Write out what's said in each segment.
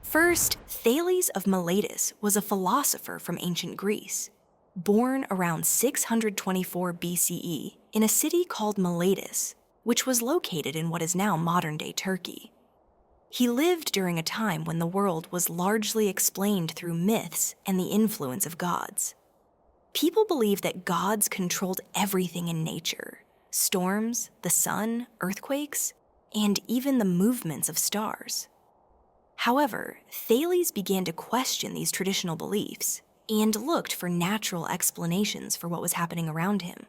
First, Thales of Miletus was a philosopher from ancient Greece. Born around 624 BCE in a city called Miletus, which was located in what is now modern-day Turkey. He lived during a time when the world was largely explained through myths and the influence of gods. People believed that gods controlled everything in nature: storms, the sun, earthquakes, and even the movements of stars. However, Thales began to question these traditional beliefs and looked for natural explanations for what was happening around him.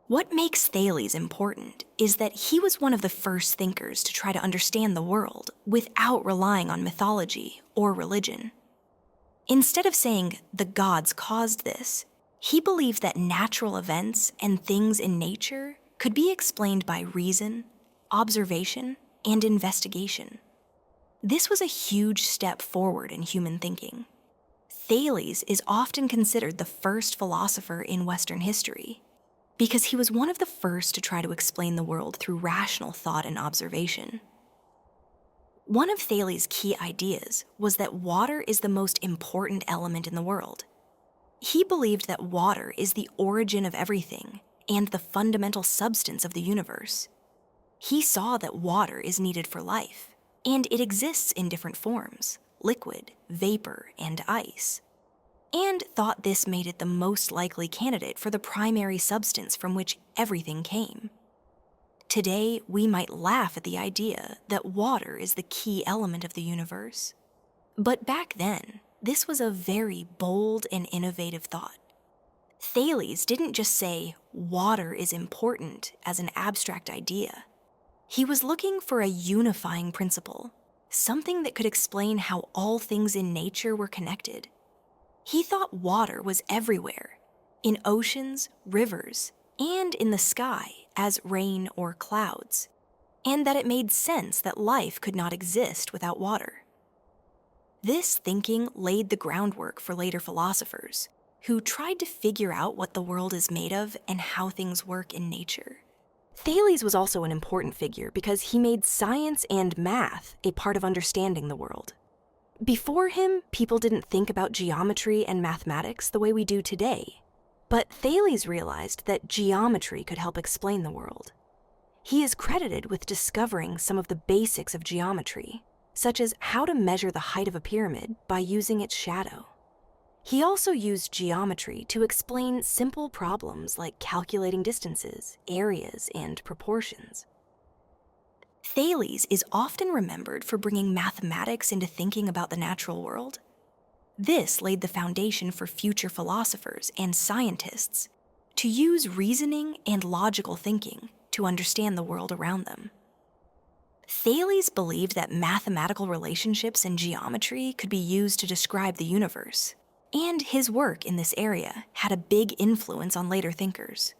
What makes Thales important is that he was one of the first thinkers to try to understand the world without relying on mythology or religion. Instead of saying the gods caused this, he believed that natural events and things in nature could be explained by reason, observation, and investigation. This was a huge step forward in human thinking. Thales is often considered the first philosopher in Western history because he was one of the first to try to explain the world through rational thought and observation. One of Thales' key ideas was that water is the most important element in the world. He believed that water is the origin of everything and the fundamental substance of the universe. He saw that water is needed for life, and it exists in different forms: liquid, vapor, and ice, and thought this made it the most likely candidate for the primary substance from which everything came. Today, we might laugh at the idea that water is the key element of the universe. But back then, this was a very bold and innovative thought. Thales didn't just say water is important as an abstract idea. He was looking for a unifying principle, something that could explain how all things in nature were connected. He thought water was everywhere, in oceans, rivers, and in the sky as rain or clouds, and that it made sense that life could not exist without water. This thinking laid the groundwork for later philosophers, who tried to figure out what the world is made of and how things work in nature. Thales was also an important figure because he made science and math a part of understanding the world. Before him, people didn't think about geometry and mathematics the way we do today. But Thales realized that geometry could help explain the world. He is credited with discovering some of the basics of geometry, such as how to measure the height of a pyramid by using its shadow. He also used geometry to explain simple problems like calculating distances, areas, and proportions. Thales is often remembered for bringing mathematics into thinking about the natural world. This laid the foundation for future philosophers and scientists to use reasoning and logical thinking to understand the world around them. Thales believed that mathematical relationships and geometry could be used to describe the universe, and his work in this area had a big influence on later thinkers.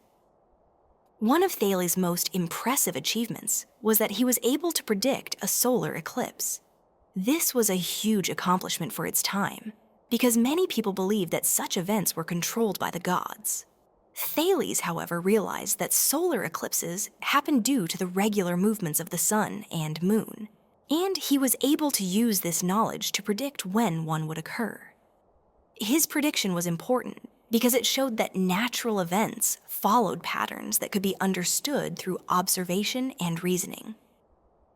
One of Thales' most impressive achievements was that he was able to predict a solar eclipse. This was a huge accomplishment for its time, because many people believed that such events were controlled by the gods. Thales, however, realized that solar eclipses happen due to the regular movements of the sun and moon, and he was able to use this knowledge to predict when one would occur. His prediction was important because it showed that natural events followed patterns that could be understood through observation and reasoning.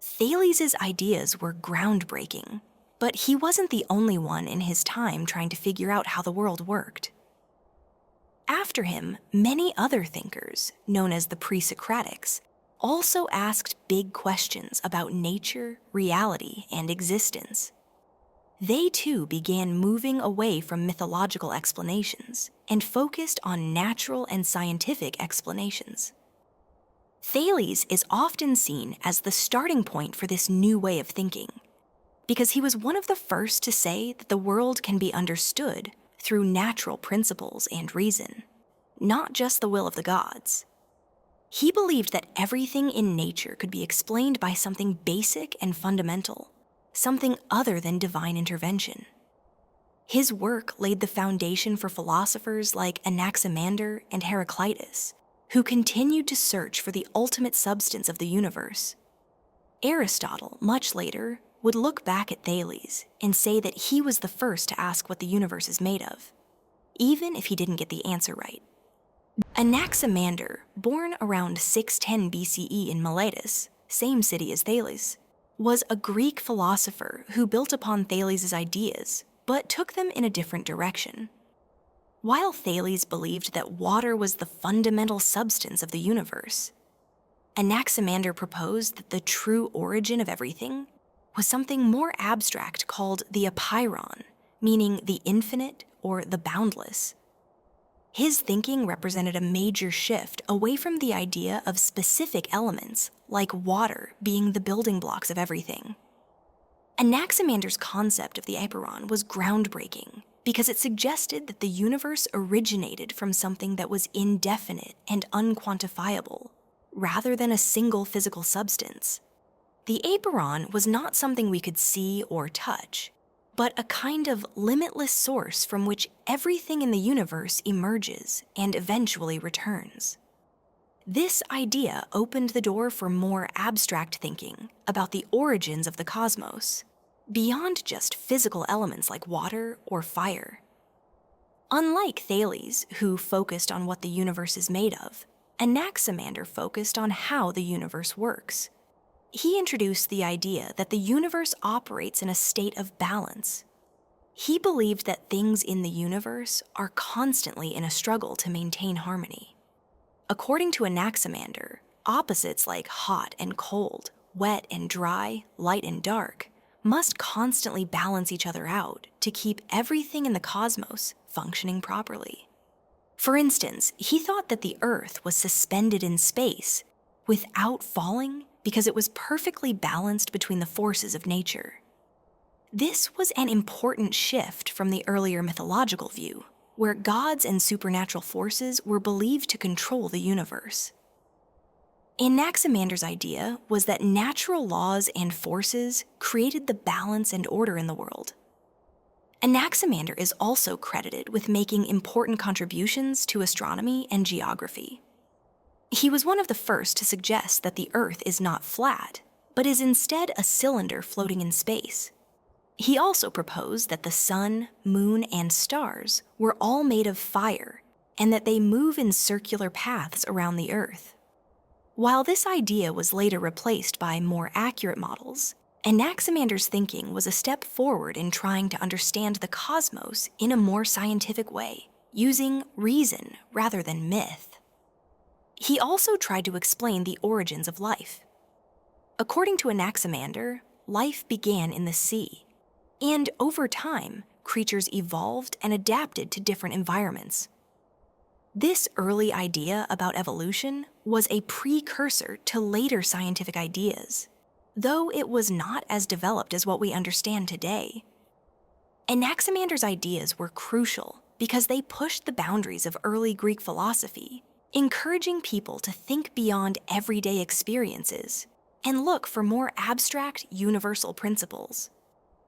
Thales' ideas were groundbreaking, but he wasn't the only one in his time trying to figure out how the world worked. After him, many other thinkers, known as the pre-Socratics, also asked big questions about nature, reality, and existence. They too began moving away from mythological explanations and focused on natural and scientific explanations. Thales is often seen as the starting point for this new way of thinking, because he was one of the first to say that the world can be understood through natural principles and reason, not just the will of the gods. He believed that everything in nature could be explained by something basic and fundamental, something other than divine intervention. His work laid the foundation for philosophers like Anaximander and Heraclitus, who continued to search for the ultimate substance of the universe. Aristotle, much later, would look back at Thales and say that he was the first to ask what the universe is made of, even if he didn't get the answer right. Anaximander, born around 610 BCE in Miletus, same city as Thales, was a Greek philosopher who built upon Thales' ideas, but took them in a different direction. While Thales believed that water was the fundamental substance of the universe, Anaximander proposed that the true origin of everything was something more abstract called the apeiron, meaning the infinite or the boundless. His thinking represented a major shift away from the idea of specific elements, like water being the building blocks of everything. Anaximander's concept of the apeiron was groundbreaking because it suggested that the universe originated from something that was indefinite and unquantifiable, rather than a single physical substance. The apeiron was not something we could see or touch, but a kind of limitless source from which everything in the universe emerges and eventually returns. This idea opened the door for more abstract thinking about the origins of the cosmos, beyond just physical elements like water or fire. Unlike Thales, who focused on what the universe is made of, Anaximander focused on how the universe works. He introduced the idea that the universe operates in a state of balance. He believed that things in the universe are constantly in a struggle to maintain harmony. According to Anaximander, opposites like hot and cold, wet and dry, light and dark, must constantly balance each other out to keep everything in the cosmos functioning properly. For instance, he thought that the Earth was suspended in space without falling because it was perfectly balanced between the forces of nature. This was an important shift from the earlier mythological view, where gods and supernatural forces were believed to control the universe. Anaximander's idea was that natural laws and forces created the balance and order in the world. Anaximander is also credited with making important contributions to astronomy and geography. He was one of the first to suggest that the Earth is not flat, but is instead a cylinder floating in space. He also proposed that the sun, moon, and stars were all made of fire, and that they move in circular paths around the Earth. While this idea was later replaced by more accurate models, Anaximander's thinking was a step forward in trying to understand the cosmos in a more scientific way, using reason rather than myth. He also tried to explain the origins of life. According to Anaximander, life began in the sea, and over time, creatures evolved and adapted to different environments. This early idea about evolution was a precursor to later scientific ideas, though it was not as developed as what we understand today. Anaximander's ideas were crucial because they pushed the boundaries of early Greek philosophy, encouraging people to think beyond everyday experiences and look for more abstract, universal principles.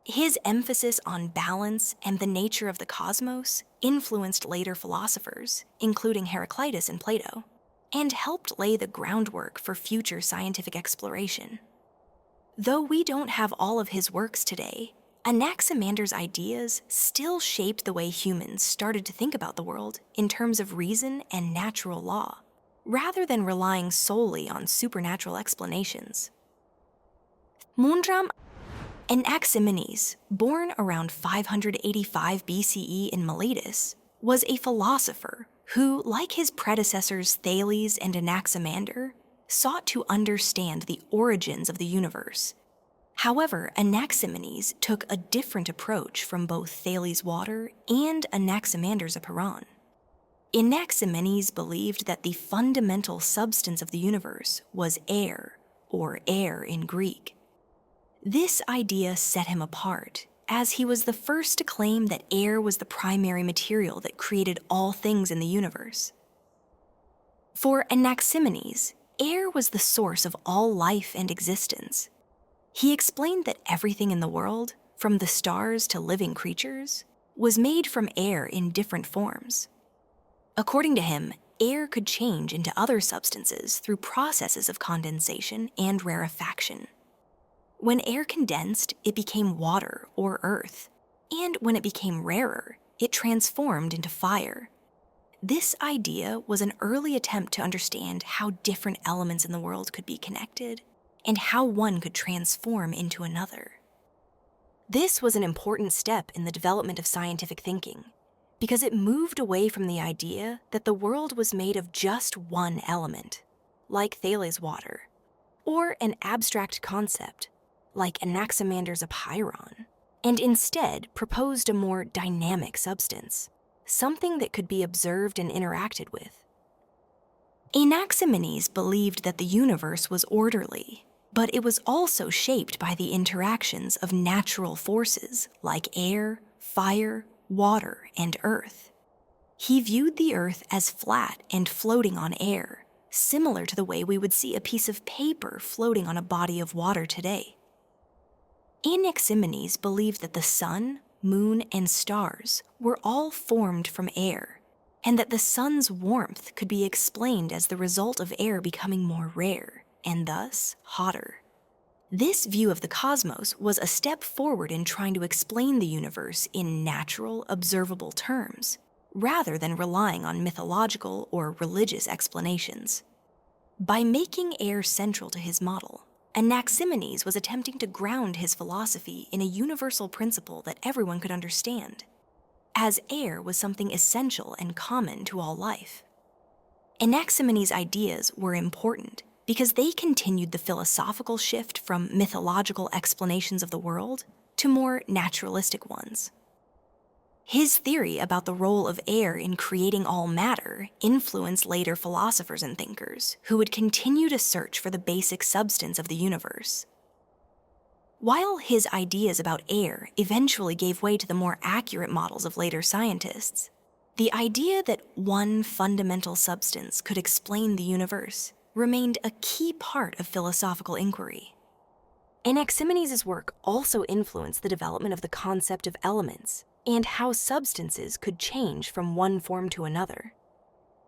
His emphasis on balance and the nature of the cosmos influenced later philosophers, including Heraclitus and Plato, and helped lay the groundwork for future scientific exploration. Though we don't have all of his works today, Anaximander's ideas still shaped the way humans started to think about the world in terms of reason and natural law, rather than relying solely on supernatural explanations. Anaximenes, born around 585 BCE in Miletus, was a philosopher who, like his predecessors Thales and Anaximander, sought to understand the origins of the universe. However, Anaximenes took a different approach from both Thales' water and Anaximander's apeiron. Anaximenes believed that the fundamental substance of the universe was air, or air in Greek. This idea set him apart, as he was the first to claim that air was the primary material that created all things in the universe. For Anaximenes, air was the source of all life and existence. He explained that everything in the world, from the stars to living creatures, was made from air in different forms. According to him, air could change into other substances through processes of condensation and rarefaction. When air condensed, it became water or earth, and when it became rarer, it transformed into fire. This idea was an early attempt to understand how different elements in the world could be connected, and how one could transform into another. This was an important step in the development of scientific thinking, because it moved away from the idea that the world was made of just one element, like Thales water, or an abstract concept, like Anaximander's apeiron, and instead proposed a more dynamic substance, something that could be observed and interacted with. Anaximenes believed that the universe was orderly, but it was also shaped by the interactions of natural forces like air, fire, water, and earth. He viewed the earth as flat and floating on air, similar to the way we would see a piece of paper floating on a body of water today. Anaximenes believed that the sun, moon, and stars were all formed from air, and that the sun's warmth could be explained as the result of air becoming more rare, and thus hotter. This view of the cosmos was a step forward in trying to explain the universe in natural, observable terms, rather than relying on mythological or religious explanations. By making air central to his model, Anaximenes was attempting to ground his philosophy in a universal principle that everyone could understand, as air was something essential and common to all life. Anaximenes' ideas were important because they continued the philosophical shift from mythological explanations of the world to more naturalistic ones. His theory about the role of air in creating all matter influenced later philosophers and thinkers who would continue to search for the basic substance of the universe. While his ideas about air eventually gave way to the more accurate models of later scientists, the idea that one fundamental substance could explain the universe remained a key part of philosophical inquiry. Anaximenes' work also influenced the development of the concept of elements and how substances could change from one form to another.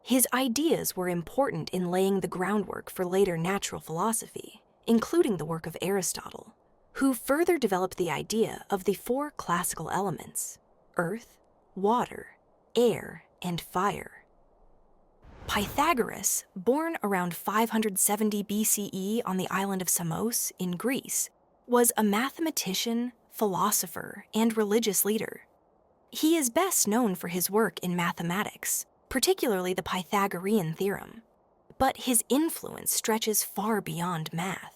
His ideas were important in laying the groundwork for later natural philosophy, including the work of Aristotle, who further developed the idea of the four classical elements: earth, water, air, and fire. Pythagoras, born around 570 BCE on the island of Samos in Greece, was a mathematician, philosopher, and religious leader. He is best known for his work in mathematics, particularly the Pythagorean theorem, but his influence stretches far beyond math.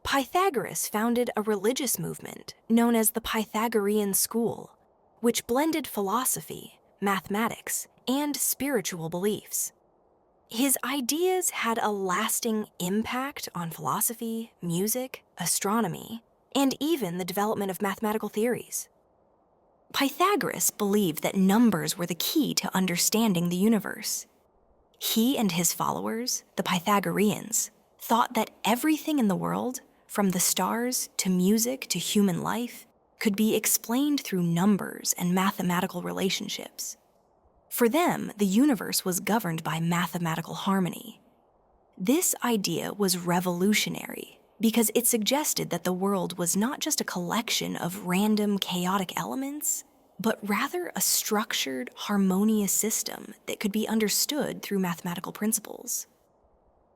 Pythagoras founded a religious movement known as the Pythagorean school, which blended philosophy, mathematics, and spiritual beliefs. His ideas had a lasting impact on philosophy, music, astronomy, and even the development of mathematical theories. Pythagoras believed that numbers were the key to understanding the universe. He and his followers, the Pythagoreans, thought that everything in the world, from the stars to music to human life, could be explained through numbers and mathematical relationships. For them, the universe was governed by mathematical harmony. This idea was revolutionary because it suggested that the world was not just a collection of random, chaotic elements, but rather a structured, harmonious system that could be understood through mathematical principles.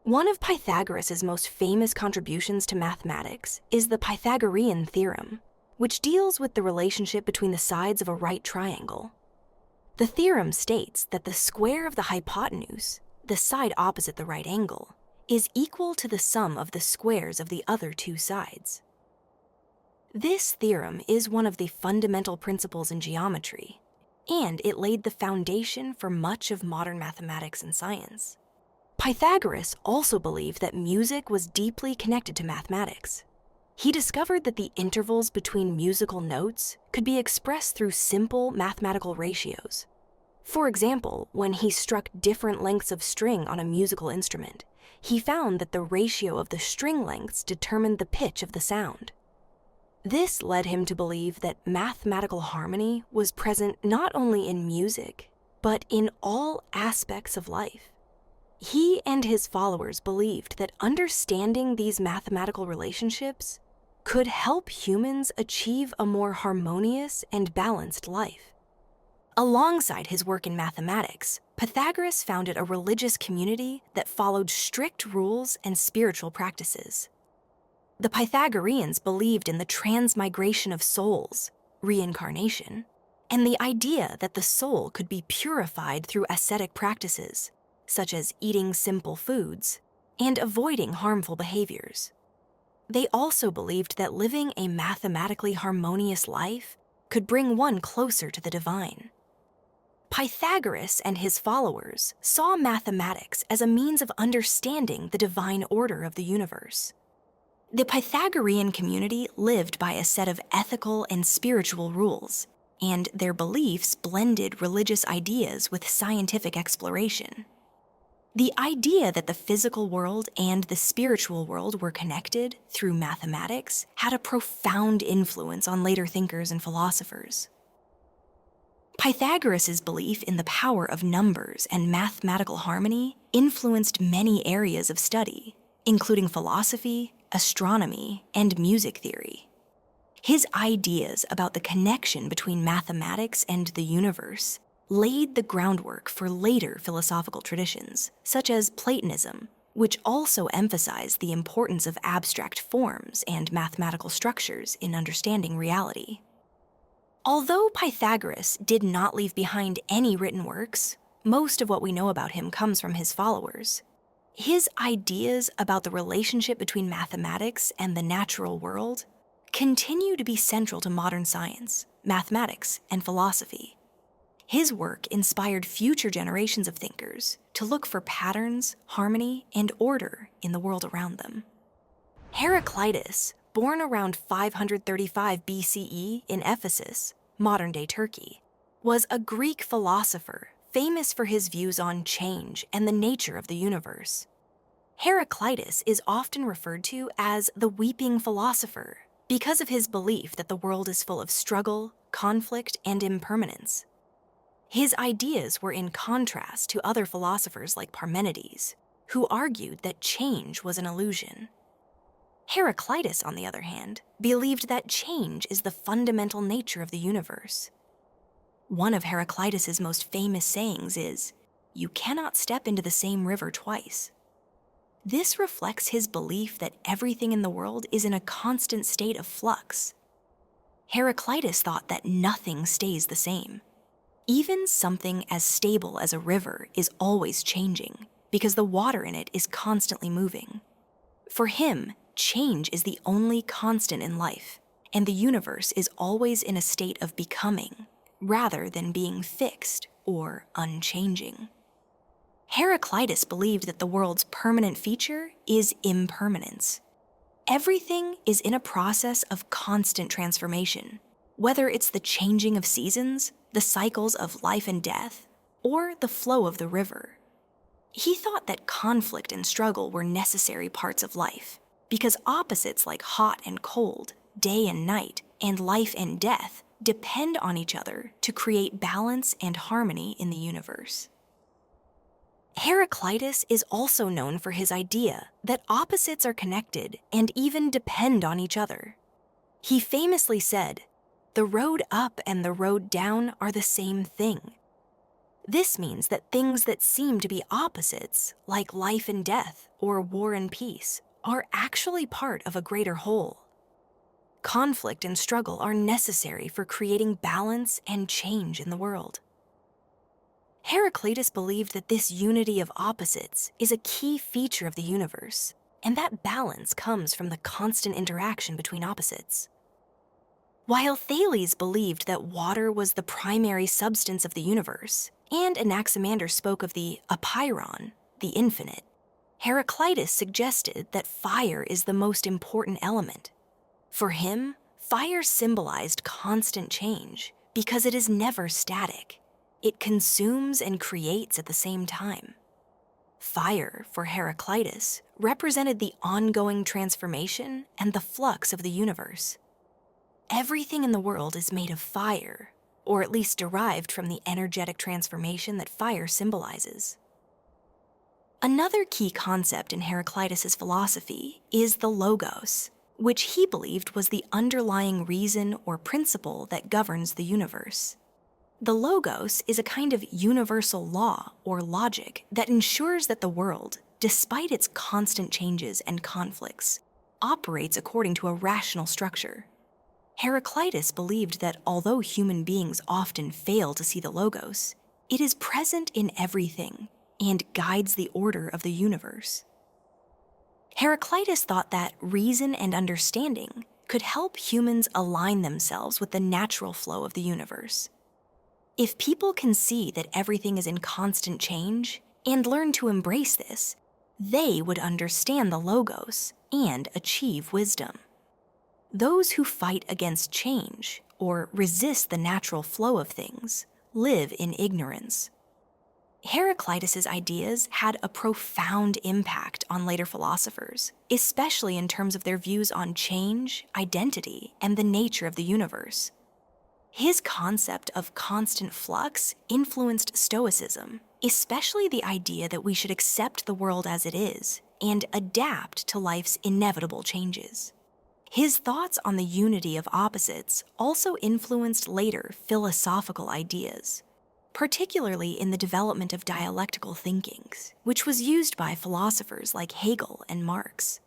One of Pythagoras' most famous contributions to mathematics is the Pythagorean theorem, which deals with the relationship between the sides of a right triangle. The theorem states that the square of the hypotenuse, the side opposite the right angle, is equal to the sum of the squares of the other two sides. This theorem is one of the fundamental principles in geometry, and it laid the foundation for much of modern mathematics and science. Pythagoras also believed that music was deeply connected to mathematics. He discovered that the intervals between musical notes could be expressed through simple mathematical ratios. For example, when he struck different lengths of string on a musical instrument, he found that the ratio of the string lengths determined the pitch of the sound. This led him to believe that mathematical harmony was present not only in music, but in all aspects of life. He and his followers believed that understanding these mathematical relationships could help humans achieve a more harmonious and balanced life. Alongside his work in mathematics, Pythagoras founded a religious community that followed strict rules and spiritual practices. The Pythagoreans believed in the transmigration of souls, reincarnation, and the idea that the soul could be purified through ascetic practices, such as eating simple foods and avoiding harmful behaviors. They also believed that living a mathematically harmonious life could bring one closer to the divine. Pythagoras and his followers saw mathematics as a means of understanding the divine order of the universe. The Pythagorean community lived by a set of ethical and spiritual rules, and their beliefs blended religious ideas with scientific exploration. The idea that the physical world and the spiritual world were connected through mathematics had a profound influence on later thinkers and philosophers. Pythagoras' belief in the power of numbers and mathematical harmony influenced many areas of study, including philosophy, astronomy, and music theory. His ideas about the connection between mathematics and the universe laid the groundwork for later philosophical traditions, such as Platonism, which also emphasized the importance of abstract forms and mathematical structures in understanding reality. Although Pythagoras did not leave behind any written works, most of what we know about him comes from his followers. His ideas about the relationship between mathematics and the natural world continue to be central to modern science, mathematics, and philosophy. His work inspired future generations of thinkers to look for patterns, harmony, and order in the world around them. Heraclitus, born around 535 BCE in Ephesus, modern-day Turkey, was a Greek philosopher famous for his views on change and the nature of the universe. Heraclitus is often referred to as the weeping philosopher because of his belief that the world is full of struggle, conflict, and impermanence. His ideas were in contrast to other philosophers like Parmenides, who argued that change was an illusion. Heraclitus, on the other hand, believed that change is the fundamental nature of the universe. One of Heraclitus's most famous sayings is, "You cannot step into the same river twice." This reflects his belief that everything in the world is in a constant state of flux. Heraclitus thought that nothing stays the same. Even something as stable as a river is always changing because the water in it is constantly moving. For him, change is the only constant in life, and the universe is always in a state of becoming, rather than being fixed or unchanging. Heraclitus believed that the world's permanent feature is impermanence. Everything is in a process of constant transformation, whether it's the changing of seasons, the cycles of life and death, or the flow of the river. He thought that conflict and struggle were necessary parts of life, because opposites like hot and cold, day and night, and life and death depend on each other to create balance and harmony in the universe. Heraclitus is also known for his idea that opposites are connected and even depend on each other. He famously said, "The road up and the road down are the same thing." This means that things that seem to be opposites, like life and death or war and peace, are actually part of a greater whole. Conflict and struggle are necessary for creating balance and change in the world. Heraclitus believed that this unity of opposites is a key feature of the universe, and that balance comes from the constant interaction between opposites. While Thales believed that water was the primary substance of the universe, and Anaximander spoke of the apeiron, the infinite, Heraclitus suggested that fire is the most important element. For him, fire symbolized constant change because it is never static. It consumes and creates at the same time. Fire, for Heraclitus, represented the ongoing transformation and the flux of the universe. Everything in the world is made of fire, or at least derived from the energetic transformation that fire symbolizes. Another key concept in Heraclitus's philosophy is the logos, which he believed was the underlying reason or principle that governs the universe. The logos is a kind of universal law or logic that ensures that the world, despite its constant changes and conflicts, operates according to a rational structure. Heraclitus believed that although human beings often fail to see the logos, it is present in everything and guides the order of the universe. Heraclitus thought that reason and understanding could help humans align themselves with the natural flow of the universe. If people can see that everything is in constant change and learn to embrace this, they would understand the logos and achieve wisdom. Those who fight against change or resist the natural flow of things live in ignorance. Heraclitus's ideas had a profound impact on later philosophers, especially in terms of their views on change, identity, and the nature of the universe. His concept of constant flux influenced Stoicism, especially the idea that we should accept the world as it is and adapt to life's inevitable changes. His thoughts on the unity of opposites also influenced later philosophical ideas, particularly in the development of dialectical thinkings, which was used by philosophers like Hegel and Marx.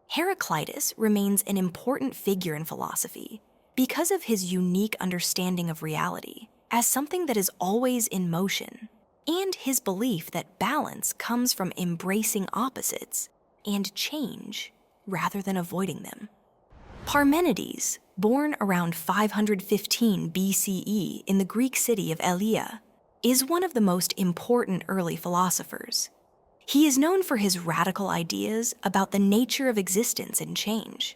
Heraclitus remains an important figure in philosophy because of his unique understanding of reality as something that is always in motion, and his belief that balance comes from embracing opposites and change rather than avoiding them. Parmenides, born around 515 BCE in the Greek city of Elea, is one of the most important early philosophers. He is known for his radical ideas about the nature of existence and change.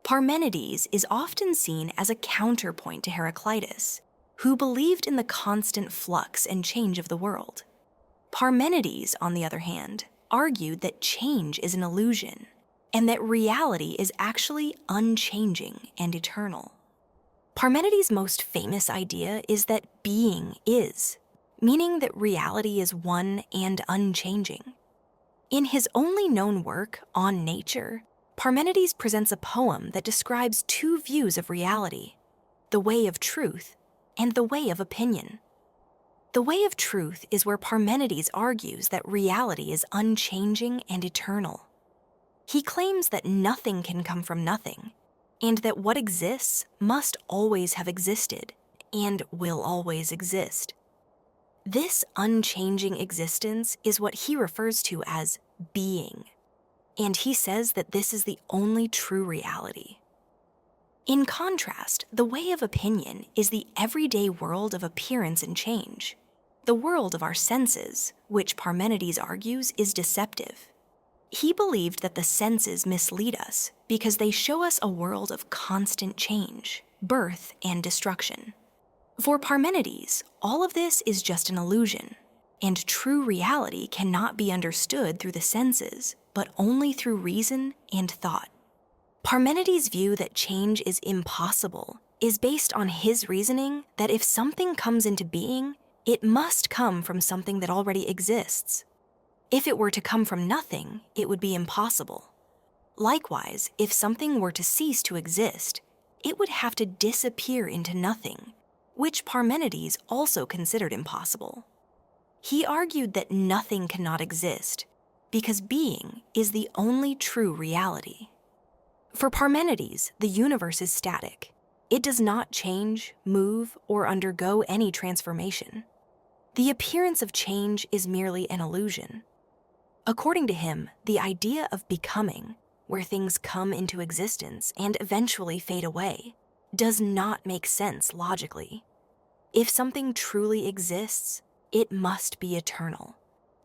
Parmenides is often seen as a counterpoint to Heraclitus, who believed in the constant flux and change of the world. Parmenides, on the other hand, argued that change is an illusion, and that reality is actually unchanging and eternal. Parmenides' most famous idea is that being is, meaning that reality is one and unchanging. In his only known work, On Nature, Parmenides presents a poem that describes two views of reality, the way of truth and the way of opinion. The way of truth is where Parmenides argues that reality is unchanging and eternal. He claims that nothing can come from nothing, and that what exists must always have existed and will always exist. This unchanging existence is what he refers to as being, and he says that this is the only true reality. In contrast, the way of opinion is the everyday world of appearance and change, the world of our senses, which Parmenides argues is deceptive. He believed that the senses mislead us because they show us a world of constant change, birth, and destruction. For Parmenides, all of this is just an illusion, and true reality cannot be understood through the senses, but only through reason and thought. Parmenides' view that change is impossible is based on his reasoning that if something comes into being, it must come from something that already exists. If it were to come from nothing, it would be impossible. Likewise, if something were to cease to exist, it would have to disappear into nothing, which Parmenides also considered impossible. He argued that nothing cannot exist because being is the only true reality. For Parmenides, the universe is static. It does not change, move, or undergo any transformation. The appearance of change is merely an illusion. According to him, the idea of becoming, where things come into existence and eventually fade away, does not make sense logically. If something truly exists, it must be eternal.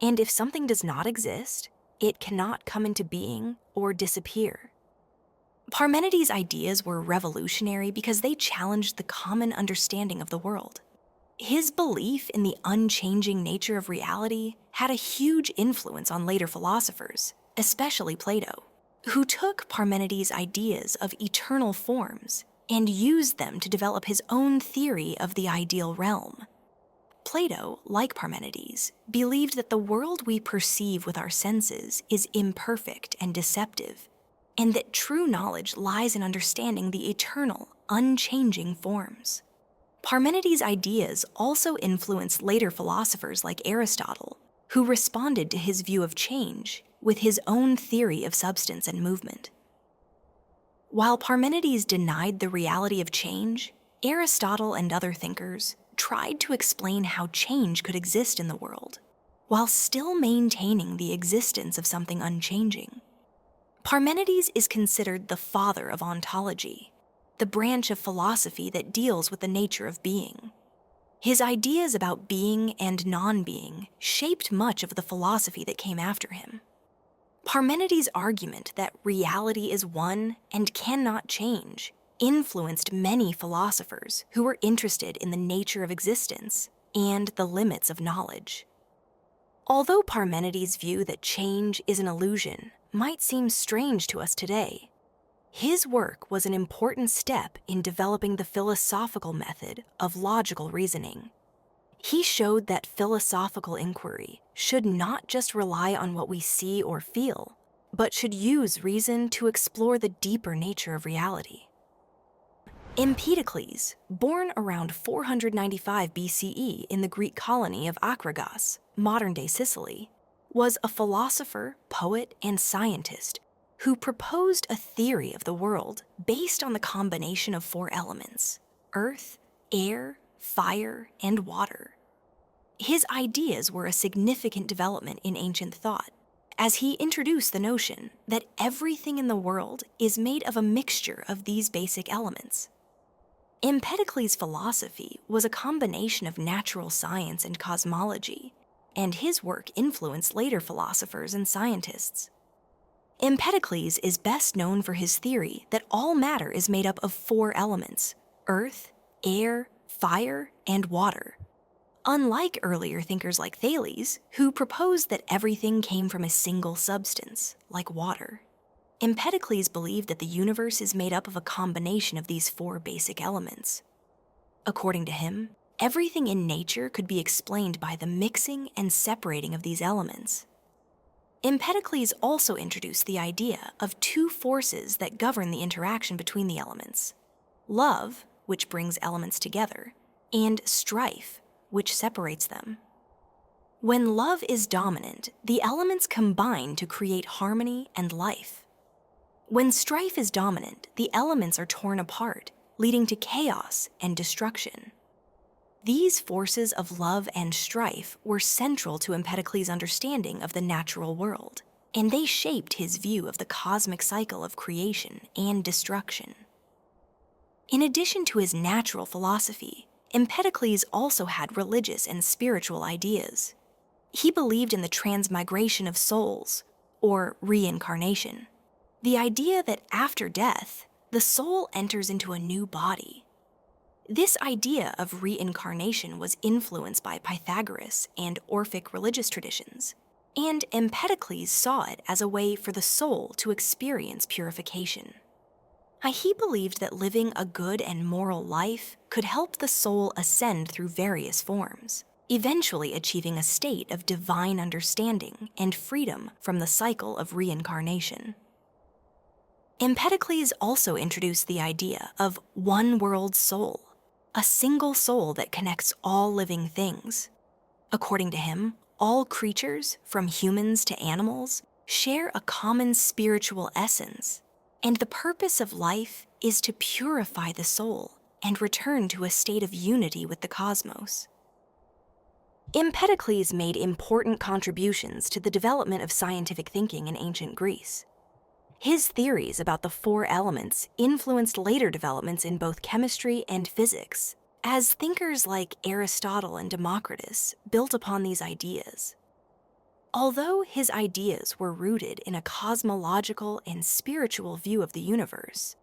And if something does not exist, it cannot come into being or disappear. Parmenides' ideas were revolutionary because they challenged the common understanding of the world. His belief in the unchanging nature of reality had a huge influence on later philosophers, especially Plato, who took Parmenides' ideas of eternal forms and used them to develop his own theory of the ideal realm. Plato, like Parmenides, believed that the world we perceive with our senses is imperfect and deceptive, and that true knowledge lies in understanding the eternal, unchanging forms. Parmenides' ideas also influenced later philosophers like Aristotle, who responded to his view of change with his own theory of substance and movement. While Parmenides denied the reality of change, Aristotle and other thinkers tried to explain how change could exist in the world, while still maintaining the existence of something unchanging. Parmenides is considered the father of ontology, the branch of philosophy that deals with the nature of being. His ideas about being and non-being shaped much of the philosophy that came after him. Parmenides' argument that reality is one and cannot change influenced many philosophers who were interested in the nature of existence and the limits of knowledge. Although Parmenides' view that change is an illusion might seem strange to us today, his work was an important step in developing the philosophical method of logical reasoning. He showed that philosophical inquiry should not just rely on what we see or feel, but should use reason to explore the deeper nature of reality. Empedocles, born around 495 BCE in the Greek colony of Aquinas, modern-day Sicily, was a philosopher, poet, and scientist who proposed a theory of the world based on the combination of four elements: earth, air, fire, and water. His ideas were a significant development in ancient thought, as he introduced the notion that everything in the world is made of a mixture of these basic elements. Empedocles' philosophy was a combination of natural science and cosmology, and his work influenced later philosophers and scientists. Empedocles is best known for his theory that all matter is made up of four elements: earth, air, fire, and water. Unlike earlier thinkers like Thales, who proposed that everything came from a single substance, like water, Empedocles believed that the universe is made up of a combination of these four basic elements. According to him, everything in nature could be explained by the mixing and separating of these elements. Empedocles also introduced the idea of two forces that govern the interaction between the elements: love, which brings elements together, and strife, which separates them. When love is dominant, the elements combine to create harmony and life. When strife is dominant, the elements are torn apart, leading to chaos and destruction. These forces of love and strife were central to Empedocles' understanding of the natural world, and they shaped his view of the cosmic cycle of creation and destruction. In addition to his natural philosophy, Empedocles also had religious and spiritual ideas. He believed in the transmigration of souls, or reincarnation, the idea that after death, the soul enters into a new body. This idea of reincarnation was influenced by Pythagoras and Orphic religious traditions, and Empedocles saw it as a way for the soul to experience purification. He believed that living a good and moral life could help the soul ascend through various forms, eventually achieving a state of divine understanding and freedom from the cycle of reincarnation. Empedocles also introduced the idea of one world soul, a single soul that connects all living things. According to him, all creatures, from humans to animals, share a common spiritual essence, and the purpose of life is to purify the soul and return to a state of unity with the cosmos. Empedocles made important contributions to the development of scientific thinking in ancient Greece. His theories about the four elements influenced later developments in both chemistry and physics, as thinkers like Aristotle and Democritus built upon these ideas. Although his ideas were rooted in a cosmological and spiritual view of the universe,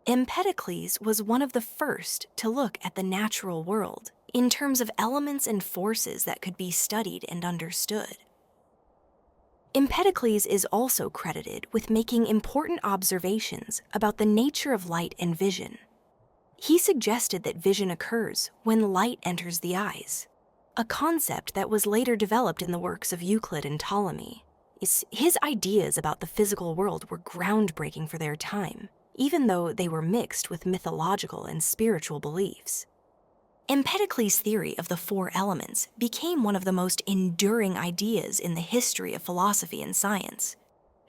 Empedocles was one of the first to look at the natural world in terms of elements and forces that could be studied and understood. Empedocles is also credited with making important observations about the nature of light and vision. He suggested that vision occurs when light enters the eyes, a concept that was later developed in the works of Euclid and Ptolemy, His ideas about the physical world were groundbreaking for their time, even though they were mixed with mythological and spiritual beliefs. Empedocles' theory of the four elements became one of the most enduring ideas in the history of philosophy and science.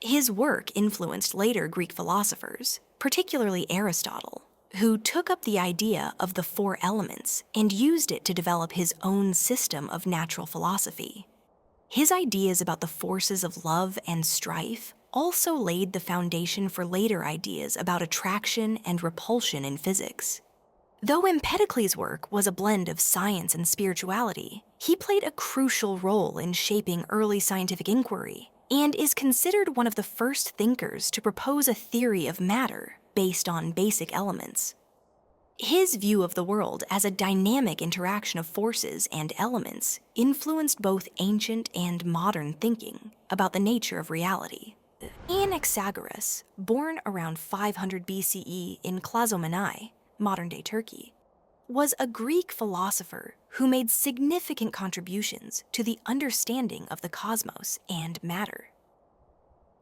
His work influenced later Greek philosophers, particularly Aristotle, who took up the idea of the four elements and used it to develop his own system of natural philosophy. His ideas about the forces of love and strife also laid the foundation for later ideas about attraction and repulsion in physics. Though Empedocles' work was a blend of science and spirituality, he played a crucial role in shaping early scientific inquiry and is considered one of the first thinkers to propose a theory of matter based on basic elements. His view of the world as a dynamic interaction of forces and elements influenced both ancient and modern thinking about the nature of reality. Anaxagoras, born around 500 BCE in Klazomenai, modern-day Turkey, was a Greek philosopher who made significant contributions to the understanding of the cosmos and matter.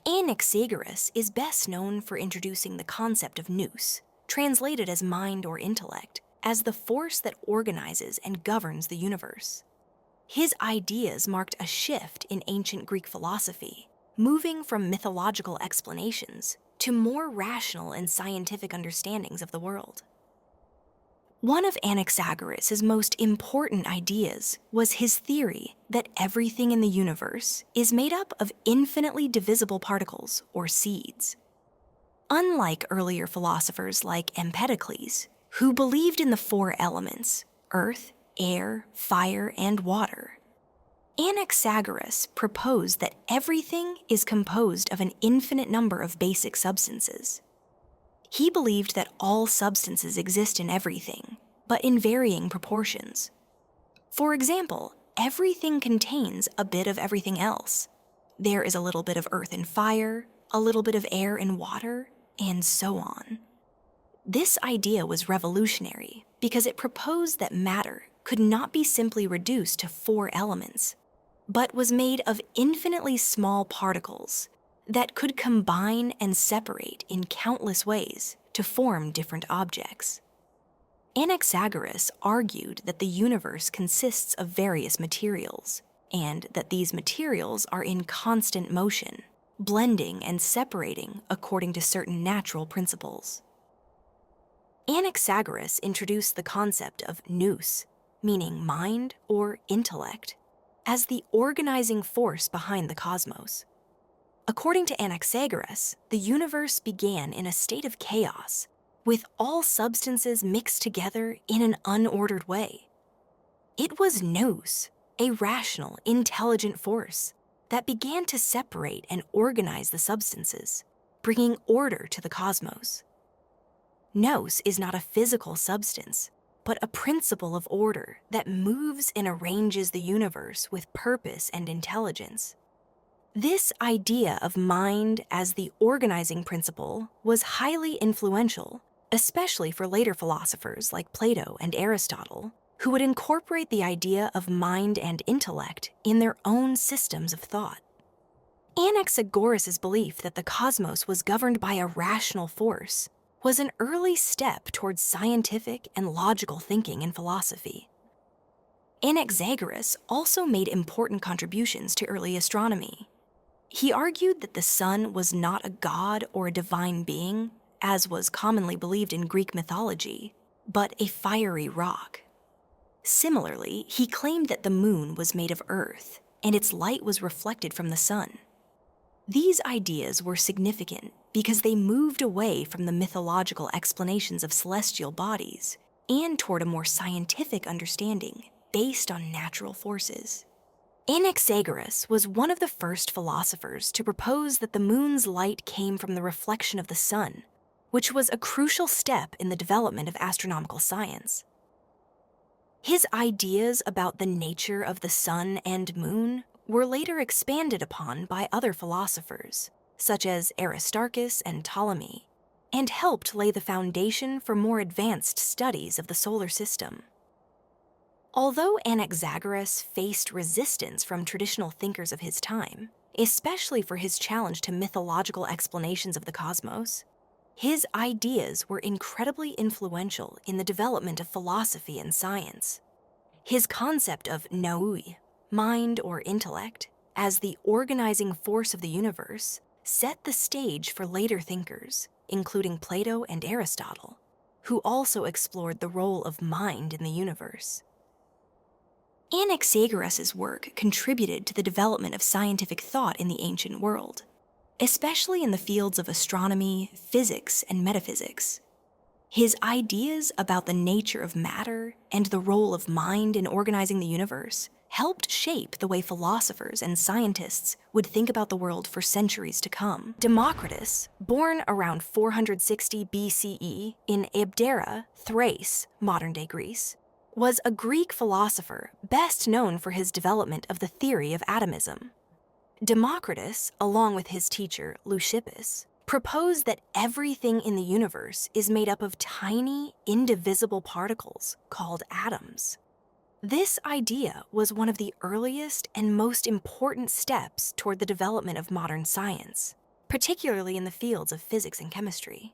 Anaxagoras is best known for introducing the concept of nous, translated as mind or intellect, as the force that organizes and governs the universe. His ideas marked a shift in ancient Greek philosophy, moving from mythological explanations to more rational and scientific understandings of the world. One of Anaxagoras' most important ideas was his theory that everything in the universe is made up of infinitely divisible particles, or seeds. Unlike earlier philosophers like Empedocles, who believed in the four elements, earth, air, fire, and water, Anaxagoras proposed that everything is composed of an infinite number of basic substances. He believed that all substances exist in everything, but in varying proportions. For example, everything contains a bit of everything else. There is a little bit of earth and fire, a little bit of air and water, and so on. This idea was revolutionary because it proposed that matter could not be simply reduced to four elements, but was made of infinitely small particles that could combine and separate in countless ways to form different objects. Anaxagoras argued that the universe consists of various materials, and that these materials are in constant motion, blending and separating according to certain natural principles. Anaxagoras introduced the concept of nous, meaning mind or intellect, as the organizing force behind the cosmos. According to Anaxagoras, the universe began in a state of chaos, with all substances mixed together in an unordered way. It was nous, a rational, intelligent force, that began to separate and organize the substances, bringing order to the cosmos. Nous is not a physical substance, but a principle of order that moves and arranges the universe with purpose and intelligence. This idea of mind as the organizing principle was highly influential, especially for later philosophers like Plato and Aristotle, who would incorporate the idea of mind and intellect in their own systems of thought. Anaxagoras' belief that the cosmos was governed by a rational force was an early step towards scientific and logical thinking in philosophy. Anaxagoras also made important contributions to early astronomy. He argued that the sun was not a god or a divine being, as was commonly believed in Greek mythology, but a fiery rock. Similarly, he claimed that the moon was made of earth, and its light was reflected from the sun. These ideas were significant because they moved away from the mythological explanations of celestial bodies and toward a more scientific understanding based on natural forces. Anaxagoras was one of the first philosophers to propose that the moon's light came from the reflection of the sun, which was a crucial step in the development of astronomical science. His ideas about the nature of the sun and moon were later expanded upon by other philosophers, such as Aristarchus and Ptolemy, and helped lay the foundation for more advanced studies of the solar system. Although Anaxagoras faced resistance from traditional thinkers of his time, especially for his challenge to mythological explanations of the cosmos. His ideas were incredibly influential in the development of philosophy and science. His concept of nous, mind or intellect, as the organizing force of the universe, set the stage for later thinkers, including Plato and Aristotle, who also explored the role of mind in the universe. Anaxagoras' work contributed to the development of scientific thought in the ancient world, especially in the fields of astronomy, physics, and metaphysics. His ideas about the nature of matter and the role of mind in organizing the universe helped shape the way philosophers and scientists would think about the world for centuries to come. Democritus, born around 460 BCE in Abdera, Thrace, modern-day Greece, was a Greek philosopher best known for his development of the theory of atomism. Democritus, along with his teacher Leucippus, proposed that everything in the universe is made up of tiny, indivisible particles called atoms. This idea was one of the earliest and most important steps toward the development of modern science, particularly in the fields of physics and chemistry.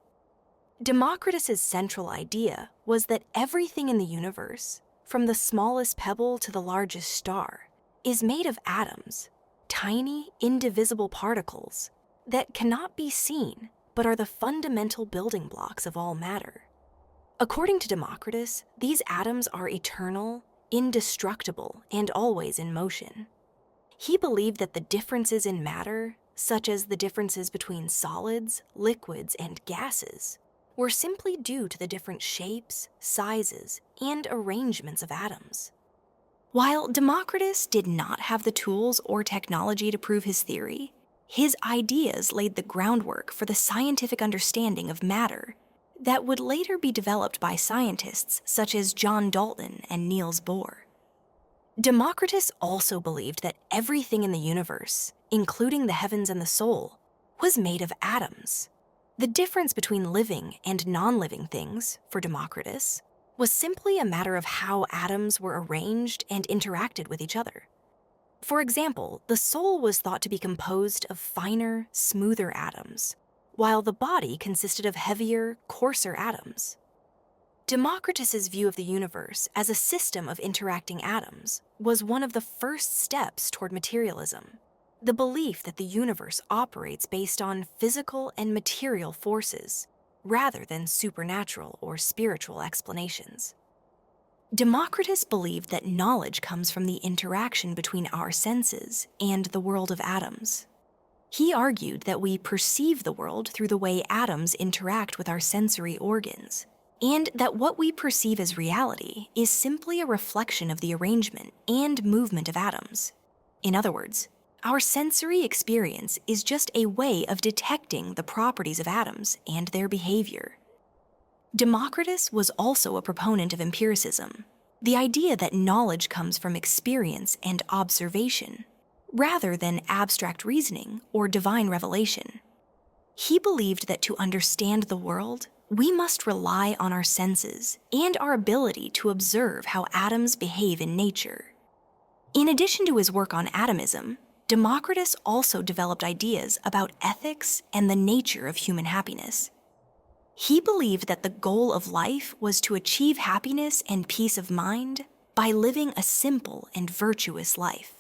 Democritus's central idea was that everything in the universe, from the smallest pebble to the largest star, is made of atoms, tiny, indivisible particles that cannot be seen but are the fundamental building blocks of all matter. According to Democritus, these atoms are eternal, indestructible, and always in motion. He believed that the differences in matter, such as the differences between solids, liquids, and gases, were simply due to the different shapes, sizes, and arrangements of atoms. While Democritus did not have the tools or technology to prove his theory, his ideas laid the groundwork for the scientific understanding of matter that would later be developed by scientists such as John Dalton and Niels Bohr. Democritus also believed that everything in the universe, including the heavens and the soul, was made of atoms. The difference between living and non-living things, for Democritus, was simply a matter of how atoms were arranged and interacted with each other. For example, the soul was thought to be composed of finer, smoother atoms, while the body consisted of heavier, coarser atoms. Democritus's view of the universe as a system of interacting atoms was one of the first steps toward materialism, the belief that the universe operates based on physical and material forces, rather than supernatural or spiritual explanations. Democritus believed that knowledge comes from the interaction between our senses and the world of atoms. He argued that we perceive the world through the way atoms interact with our sensory organs, and that what we perceive as reality is simply a reflection of the arrangement and movement of atoms. In other words, our sensory experience is just a way of detecting the properties of atoms and their behavior. Democritus was also a proponent of empiricism, the idea that knowledge comes from experience and observation, rather than abstract reasoning or divine revelation. He believed that to understand the world, we must rely on our senses and our ability to observe how atoms behave in nature. In addition to his work on atomism, Democritus also developed ideas about ethics and the nature of human happiness. He believed that the goal of life was to achieve happiness and peace of mind by living a simple and virtuous life.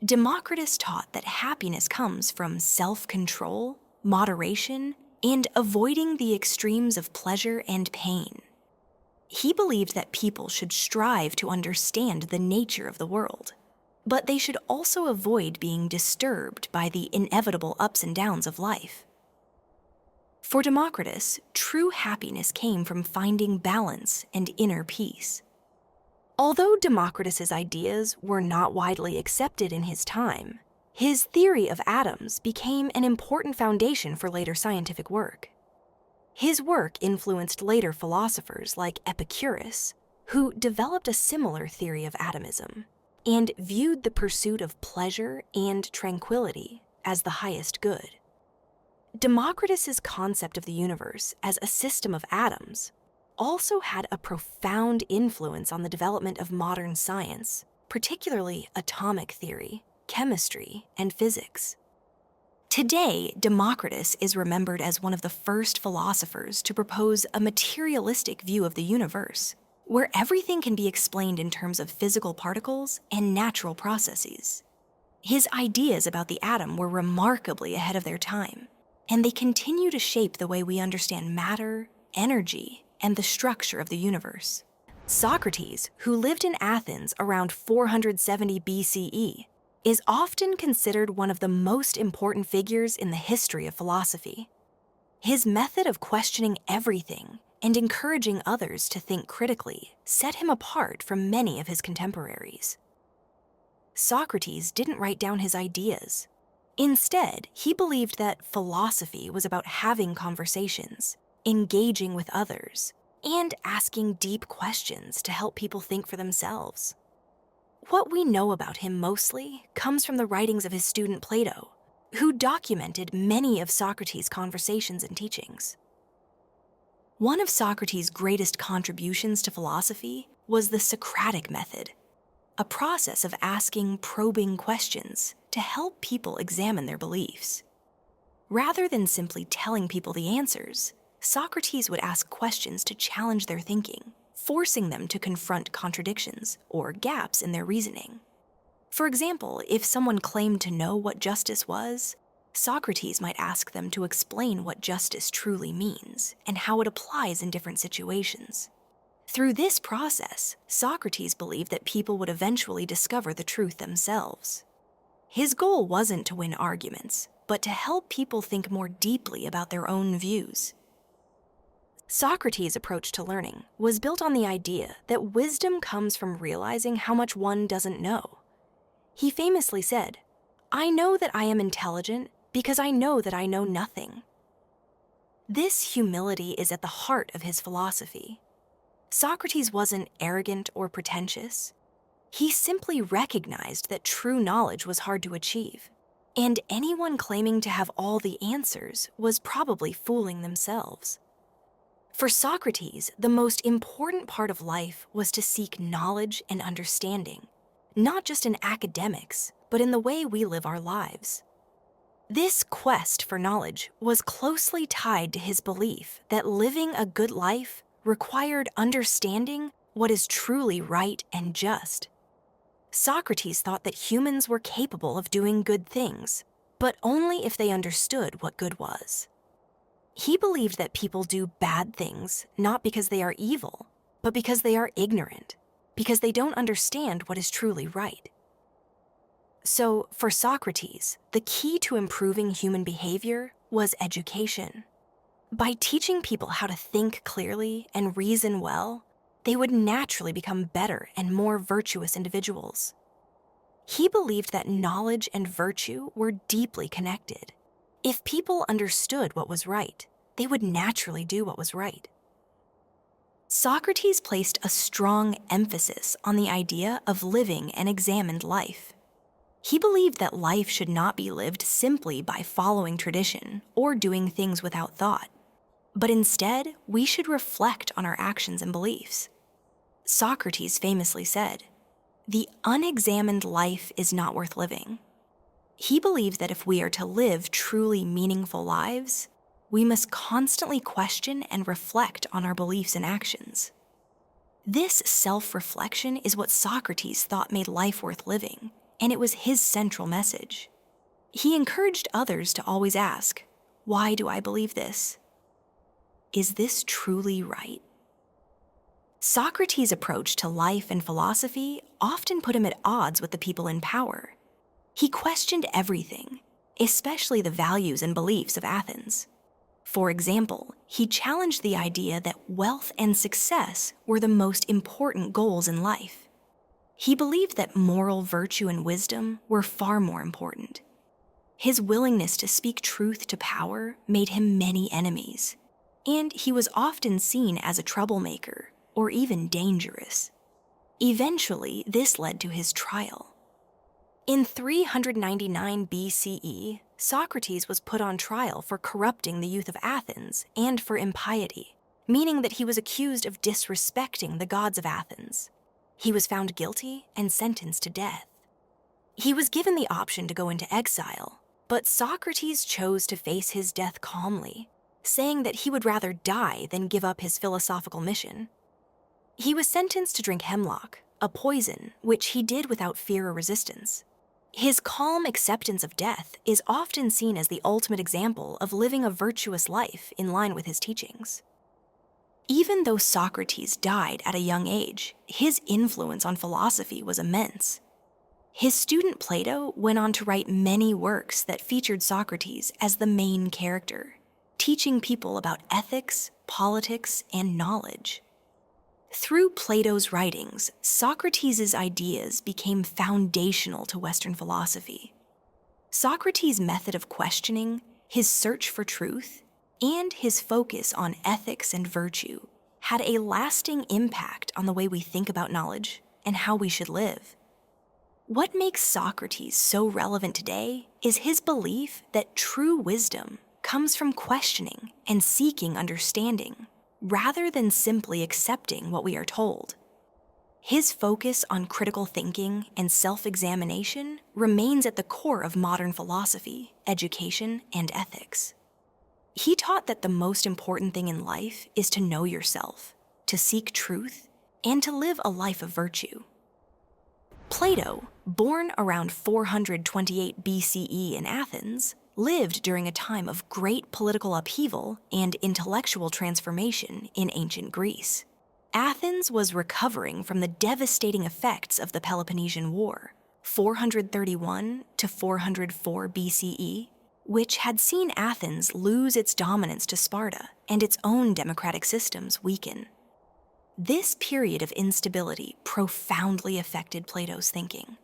Democritus taught that happiness comes from self-control, moderation, and avoiding the extremes of pleasure and pain. He believed that people should strive to understand the nature of the world, but they should also avoid being disturbed by the inevitable ups and downs of life. For Democritus, true happiness came from finding balance and inner peace. Although Democritus's ideas were not widely accepted in his time, his theory of atoms became an important foundation for later scientific work. His work influenced later philosophers like Epicurus, who developed a similar theory of atomism and viewed the pursuit of pleasure and tranquility as the highest good. Democritus's concept of the universe as a system of atoms also had a profound influence on the development of modern science, particularly atomic theory, chemistry, and physics. Today, Democritus is remembered as one of the first philosophers to propose a materialistic view of the universe, where everything can be explained in terms of physical particles and natural processes. His ideas about the atom were remarkably ahead of their time, and they continue to shape the way we understand matter, energy, and the structure of the universe. Socrates, who lived in Athens around 470 BCE, is often considered one of the most important figures in the history of philosophy. His method of questioning everything and encouraging others to think critically set him apart from many of his contemporaries. Socrates didn't write down his ideas. Instead, he believed that philosophy was about having conversations, engaging with others, and asking deep questions to help people think for themselves. What we know about him mostly comes from the writings of his student Plato, who documented many of Socrates' conversations and teachings. One of Socrates' greatest contributions to philosophy was the Socratic method, a process of asking probing questions to help people examine their beliefs. Rather than simply telling people the answers, Socrates would ask questions to challenge their thinking, forcing them to confront contradictions or gaps in their reasoning. For example, if someone claimed to know what justice was, Socrates might ask them to explain what justice truly means and how it applies in different situations. Through this process, Socrates believed that people would eventually discover the truth themselves. His goal wasn't to win arguments, but to help people think more deeply about their own views. Socrates' approach to learning was built on the idea that wisdom comes from realizing how much one doesn't know. He famously said, "I know that I am intelligent because I know that I know nothing." This humility is at the heart of his philosophy. Socrates wasn't arrogant or pretentious. He simply recognized that true knowledge was hard to achieve, and anyone claiming to have all the answers was probably fooling themselves. For Socrates, the most important part of life was to seek knowledge and understanding, not just in academics, but in the way we live our lives. This quest for knowledge was closely tied to his belief that living a good life required understanding what is truly right and just. Socrates thought that humans were capable of doing good things, but only if they understood what good was. He believed that people do bad things not because they are evil, but because they are ignorant, because they don't understand what is truly right. So, for Socrates, the key to improving human behavior was education. By teaching people how to think clearly and reason well, they would naturally become better and more virtuous individuals. He believed that knowledge and virtue were deeply connected. If people understood what was right, they would naturally do what was right. Socrates placed a strong emphasis on the idea of living an examined life. He believed that life should not be lived simply by following tradition or doing things without thought, but instead, we should reflect on our actions and beliefs. Socrates famously said, "The unexamined life is not worth living." He believed that if we are to live truly meaningful lives, we must constantly question and reflect on our beliefs and actions. This self-reflection is what Socrates thought made life worth living, and it was his central message. He encouraged others to always ask, "Why do I believe this? Is this truly right?" Socrates' approach to life and philosophy often put him at odds with the people in power. He questioned everything, especially the values and beliefs of Athens. For example, he challenged the idea that wealth and success were the most important goals in life. He believed that moral virtue and wisdom were far more important. His willingness to speak truth to power made him many enemies, and he was often seen as a troublemaker or even dangerous. Eventually, this led to his trial. In 399 BCE, Socrates was put on trial for corrupting the youth of Athens and for impiety, meaning that he was accused of disrespecting the gods of Athens. He was found guilty and sentenced to death. He was given the option to go into exile, but Socrates chose to face his death calmly, saying that he would rather die than give up his philosophical mission. He was sentenced to drink hemlock, a poison which he did without fear or resistance. His calm acceptance of death is often seen as the ultimate example of living a virtuous life in line with his teachings. Even though Socrates died at a young age, his influence on philosophy was immense. His student Plato went on to write many works that featured Socrates as the main character, teaching people about ethics, politics, and knowledge. Through Plato's writings, Socrates' ideas became foundational to Western philosophy. Socrates' method of questioning, his search for truth, and his focus on ethics and virtue had a lasting impact on the way we think about knowledge and how we should live. What makes Socrates so relevant today is his belief that true wisdom comes from questioning and seeking understanding, rather than simply accepting what we are told. His focus on critical thinking and self-examination remains at the core of modern philosophy, education, and ethics. He taught that the most important thing in life is to know yourself, to seek truth, and to live a life of virtue. Plato, born around 428 BCE in Athens, lived during a time of great political upheaval and intellectual transformation in ancient Greece. Athens was recovering from the devastating effects of the Peloponnesian War, 431 to 404 BCE, which had seen Athens lose its dominance to Sparta and its own democratic systems weaken. This period of instability profoundly affected Plato's thinking.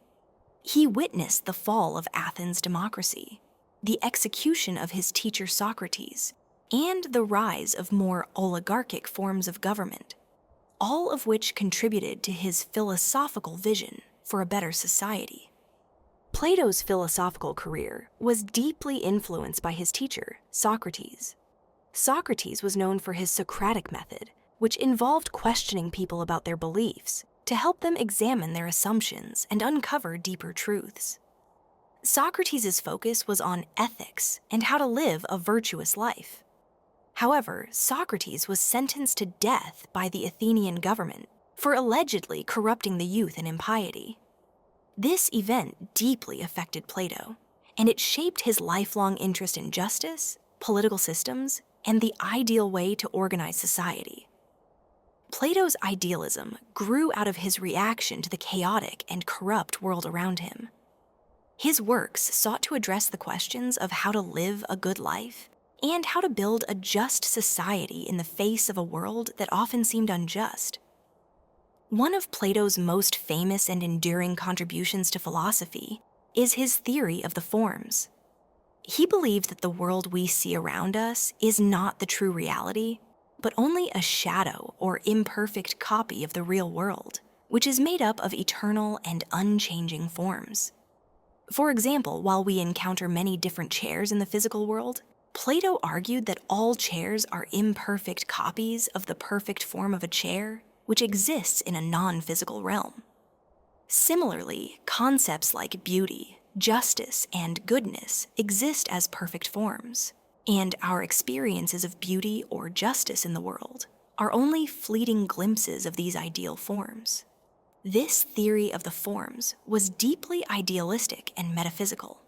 He witnessed the fall of Athens' democracy, the execution of his teacher Socrates, and the rise of more oligarchic forms of government, all of which contributed to his philosophical vision for a better society. Plato's philosophical career was deeply influenced by his teacher, Socrates. Socrates was known for his Socratic method, which involved questioning people about their beliefs to help them examine their assumptions and uncover deeper truths. Socrates' focus was on ethics and how to live a virtuous life. However, Socrates was sentenced to death by the Athenian government for allegedly corrupting the youth in impiety. This event deeply affected Plato, and it shaped his lifelong interest in justice, political systems, and the ideal way to organize society. Plato's idealism grew out of his reaction to the chaotic and corrupt world around him. His works sought to address the questions of how to live a good life and how to build a just society in the face of a world that often seemed unjust. One of Plato's most famous and enduring contributions to philosophy is his theory of the forms. He believed that the world we see around us is not the true reality, but only a shadow or imperfect copy of the real world, which is made up of eternal and unchanging forms. For example, while we encounter many different chairs in the physical world, Plato argued that all chairs are imperfect copies of the perfect form of a chair, which exists in a non-physical realm. Similarly, concepts like beauty, justice, and goodness exist as perfect forms, and our experiences of beauty or justice in the world are only fleeting glimpses of these ideal forms. This theory of the forms was deeply idealistic and metaphysical.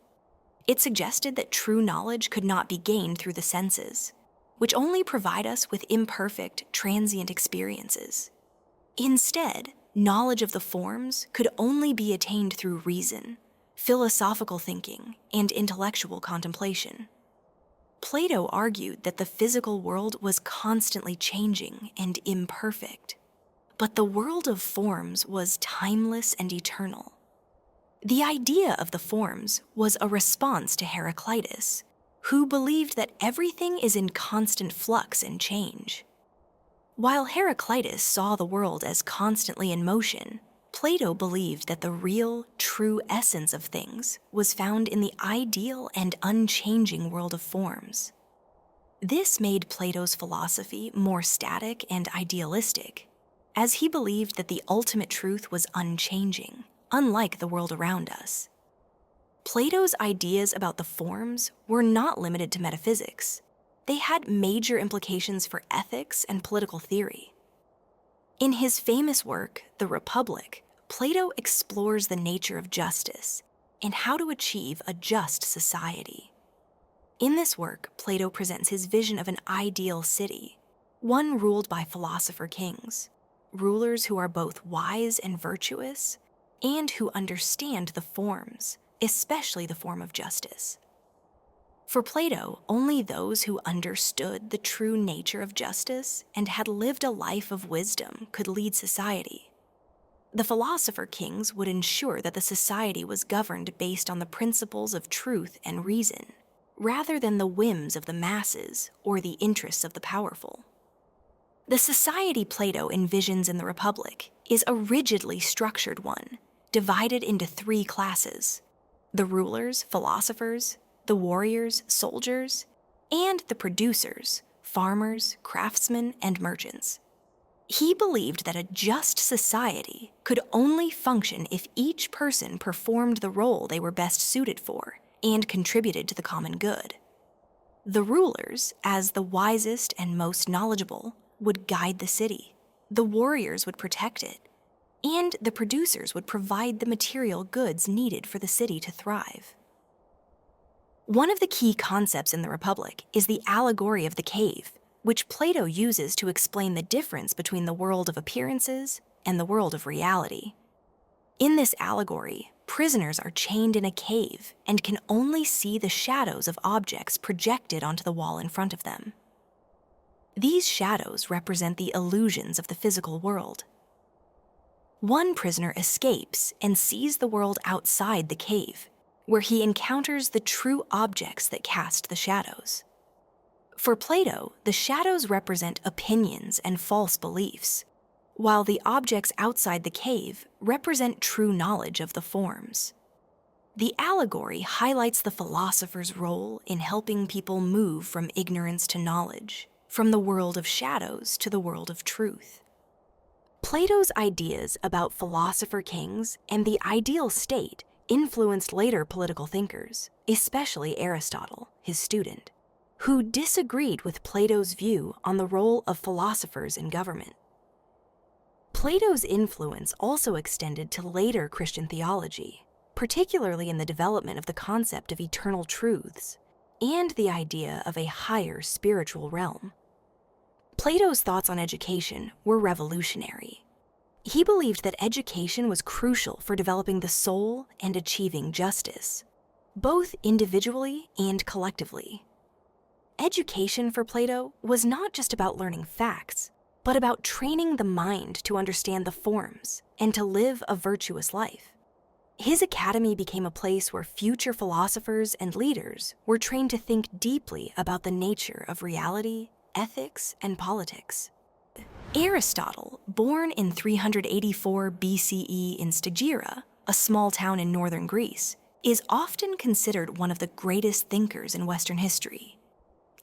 It suggested that true knowledge could not be gained through the senses, which only provide us with imperfect, transient experiences. Instead, knowledge of the forms could only be attained through reason, philosophical thinking, and intellectual contemplation. Plato argued that the physical world was constantly changing and imperfect, but the world of forms was timeless and eternal. The idea of the forms was a response to Heraclitus, who believed that everything is in constant flux and change. While Heraclitus saw the world as constantly in motion, Plato believed that the real, true essence of things was found in the ideal and unchanging world of forms. This made Plato's philosophy more static and idealistic, as he believed that the ultimate truth was unchanging, unlike the world around us. Plato's ideas about the forms were not limited to metaphysics. They had major implications for ethics and political theory. In his famous work, The Republic, Plato explores the nature of justice and how to achieve a just society. In this work, Plato presents his vision of an ideal city, one ruled by philosopher kings, rulers who are both wise and virtuous, and who understand the forms, especially the form of justice. For Plato, only those who understood the true nature of justice and had lived a life of wisdom could lead society. The philosopher kings would ensure that the society was governed based on the principles of truth and reason, rather than the whims of the masses or the interests of the powerful. The society Plato envisions in the Republic is a rigidly structured one, divided into 3 classes: the rulers, philosophers, the warriors, soldiers, and the producers, farmers, craftsmen, and merchants. He believed that a just society could only function if each person performed the role they were best suited for and contributed to the common good. The rulers, as the wisest and most knowledgeable, would guide the city, the warriors would protect it, and the producers would provide the material goods needed for the city to thrive. One of the key concepts in the Republic is the allegory of the cave, which Plato uses to explain the difference between the world of appearances and the world of reality. In this allegory, prisoners are chained in a cave and can only see the shadows of objects projected onto the wall in front of them. These shadows represent the illusions of the physical world. One prisoner escapes and sees the world outside the cave, where he encounters the true objects that cast the shadows. For Plato, the shadows represent opinions and false beliefs, while the objects outside the cave represent true knowledge of the forms. The allegory highlights the philosopher's role in helping people move from ignorance to knowledge, from the world of shadows to the world of truth. Plato's ideas about philosopher kings and the ideal state influenced later political thinkers, especially Aristotle, his student, who disagreed with Plato's view on the role of philosophers in government. Plato's influence also extended to later Christian theology, particularly in the development of the concept of eternal truths and the idea of a higher spiritual realm. Plato's thoughts on education were revolutionary. He believed that education was crucial for developing the soul and achieving justice, both individually and collectively. Education for Plato was not just about learning facts, but about training the mind to understand the forms and to live a virtuous life. His academy became a place where future philosophers and leaders were trained to think deeply about the nature of reality, ethics, and politics. Aristotle, born in 384 BCE in Stagira, a small town in northern Greece, is often considered one of the greatest thinkers in Western history.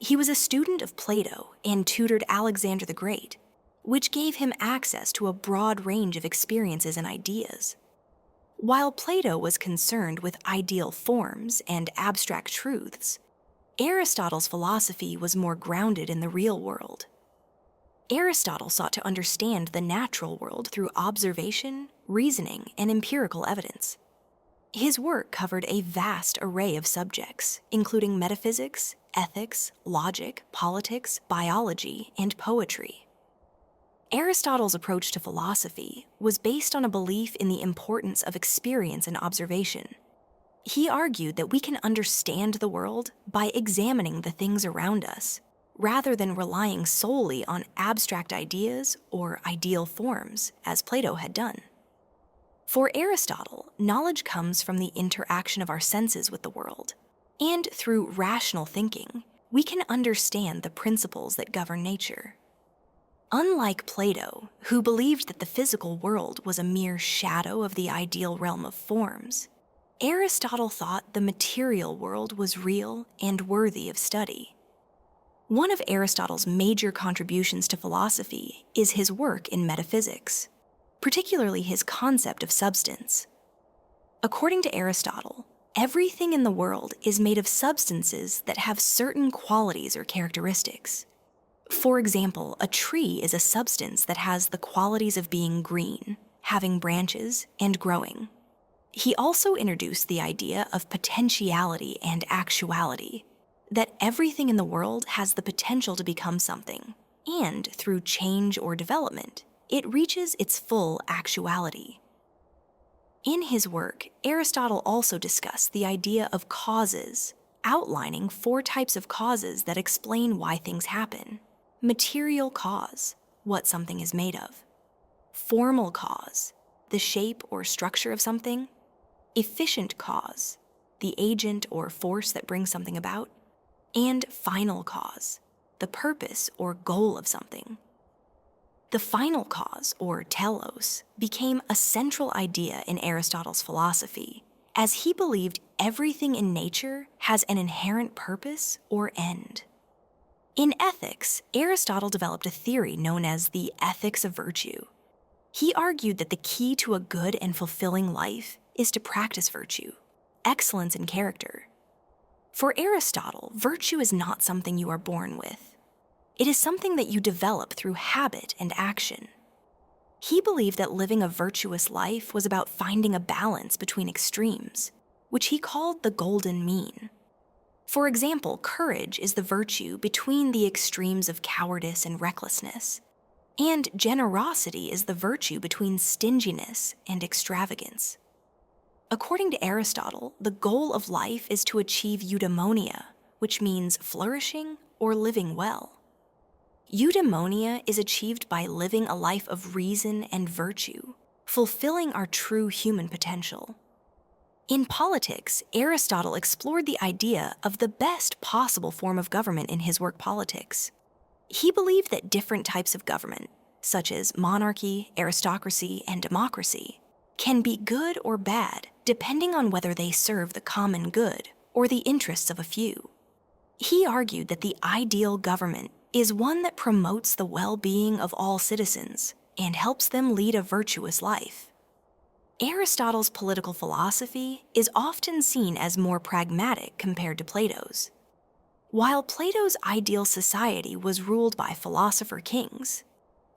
He was a student of Plato and tutored Alexander the Great, which gave him access to a broad range of experiences and ideas. While Plato was concerned with ideal forms and abstract truths, Aristotle's philosophy was more grounded in the real world. Aristotle sought to understand the natural world through observation, reasoning, and empirical evidence. His work covered a vast array of subjects, including metaphysics, ethics, logic, politics, biology, and poetry. Aristotle's approach to philosophy was based on a belief in the importance of experience and observation. He argued that we can understand the world by examining the things around us, rather than relying solely on abstract ideas or ideal forms, as Plato had done. For Aristotle, knowledge comes from the interaction of our senses with the world, and through rational thinking, we can understand the principles that govern nature. Unlike Plato, who believed that the physical world was a mere shadow of the ideal realm of forms, Aristotle thought the material world was real and worthy of study. One of Aristotle's major contributions to philosophy is his work in metaphysics, particularly his concept of substance. According to Aristotle, everything in the world is made of substances that have certain qualities or characteristics. For example, a tree is a substance that has the qualities of being green, having branches, and growing. He also introduced the idea of potentiality and actuality, that everything in the world has the potential to become something, and through change or development, it reaches its full actuality. In his work, Aristotle also discussed the idea of causes, outlining 4 types of causes that explain why things happen. Material cause, what something is made of. Formal cause, the shape or structure of something. Efficient cause, the agent or force that brings something about. And final cause, the purpose or goal of something. The final cause, or telos, became a central idea in Aristotle's philosophy, as he believed everything in nature has an inherent purpose or end. In ethics, Aristotle developed a theory known as the ethics of virtue. He argued that the key to a good and fulfilling life is to practice virtue, excellence in character. For Aristotle, virtue is not something you are born with. It is something that you develop through habit and action. He believed that living a virtuous life was about finding a balance between extremes, which he called the golden mean. For example, courage is the virtue between the extremes of cowardice and recklessness, and generosity is the virtue between stinginess and extravagance. According to Aristotle, the goal of life is to achieve eudaimonia, which means flourishing or living well. Eudaimonia is achieved by living a life of reason and virtue, fulfilling our true human potential. In politics, Aristotle explored the idea of the best possible form of government in his work Politics. He believed that different types of government, such as monarchy, aristocracy, and democracy, can be good or bad depending on whether they serve the common good or the interests of a few. He argued that the ideal government is one that promotes the well-being of all citizens and helps them lead a virtuous life. Aristotle's political philosophy is often seen as more pragmatic compared to Plato's. While Plato's ideal society was ruled by philosopher kings,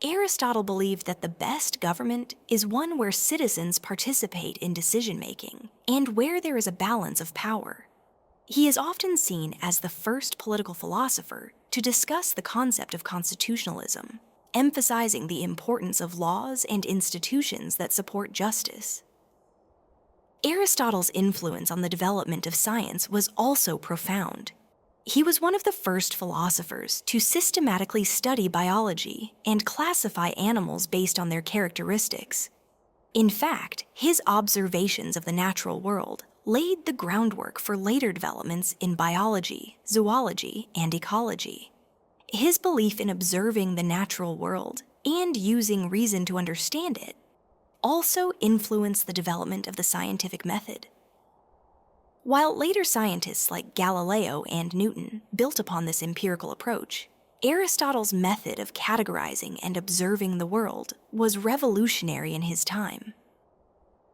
Aristotle believed that the best government is one where citizens participate in decision-making and where there is a balance of power. He is often seen as the first political philosopher to discuss the concept of constitutionalism, emphasizing the importance of laws and institutions that support justice. Aristotle's influence on the development of science was also profound. He was one of the first philosophers to systematically study biology and classify animals based on their characteristics. In fact, his observations of the natural world laid the groundwork for later developments in biology, zoology, and ecology. His belief in observing the natural world and using reason to understand it also influenced the development of the scientific method. While later scientists like Galileo and Newton built upon this empirical approach, Aristotle's method of categorizing and observing the world was revolutionary in his time.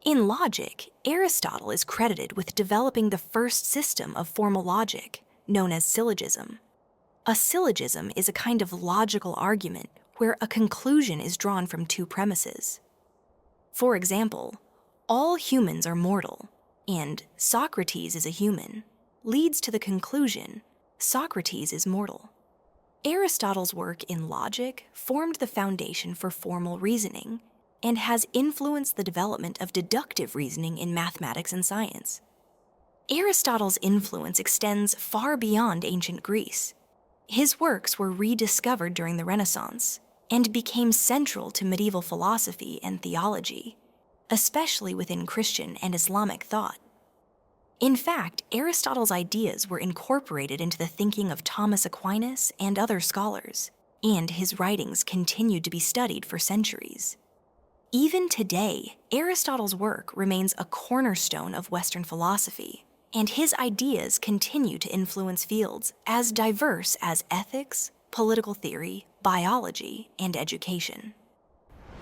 In logic, Aristotle is credited with developing the first system of formal logic, known as syllogism. A syllogism is a kind of logical argument where a conclusion is drawn from 2 premises. For example, all humans are mortal, and Socrates is a human, leads to the conclusion, Socrates is mortal. Aristotle's work in logic formed the foundation for formal reasoning and has influenced the development of deductive reasoning in mathematics and science. Aristotle's influence extends far beyond ancient Greece. His works were rediscovered during the Renaissance and became central to medieval philosophy and theology, especially within Christian and Islamic thought. In fact, Aristotle's ideas were incorporated into the thinking of Thomas Aquinas and other scholars, and his writings continued to be studied for centuries. Even today, Aristotle's work remains a cornerstone of Western philosophy, and his ideas continue to influence fields as diverse as ethics, political theory, biology, and education.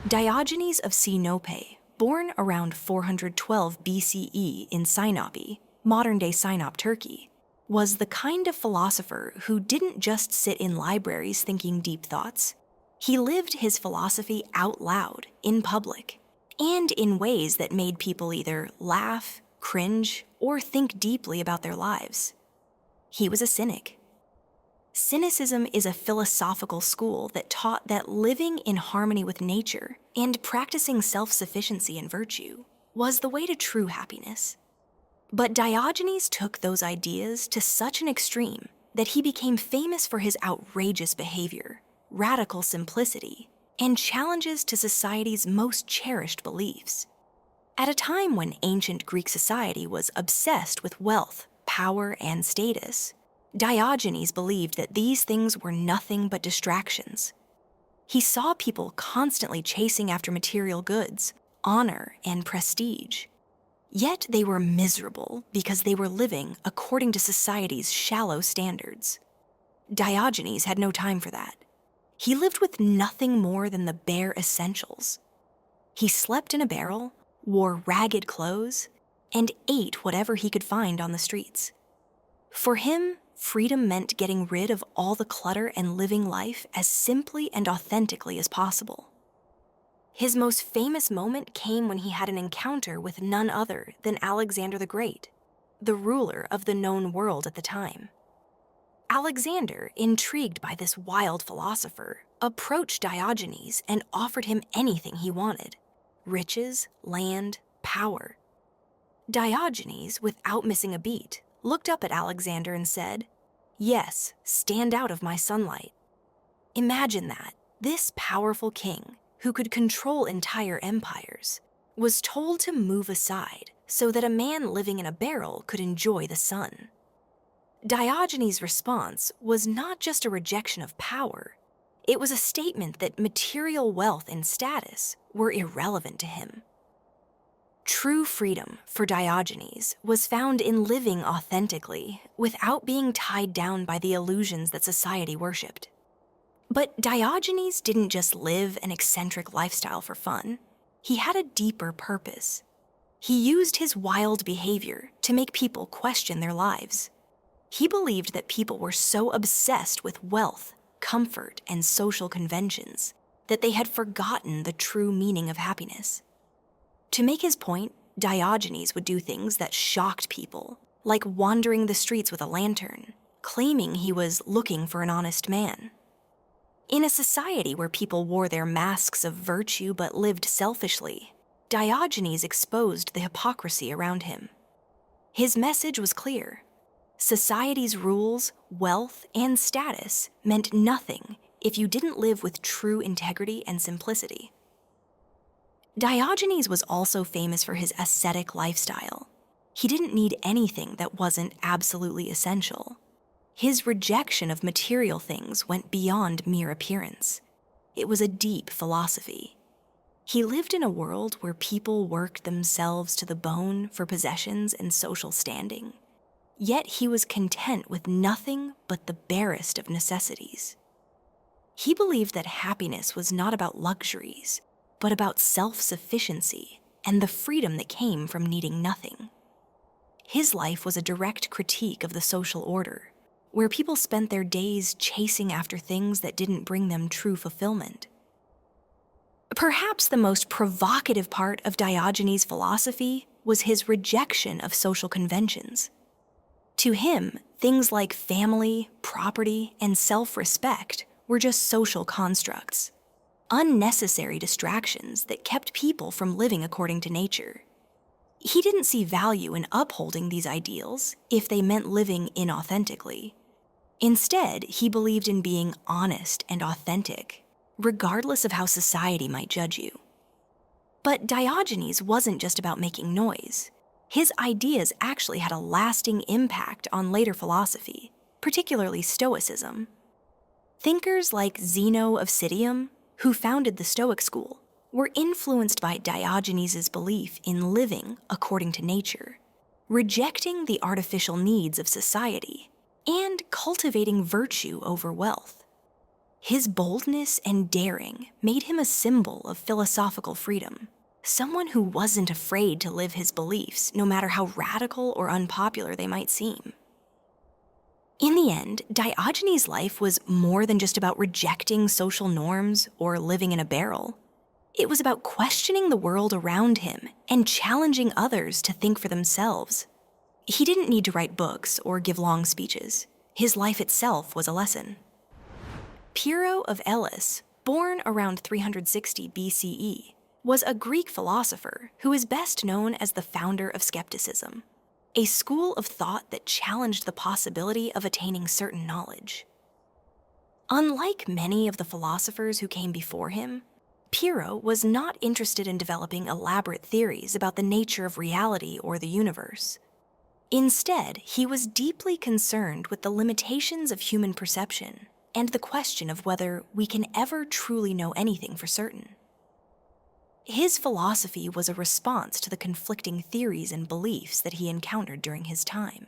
Diogenes of Sinope, born around 412 BCE in Sinope, modern-day Sinop, Turkey, was the kind of philosopher who didn't just sit in libraries thinking deep thoughts. He lived his philosophy out loud, in public, and in ways that made people either laugh, cringe, or think deeply about their lives. He was a cynic. Cynicism is a philosophical school that taught that living in harmony with nature and practicing self-sufficiency and virtue was the way to true happiness. But Diogenes took those ideas to such an extreme that he became famous for his outrageous behavior, radical simplicity, and challenges to society's most cherished beliefs. At a time when ancient Greek society was obsessed with wealth, power, and status, Diogenes believed that these things were nothing but distractions. He saw people constantly chasing after material goods, honor, and prestige. Yet they were miserable because they were living according to society's shallow standards. Diogenes had no time for that. He lived with nothing more than the bare essentials. He slept in a barrel, wore ragged clothes, and ate whatever he could find on the streets. For him, freedom meant getting rid of all the clutter and living life as simply and authentically as possible. His most famous moment came when he had an encounter with none other than Alexander the Great, the ruler of the known world at the time. Alexander, intrigued by this wild philosopher, approached Diogenes and offered him anything he wanted: riches, land, power. Diogenes, without missing a beat, looked up at Alexander and said, "Yes, stand out of my sunlight." Imagine that. This powerful king, who could control entire empires, was told to move aside so that a man living in a barrel could enjoy the sun. Diogenes' response was not just a rejection of power. It was a statement that material wealth and status were irrelevant to him. True freedom for Diogenes was found in living authentically without being tied down by the illusions that society worshipped. But Diogenes didn't just live an eccentric lifestyle for fun. He had a deeper purpose. He used his wild behavior to make people question their lives. He believed that people were so obsessed with wealth, comfort, and social conventions that they had forgotten the true meaning of happiness. To make his point, Diogenes would do things that shocked people, like wandering the streets with a lantern, claiming he was looking for an honest man. In a society where people wore their masks of virtue but lived selfishly, Diogenes exposed the hypocrisy around him. His message was clear. Society's rules, wealth, and status meant nothing if you didn't live with true integrity and simplicity. Diogenes was also famous for his ascetic lifestyle. He didn't need anything that wasn't absolutely essential. His rejection of material things went beyond mere appearance. It was a deep philosophy. He lived in a world where people worked themselves to the bone for possessions and social standing. Yet he was content with nothing but the barest of necessities. He believed that happiness was not about luxuries, but about self-sufficiency and the freedom that came from needing nothing. His life was a direct critique of the social order, where people spent their days chasing after things that didn't bring them true fulfillment. Perhaps the most provocative part of Diogenes' philosophy was his rejection of social conventions. To him, things like family, property, and self-respect were just social constructs, unnecessary distractions that kept people from living according to nature. He didn't see value in upholding these ideals if they meant living inauthentically. Instead, he believed in being honest and authentic, regardless of how society might judge you. But Diogenes wasn't just about making noise. His ideas actually had a lasting impact on later philosophy, particularly Stoicism. Thinkers like Zeno of Citium, who founded the Stoic school, were influenced by Diogenes' belief in living according to nature, rejecting the artificial needs of society, and cultivating virtue over wealth. His boldness and daring made him a symbol of philosophical freedom, someone who wasn't afraid to live his beliefs, no matter how radical or unpopular they might seem. In the end, Diogenes' life was more than just about rejecting social norms or living in a barrel. It was about questioning the world around him and challenging others to think for themselves. He didn't need to write books or give long speeches. His life itself was a lesson. Pyrrho of Elis, born around 360 BCE, was a Greek philosopher who is best known as the founder of skepticism, a school of thought that challenged the possibility of attaining certain knowledge. Unlike many of the philosophers who came before him, Pyrrho was not interested in developing elaborate theories about the nature of reality or the universe. Instead, he was deeply concerned with the limitations of human perception and the question of whether we can ever truly know anything for certain. His philosophy was a response to the conflicting theories and beliefs that he encountered during his time.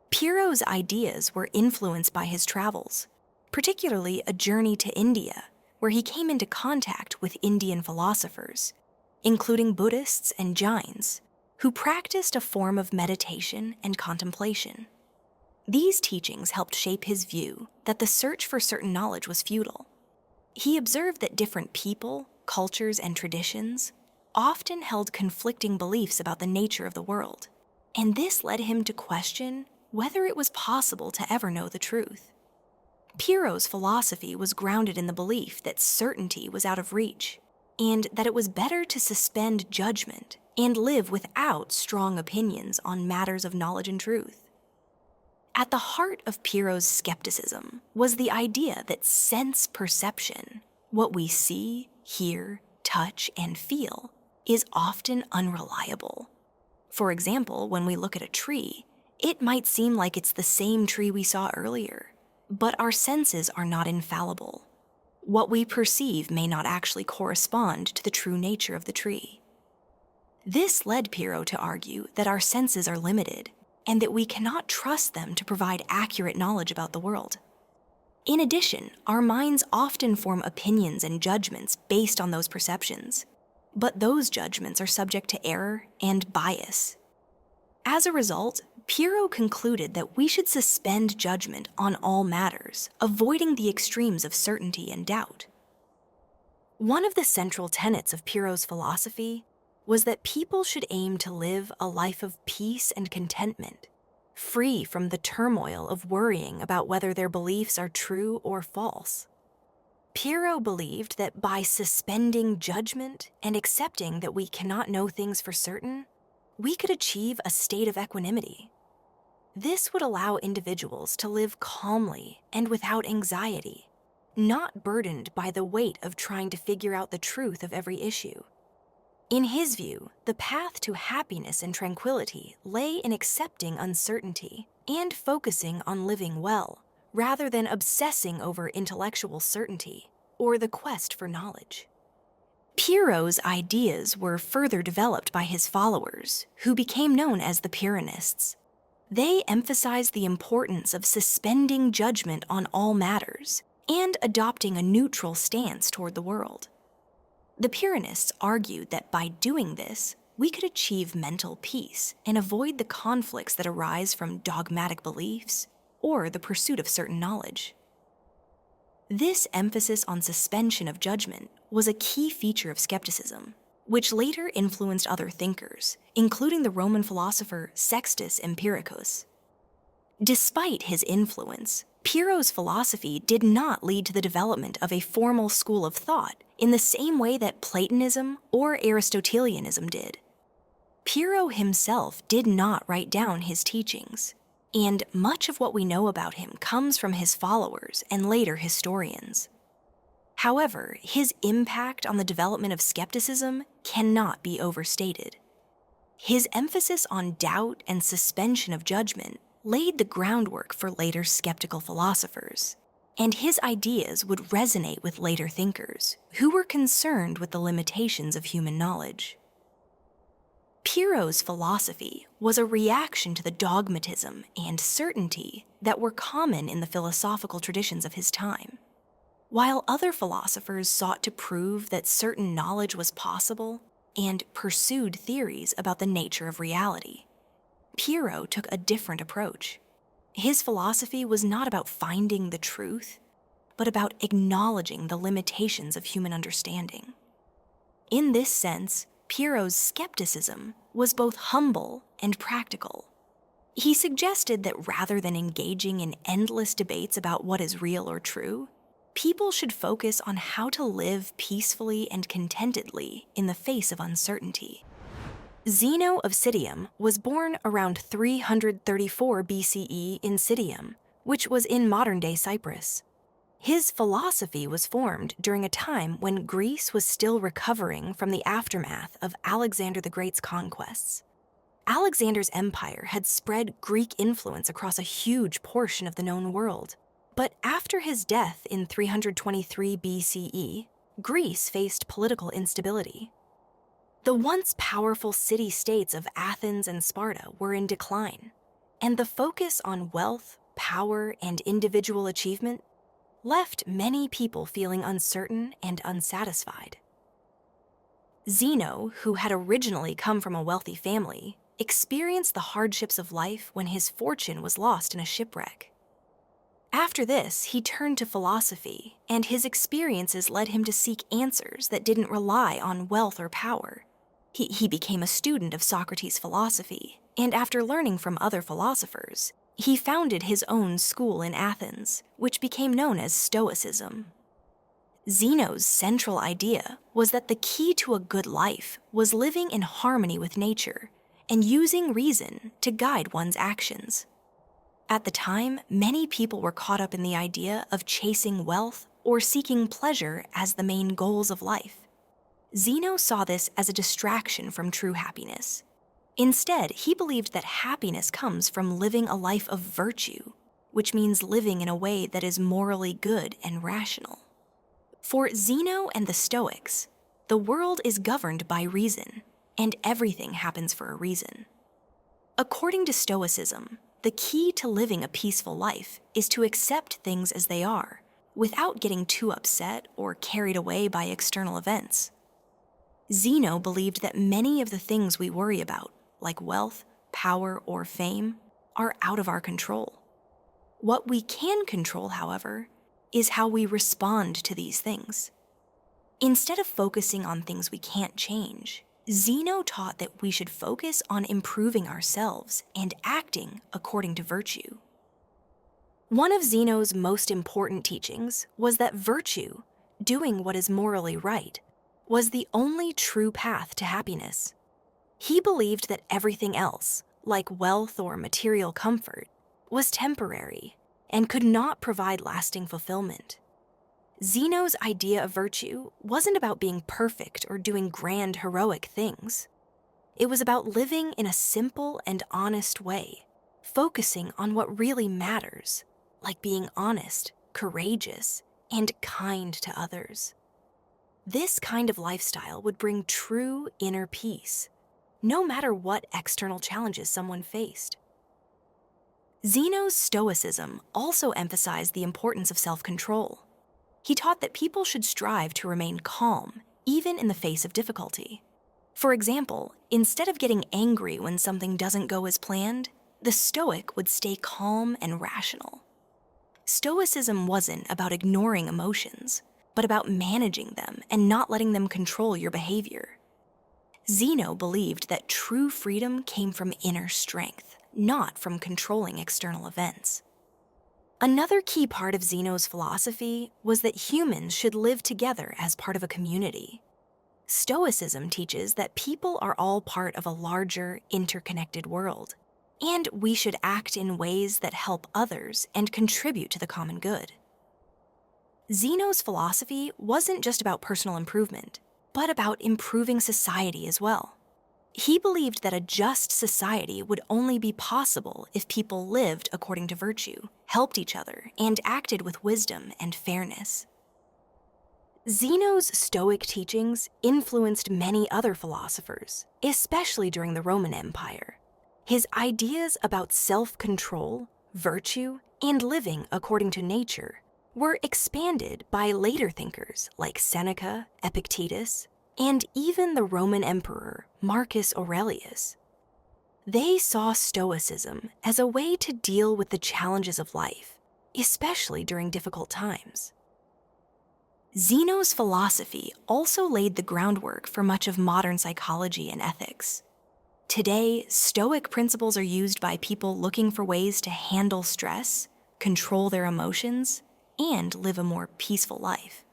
Pyrrho's ideas were influenced by his travels, particularly a journey to India, where he came into contact with Indian philosophers, including Buddhists and Jains, who practiced a form of meditation and contemplation. These teachings helped shape his view that the search for certain knowledge was futile. He observed that different people, cultures, and traditions often held conflicting beliefs about the nature of the world, and this led him to question whether it was possible to ever know the truth. Pyrrho's philosophy was grounded in the belief that certainty was out of reach, and that it was better to suspend judgment and live without strong opinions on matters of knowledge and truth. At the heart of Pyrrho's skepticism was the idea that sense perception, what we see, hear, touch, and feel, is often unreliable. For example, when we look at a tree, it might seem like it's the same tree we saw earlier, but our senses are not infallible. What we perceive may not actually correspond to the true nature of the tree. This led Pyrrho to argue that our senses are limited, and that we cannot trust them to provide accurate knowledge about the world. In addition, our minds often form opinions and judgments based on those perceptions, but those judgments are subject to error and bias. As a result, Pyrrho concluded that we should suspend judgment on all matters, avoiding the extremes of certainty and doubt. One of the central tenets of Pyrrho's philosophy was that people should aim to live a life of peace and contentment, free from the turmoil of worrying about whether their beliefs are true or false. Pyrrho believed that by suspending judgment and accepting that we cannot know things for certain, we could achieve a state of equanimity. This would allow individuals to live calmly and without anxiety, not burdened by the weight of trying to figure out the truth of every issue. In his view, the path to happiness and tranquility lay in accepting uncertainty and focusing on living well, rather than obsessing over intellectual certainty or the quest for knowledge. Pyrrho's ideas were further developed by his followers, who became known as the Pyrrhonists. They emphasized the importance of suspending judgment on all matters and adopting a neutral stance toward the world. The Pyrrhonists argued that by doing this, we could achieve mental peace and avoid the conflicts that arise from dogmatic beliefs or the pursuit of certain knowledge. This emphasis on suspension of judgment was a key feature of skepticism, which later influenced other thinkers, including the Roman philosopher Sextus Empiricus. Despite his influence, Pyrrho's philosophy did not lead to the development of a formal school of thought in the same way that Platonism or Aristotelianism did. Pyrrho himself did not write down his teachings, and much of what we know about him comes from his followers and later historians. However, his impact on the development of skepticism cannot be overstated. His emphasis on doubt and suspension of judgment laid the groundwork for later skeptical philosophers, and his ideas would resonate with later thinkers who were concerned with the limitations of human knowledge. Pyrrho's philosophy was a reaction to the dogmatism and certainty that were common in the philosophical traditions of his time. While other philosophers sought to prove that certain knowledge was possible and pursued theories about the nature of reality. Pyrrho took a different approach. His philosophy was not about finding the truth, but about acknowledging the limitations of human understanding. In this sense, Pyrrho's skepticism was both humble and practical. He suggested that rather than engaging in endless debates about what is real or true, people should focus on how to live peacefully and contentedly in the face of uncertainty. Zeno of Citium was born around 334 BCE in Citium, which was in modern-day Cyprus. His philosophy was formed during a time when Greece was still recovering from the aftermath of Alexander the Great's conquests. Alexander's empire had spread Greek influence across a huge portion of the known world. But after his death in 323 BCE, Greece faced political instability. The once powerful city-states of Athens and Sparta were in decline, and the focus on wealth, power, and individual achievement left many people feeling uncertain and unsatisfied. Zeno, who had originally come from a wealthy family, experienced the hardships of life when his fortune was lost in a shipwreck. After this, he turned to philosophy, and his experiences led him to seek answers that didn't rely on wealth or power. He became a student of Socrates' philosophy, and after learning from other philosophers, he founded his own school in Athens, which became known as Stoicism. Zeno's central idea was that the key to a good life was living in harmony with nature and using reason to guide one's actions. At the time, many people were caught up in the idea of chasing wealth or seeking pleasure as the main goals of life. Zeno saw this as a distraction from true happiness. Instead, he believed that happiness comes from living a life of virtue, which means living in a way that is morally good and rational. For Zeno and the Stoics, the world is governed by reason, and everything happens for a reason. According to Stoicism, the key to living a peaceful life is to accept things as they are, without getting too upset or carried away by external events. Zeno believed that many of the things we worry about, like wealth, power, or fame, are out of our control. What we can control, however, is how we respond to these things. Instead of focusing on things we can't change, Zeno taught that we should focus on improving ourselves and acting according to virtue. One of Zeno's most important teachings was that virtue, doing what is morally right, was the only true path to happiness. He believed that everything else, like wealth or material comfort, was temporary and could not provide lasting fulfillment. Zeno's idea of virtue wasn't about being perfect or doing grand heroic things. It was about living in a simple and honest way, focusing on what really matters, like being honest, courageous, and kind to others. This kind of lifestyle would bring true inner peace, no matter what external challenges someone faced. Zeno's Stoicism also emphasized the importance of self-control. He taught that people should strive to remain calm, even in the face of difficulty. For example, instead of getting angry when something doesn't go as planned, the Stoic would stay calm and rational. Stoicism wasn't about ignoring emotions, but about managing them and not letting them control your behavior. Zeno believed that true freedom came from inner strength, not from controlling external events. Another key part of Zeno's philosophy was that humans should live together as part of a community. Stoicism teaches that people are all part of a larger, interconnected world, and we should act in ways that help others and contribute to the common good. Zeno's philosophy wasn't just about personal improvement, but about improving society as well. He believed that a just society would only be possible if people lived according to virtue, helped each other, and acted with wisdom and fairness. Zeno's Stoic teachings influenced many other philosophers, especially during the Roman Empire. His ideas about self-control, virtue, and living according to nature were expanded by later thinkers like Seneca, Epicurus, and even the Roman Emperor Marcus Aurelius. They saw Stoicism as a way to deal with the challenges of life, especially during difficult times. Zeno's philosophy also laid the groundwork for much of modern psychology and ethics. Today, Stoic principles are used by people looking for ways to handle stress, control their emotions, and live a more peaceful life.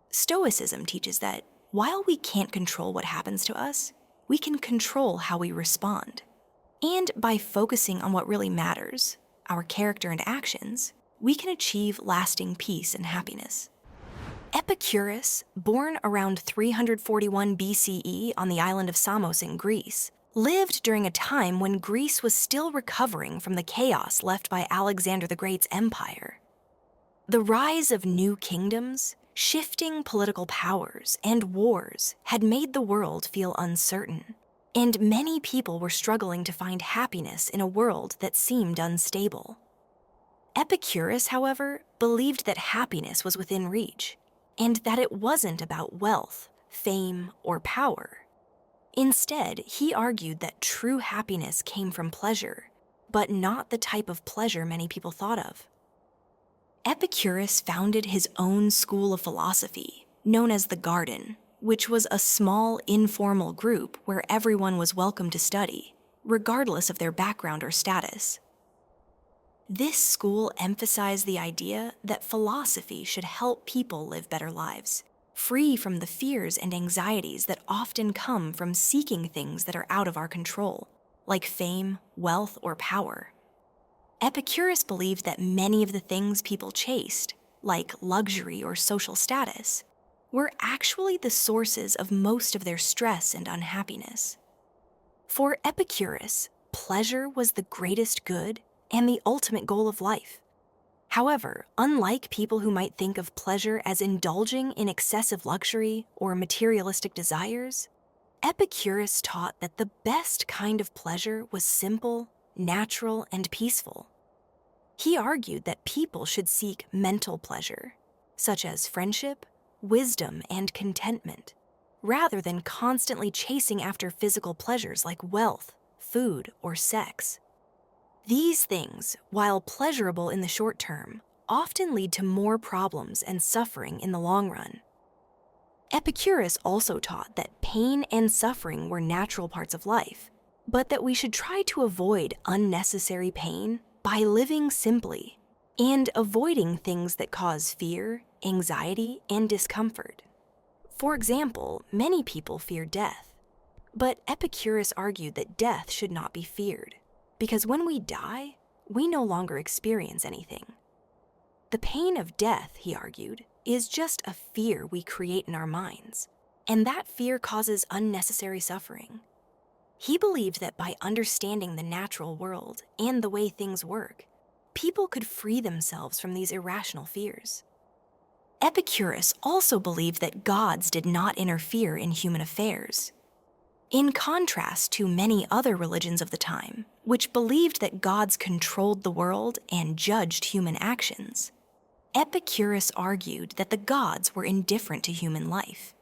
Stoicism teaches that while we can't control what happens to us, we can control how we respond. And by focusing on what really matters, our character and actions, we can achieve lasting peace and happiness. Epicurus, born around 341 BCE on the island of Samos in Greece, lived during a time when Greece was still recovering from the chaos left by Alexander the Great's empire. The rise of new kingdoms, shifting political powers, and wars had made the world feel uncertain, and many people were struggling to find happiness in a world that seemed unstable. Epicurus, however, believed that happiness was within reach, and that it wasn't about wealth, fame, or power. Instead, he argued that true happiness came from pleasure, but not the type of pleasure many people thought of. Epicurus founded his own school of philosophy, known as the Garden, which was a small, informal group where everyone was welcome to study, regardless of their background or status. This school emphasized the idea that philosophy should help people live better lives, free from the fears and anxieties that often come from seeking things that are out of our control, like fame, wealth, or power. Epicurus believed that many of the things people chased, like luxury or social status, were actually the sources of most of their stress and unhappiness. For Epicurus, pleasure was the greatest good and the ultimate goal of life. However, unlike people who might think of pleasure as indulging in excessive luxury or materialistic desires, Epicurus taught that the best kind of pleasure was simple, natural, and peaceful. He argued that people should seek mental pleasure, such as friendship, wisdom, and contentment, rather than constantly chasing after physical pleasures like wealth, food, or sex. These things, while pleasurable in the short term, often lead to more problems and suffering in the long run. Epicurus also taught that pain and suffering were natural parts of life, but that we should try to avoid unnecessary pain by living simply and avoiding things that cause fear, anxiety, and discomfort. For example, many people fear death, but Epicurus argued that death should not be feared, because when we die, we no longer experience anything. The pain of death, he argued, is just a fear we create in our minds, and that fear causes unnecessary suffering. He believed that by understanding the natural world and the way things work, people could free themselves from these irrational fears. Epicurus also believed that gods did not interfere in human affairs. In contrast to many other religions of the time, which believed that gods controlled the world and judged human actions, Epicurus argued that the gods were indifferent to human life.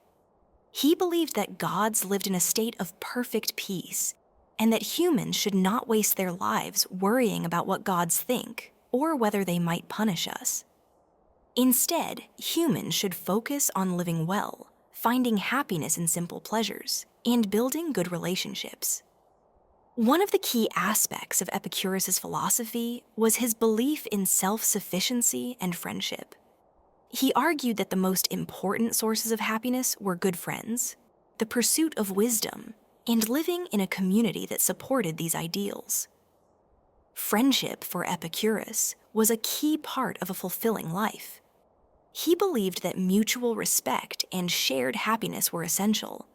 He believed that gods lived in a state of perfect peace, and that humans should not waste their lives worrying about what gods think or whether they might punish us. Instead, humans should focus on living well, finding happiness in simple pleasures, and building good relationships. One of the key aspects of Epicurus' philosophy was his belief in self-sufficiency and friendship. He argued that the most important sources of happiness were good friends, the pursuit of wisdom, and living in a community that supported these ideals. Friendship for Epicurus was a key part of a fulfilling life. He believed that mutual respect and shared happiness were essential,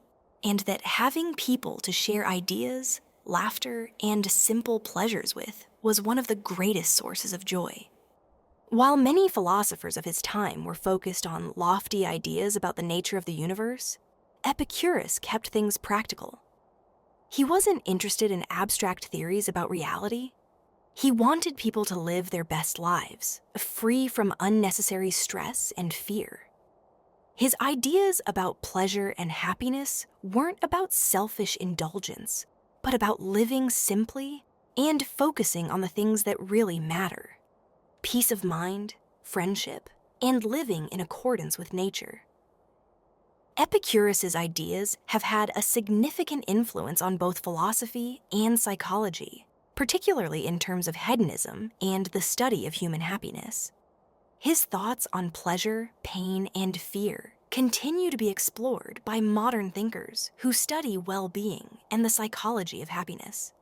and that having people to share ideas, laughter, and simple pleasures with was one of the greatest sources of joy. While many philosophers of his time were focused on lofty ideas about the nature of the universe, Epicurus kept things practical. He wasn't interested in abstract theories about reality. He wanted people to live their best lives, free from unnecessary stress and fear. His ideas about pleasure and happiness weren't about selfish indulgence, but about living simply and focusing on the things that really matter: peace of mind, friendship, and living in accordance with nature. Epicurus's ideas have had a significant influence on both philosophy and psychology, particularly in terms of hedonism and the study of human happiness. His thoughts on pleasure, pain, and fear continue to be explored by modern thinkers who study well-being and the psychology of happiness.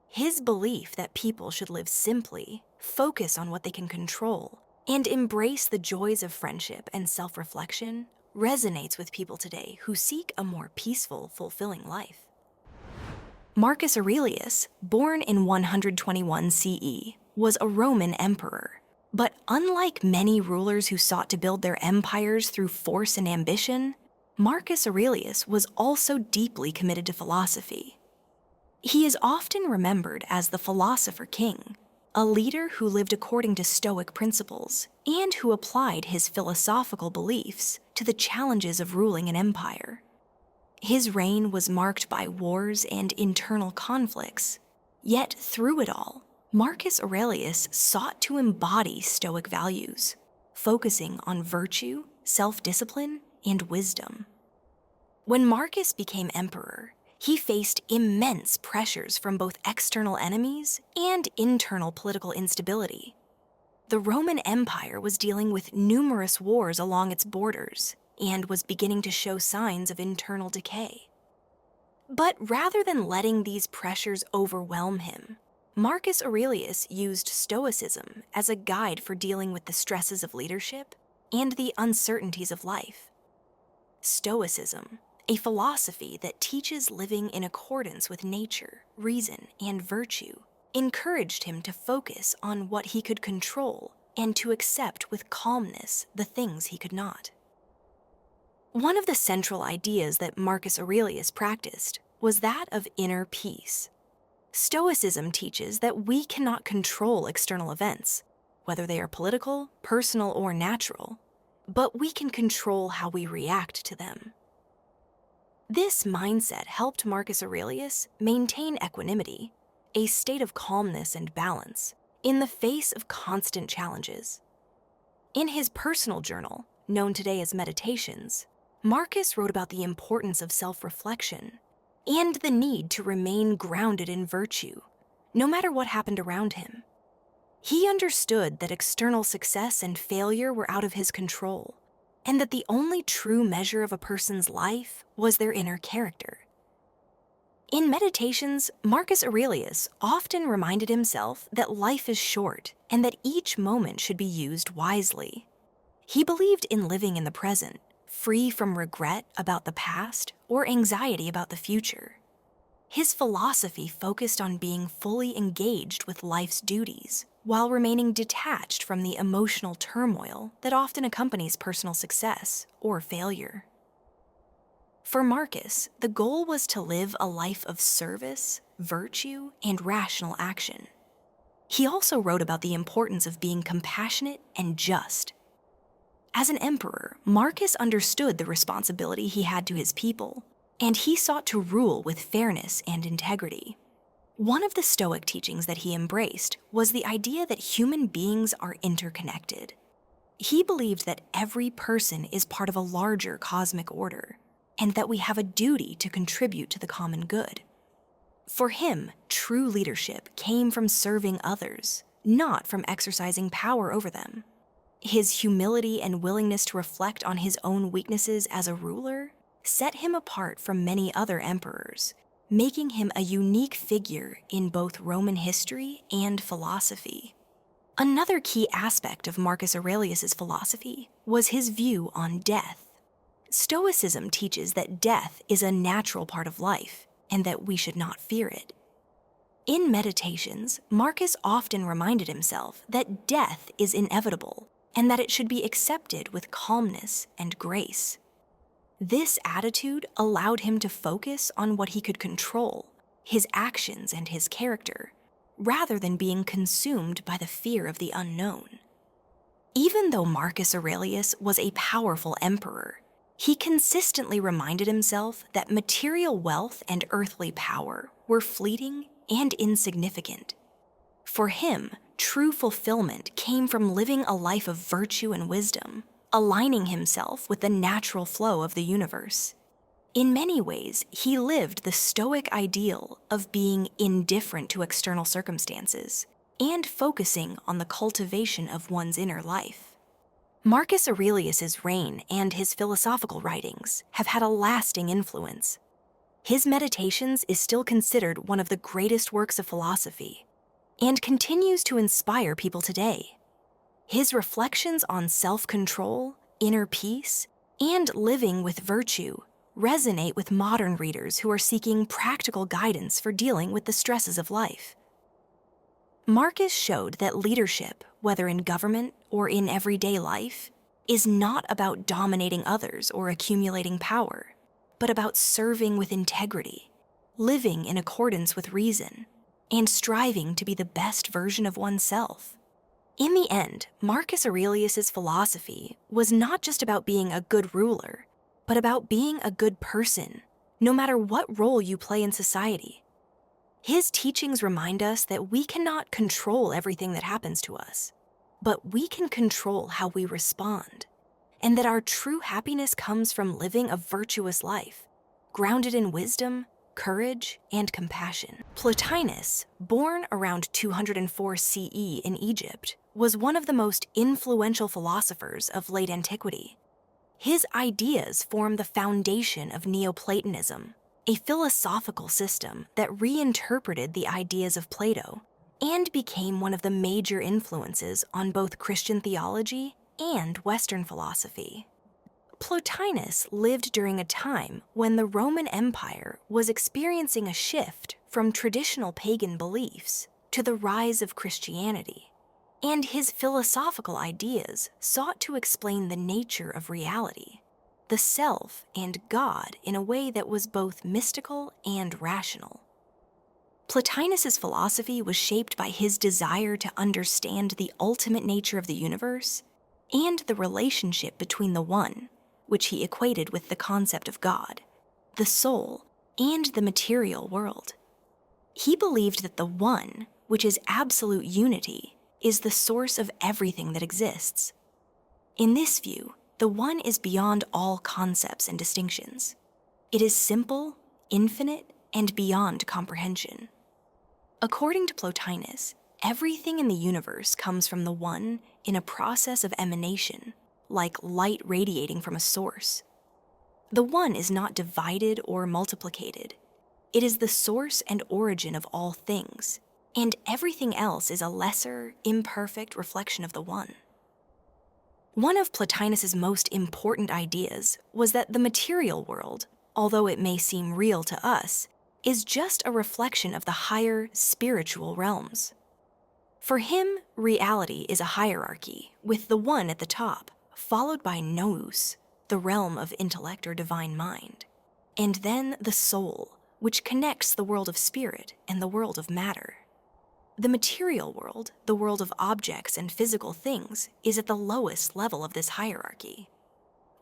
His belief that people should live simply, focus on what they can control, and embrace the joys of friendship and self-reflection resonates with people today who seek a more peaceful, fulfilling life. Marcus Aurelius, born in 121 CE, was a Roman emperor. But unlike many rulers who sought to build their empires through force and ambition, Marcus Aurelius was also deeply committed to philosophy. He is often remembered as the philosopher king, a leader who lived according to Stoic principles and who applied his philosophical beliefs to the challenges of ruling an empire. His reign was marked by wars and internal conflicts, yet through it all, Marcus Aurelius sought to embody Stoic values, focusing on virtue, self-discipline, and wisdom. When Marcus became emperor, he faced immense pressures from both external enemies and internal political instability. The Roman Empire was dealing with numerous wars along its borders and was beginning to show signs of internal decay. But rather than letting these pressures overwhelm him, Marcus Aurelius used Stoicism as a guide for dealing with the stresses of leadership and the uncertainties of life. Stoicism, a philosophy that teaches living in accordance with nature, reason, and virtue, encouraged him to focus on what he could control and to accept with calmness the things he could not. One of the central ideas that Marcus Aurelius practiced was that of inner peace. Stoicism teaches that we cannot control external events, whether they are political, personal, or natural, but we can control how we react to them. This mindset helped Marcus Aurelius maintain equanimity, a state of calmness and balance, in the face of constant challenges. In his personal journal, known today as Meditations, Marcus wrote about the importance of self-reflection and the need to remain grounded in virtue, no matter what happened around him. He understood that external success and failure were out of his control, and that the only true measure of a person's life was their inner character. In Meditations, Marcus Aurelius often reminded himself that life is short and that each moment should be used wisely. He believed in living in the present, free from regret about the past or anxiety about the future. His philosophy focused on being fully engaged with life's duties while remaining detached from the emotional turmoil that often accompanies personal success or failure. For Marcus, the goal was to live a life of service, virtue, and rational action. He also wrote about the importance of being compassionate and just. As an emperor, Marcus understood the responsibility he had to his people, and he sought to rule with fairness and integrity. One of the Stoic teachings that he embraced was the idea that human beings are interconnected. He believed that every person is part of a larger cosmic order, and that we have a duty to contribute to the common good. For him, true leadership came from serving others, not from exercising power over them. His humility and willingness to reflect on his own weaknesses as a ruler set him apart from many other emperors, making him a unique figure in both Roman history and philosophy. Another key aspect of Marcus Aurelius's philosophy was his view on death. Stoicism teaches that death is a natural part of life and that we should not fear it. In Meditations, Marcus often reminded himself that death is inevitable and that it should be accepted with calmness and grace. This attitude allowed him to focus on what he could control, his actions and his character, rather than being consumed by the fear of the unknown. Even though Marcus Aurelius was a powerful emperor, He consistently reminded himself that material wealth and earthly power were fleeting and insignificant. For him, true fulfillment came from living a life of virtue and wisdom, aligning himself with the natural flow of the universe. In many ways, he lived the Stoic ideal of being indifferent to external circumstances and focusing on the cultivation of one's inner life. Marcus Aurelius's reign and his philosophical writings have had a lasting influence. His Meditations is still considered one of the greatest works of philosophy and continues to inspire people today. His reflections on self-control, inner peace, and living with virtue resonate with modern readers who are seeking practical guidance for dealing with the stresses of life. Marcus showed that leadership, whether in government or in everyday life, is not about dominating others or accumulating power, but about serving with integrity, living in accordance with reason, and striving to be the best version of oneself. In the end, Marcus Aurelius's philosophy was not just about being a good ruler, but about being a good person, no matter what role you play in society. His teachings remind us that we cannot control everything that happens to us, but we can control how we respond, and that our true happiness comes from living a virtuous life, grounded in wisdom, courage, and compassion. Plotinus, born around 204 CE in Egypt, was one of the most influential philosophers of late antiquity. His ideas form the foundation of Neoplatonism, a philosophical system that reinterpreted the ideas of Plato and became one of the major influences on both Christian theology and Western philosophy. Plotinus lived during a time when the Roman Empire was experiencing a shift from traditional pagan beliefs to the rise of Christianity, and his philosophical ideas sought to explain the nature of reality, the self and God, in a way that was both mystical and rational. Plotinus's philosophy was shaped by his desire to understand the ultimate nature of the universe and the relationship between the One, which he equated with the concept of God, the soul, and the material world. He believed that the One, which is absolute unity, is the source of everything that exists. In this view, the One is beyond all concepts and distinctions. It is simple, infinite, and beyond comprehension. According to Plotinus, everything in the universe comes from the One in a process of emanation, like light radiating from a source. The One is not divided or multiplicated. It is the source and origin of all things, and everything else is a lesser, imperfect reflection of the One. One of Plotinus's most important ideas was that the material world, although it may seem real to us, is just a reflection of the higher spiritual realms. For him, reality is a hierarchy, with the One at the top, followed by nous, the realm of intellect or divine mind, and then the soul, which connects the world of spirit and the world of matter. The material world, the world of objects and physical things, is at the lowest level of this hierarchy.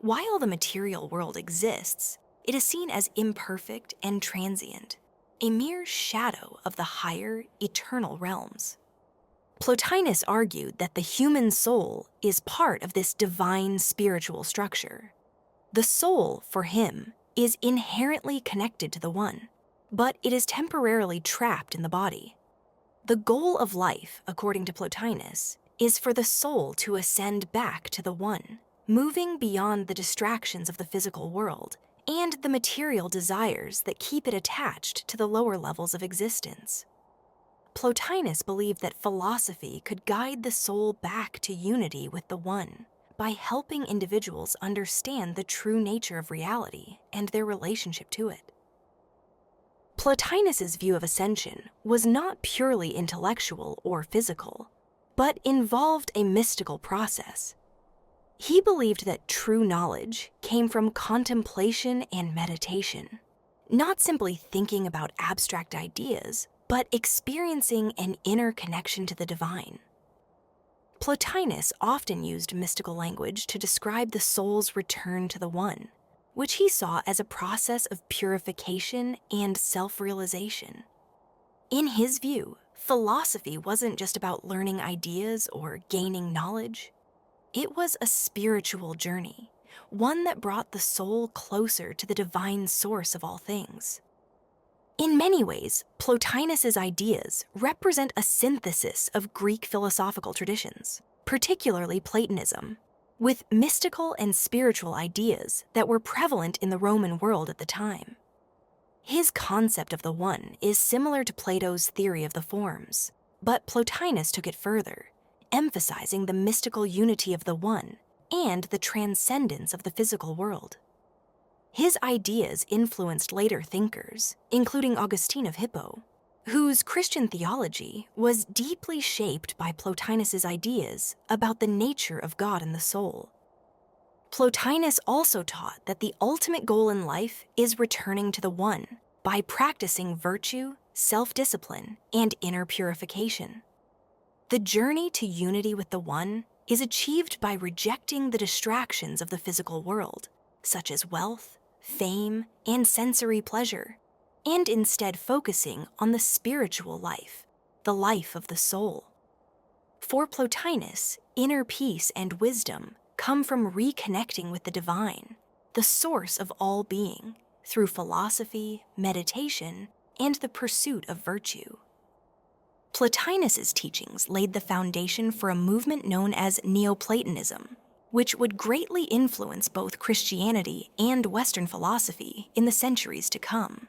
While the material world exists, it is seen as imperfect and transient, a mere shadow of the higher, eternal realms. Plotinus argued that the human soul is part of this divine spiritual structure. The soul, for him, is inherently connected to the One, but it is temporarily trapped in the body. The goal of life, according to Plotinus, is for the soul to ascend back to the One, moving beyond the distractions of the physical world and the material desires that keep it attached to the lower levels of existence. Plotinus believed that philosophy could guide the soul back to unity with the One by helping individuals understand the true nature of reality and their relationship to it. Plotinus's view of ascension was not purely intellectual or physical, but involved a mystical process. He believed that true knowledge came from contemplation and meditation, not simply thinking about abstract ideas, but experiencing an inner connection to the divine. Plotinus often used mystical language to describe the soul's return to the One, which he saw as a process of purification and self-realization. In his view, philosophy wasn't just about learning ideas or gaining knowledge. It was a spiritual journey, one that brought the soul closer to the divine source of all things. In many ways, Plotinus's ideas represent a synthesis of Greek philosophical traditions, particularly Platonism, with mystical and spiritual ideas that were prevalent in the Roman world at the time. His concept of the one is similar to Plato's theory of the forms, but Plotinus took it further, emphasizing the mystical unity of the one and the transcendence of the physical world. His ideas influenced later thinkers, including Augustine of Hippo, whose Christian theology was deeply shaped by Plotinus's ideas about the nature of God and the soul. Plotinus also taught that the ultimate goal in life is returning to the one by practicing virtue, self-discipline, and inner purification. The journey to unity with the one is achieved by rejecting the distractions of the physical world, such as wealth, fame, and sensory pleasure, and instead focusing on the spiritual life, the life of the soul. For Plotinus, inner peace and wisdom come from reconnecting with the divine, the source of all being, through philosophy, meditation, and the pursuit of virtue. Plotinus's teachings laid the foundation for a movement known as Neoplatonism, which would greatly influence both Christianity and Western philosophy in the centuries to come.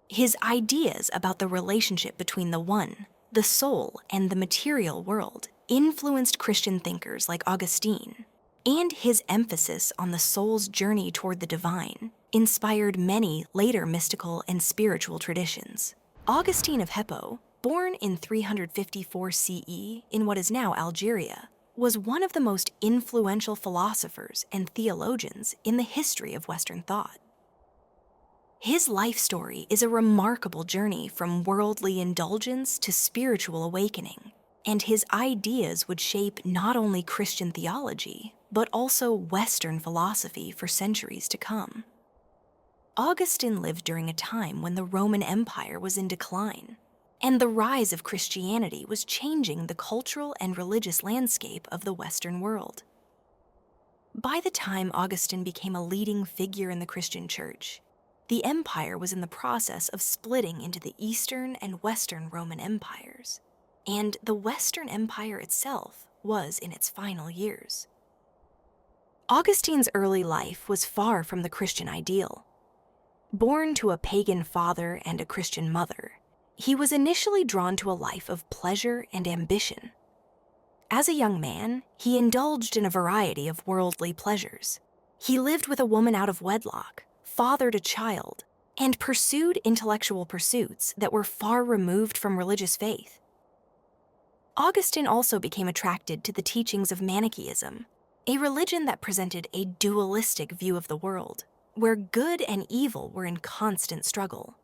His ideas about the relationship between the one, the soul, and the material world influenced Christian thinkers like Augustine, and his emphasis on the soul's journey toward the divine inspired many later mystical and spiritual traditions. Augustine of Hippo, born in 354 CE in what is now Algeria, was one of the most influential philosophers and theologians in the history of Western thought. His life story is a remarkable journey from worldly indulgence to spiritual awakening, and his ideas would shape not only Christian theology, but also Western philosophy for centuries to come. Augustine lived during a time when the Roman Empire was in decline, and the rise of Christianity was changing the cultural and religious landscape of the Western world. By the time Augustine became a leading figure in the Christian Church, the empire was in the process of splitting into the Eastern and Western Roman empires, and the Western Empire itself was in its final years. Augustine's early life was far from the Christian ideal. Born to a pagan father and a Christian mother, he was initially drawn to a life of pleasure and ambition. As a young man, he indulged in a variety of worldly pleasures. He lived with a woman out of wedlock, fathered a child, and pursued intellectual pursuits that were far removed from religious faith. Augustine also became attracted to the teachings of Manichaeism, a religion that presented a dualistic view of the world, where good and evil were in constant struggle.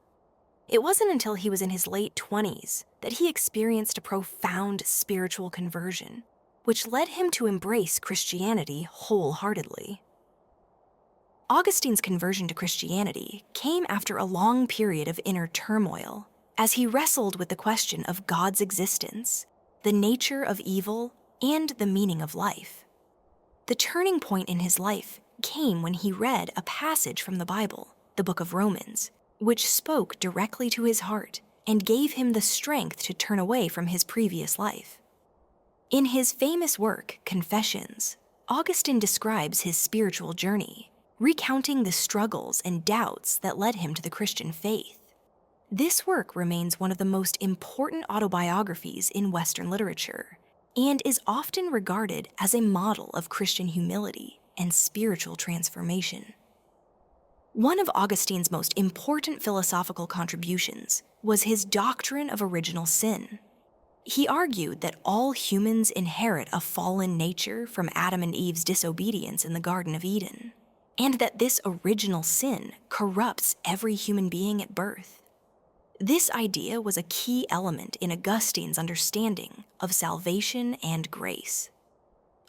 It wasn't until he was in his late 20s that he experienced a profound spiritual conversion, which led him to embrace Christianity wholeheartedly. Augustine's conversion to Christianity came after a long period of inner turmoil, as he wrestled with the question of God's existence, the nature of evil, and the meaning of life. The turning point in his life came when he read a passage from the Bible, the book of Romans, which spoke directly to his heart and gave him the strength to turn away from his previous life. In his famous work, Confessions, Augustine describes his spiritual journey, recounting the struggles and doubts that led him to the Christian faith. This work remains one of the most important autobiographies in Western literature and is often regarded as a model of Christian humility and spiritual transformation. One of Augustine's most important philosophical contributions was his doctrine of original sin. He argued that all humans inherit a fallen nature from Adam and Eve's disobedience in the Garden of Eden, and that this original sin corrupts every human being at birth. This idea was a key element in Augustine's understanding of salvation and grace.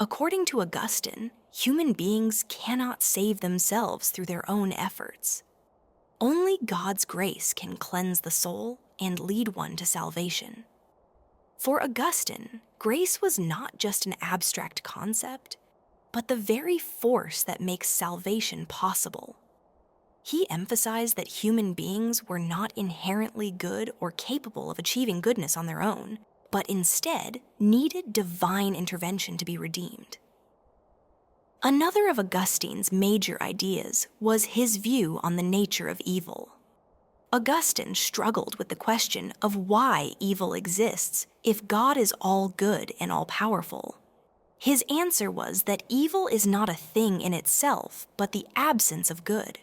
According to Augustine, human beings cannot save themselves through their own efforts. Only God's grace can cleanse the soul and lead one to salvation. For Augustine, grace was not just an abstract concept, but the very force that makes salvation possible. He emphasized that human beings were not inherently good or capable of achieving goodness on their own, but instead needed divine intervention to be redeemed. Another of Augustine's major ideas was his view on the nature of evil. Augustine struggled with the question of why evil exists if God is all good and all-powerful. His answer was that evil is not a thing in itself, but the absence of good.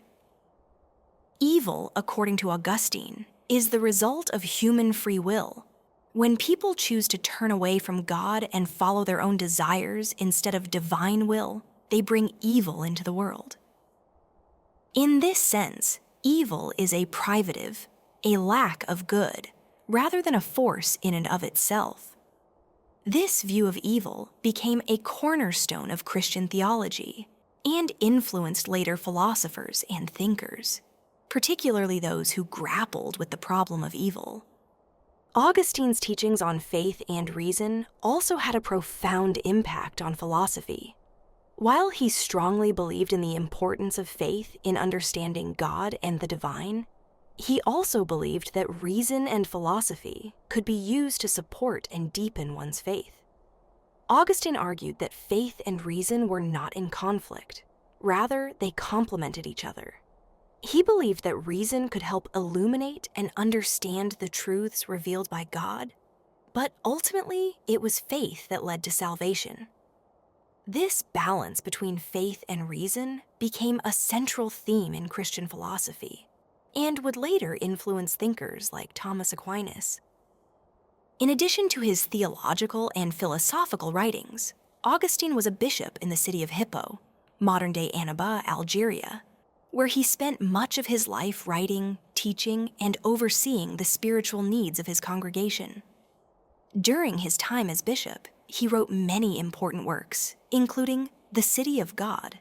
Evil, according to Augustine, is the result of human free will. When people choose to turn away from God and follow their own desires instead of divine will, they bring evil into the world. In this sense, evil is a privative, a lack of good, rather than a force in and of itself. This view of evil became a cornerstone of Christian theology and influenced later philosophers and thinkers, particularly those who grappled with the problem of evil. Augustine's teachings on faith and reason also had a profound impact on philosophy. While he strongly believed in the importance of faith in understanding God and the divine, he also believed that reason and philosophy could be used to support and deepen one's faith. Augustine argued that faith and reason were not in conflict. Rather, they complemented each other. He believed that reason could help illuminate and understand the truths revealed by God, but ultimately it was faith that led to salvation. This balance between faith and reason became a central theme in Christian philosophy, and would later influence thinkers like Thomas Aquinas. In addition to his theological and philosophical writings, Augustine was a bishop in the city of Hippo, modern-day Annaba, Algeria, where he spent much of his life writing, teaching, and overseeing the spiritual needs of his congregation. During his time as bishop, he wrote many important works, including The City of God,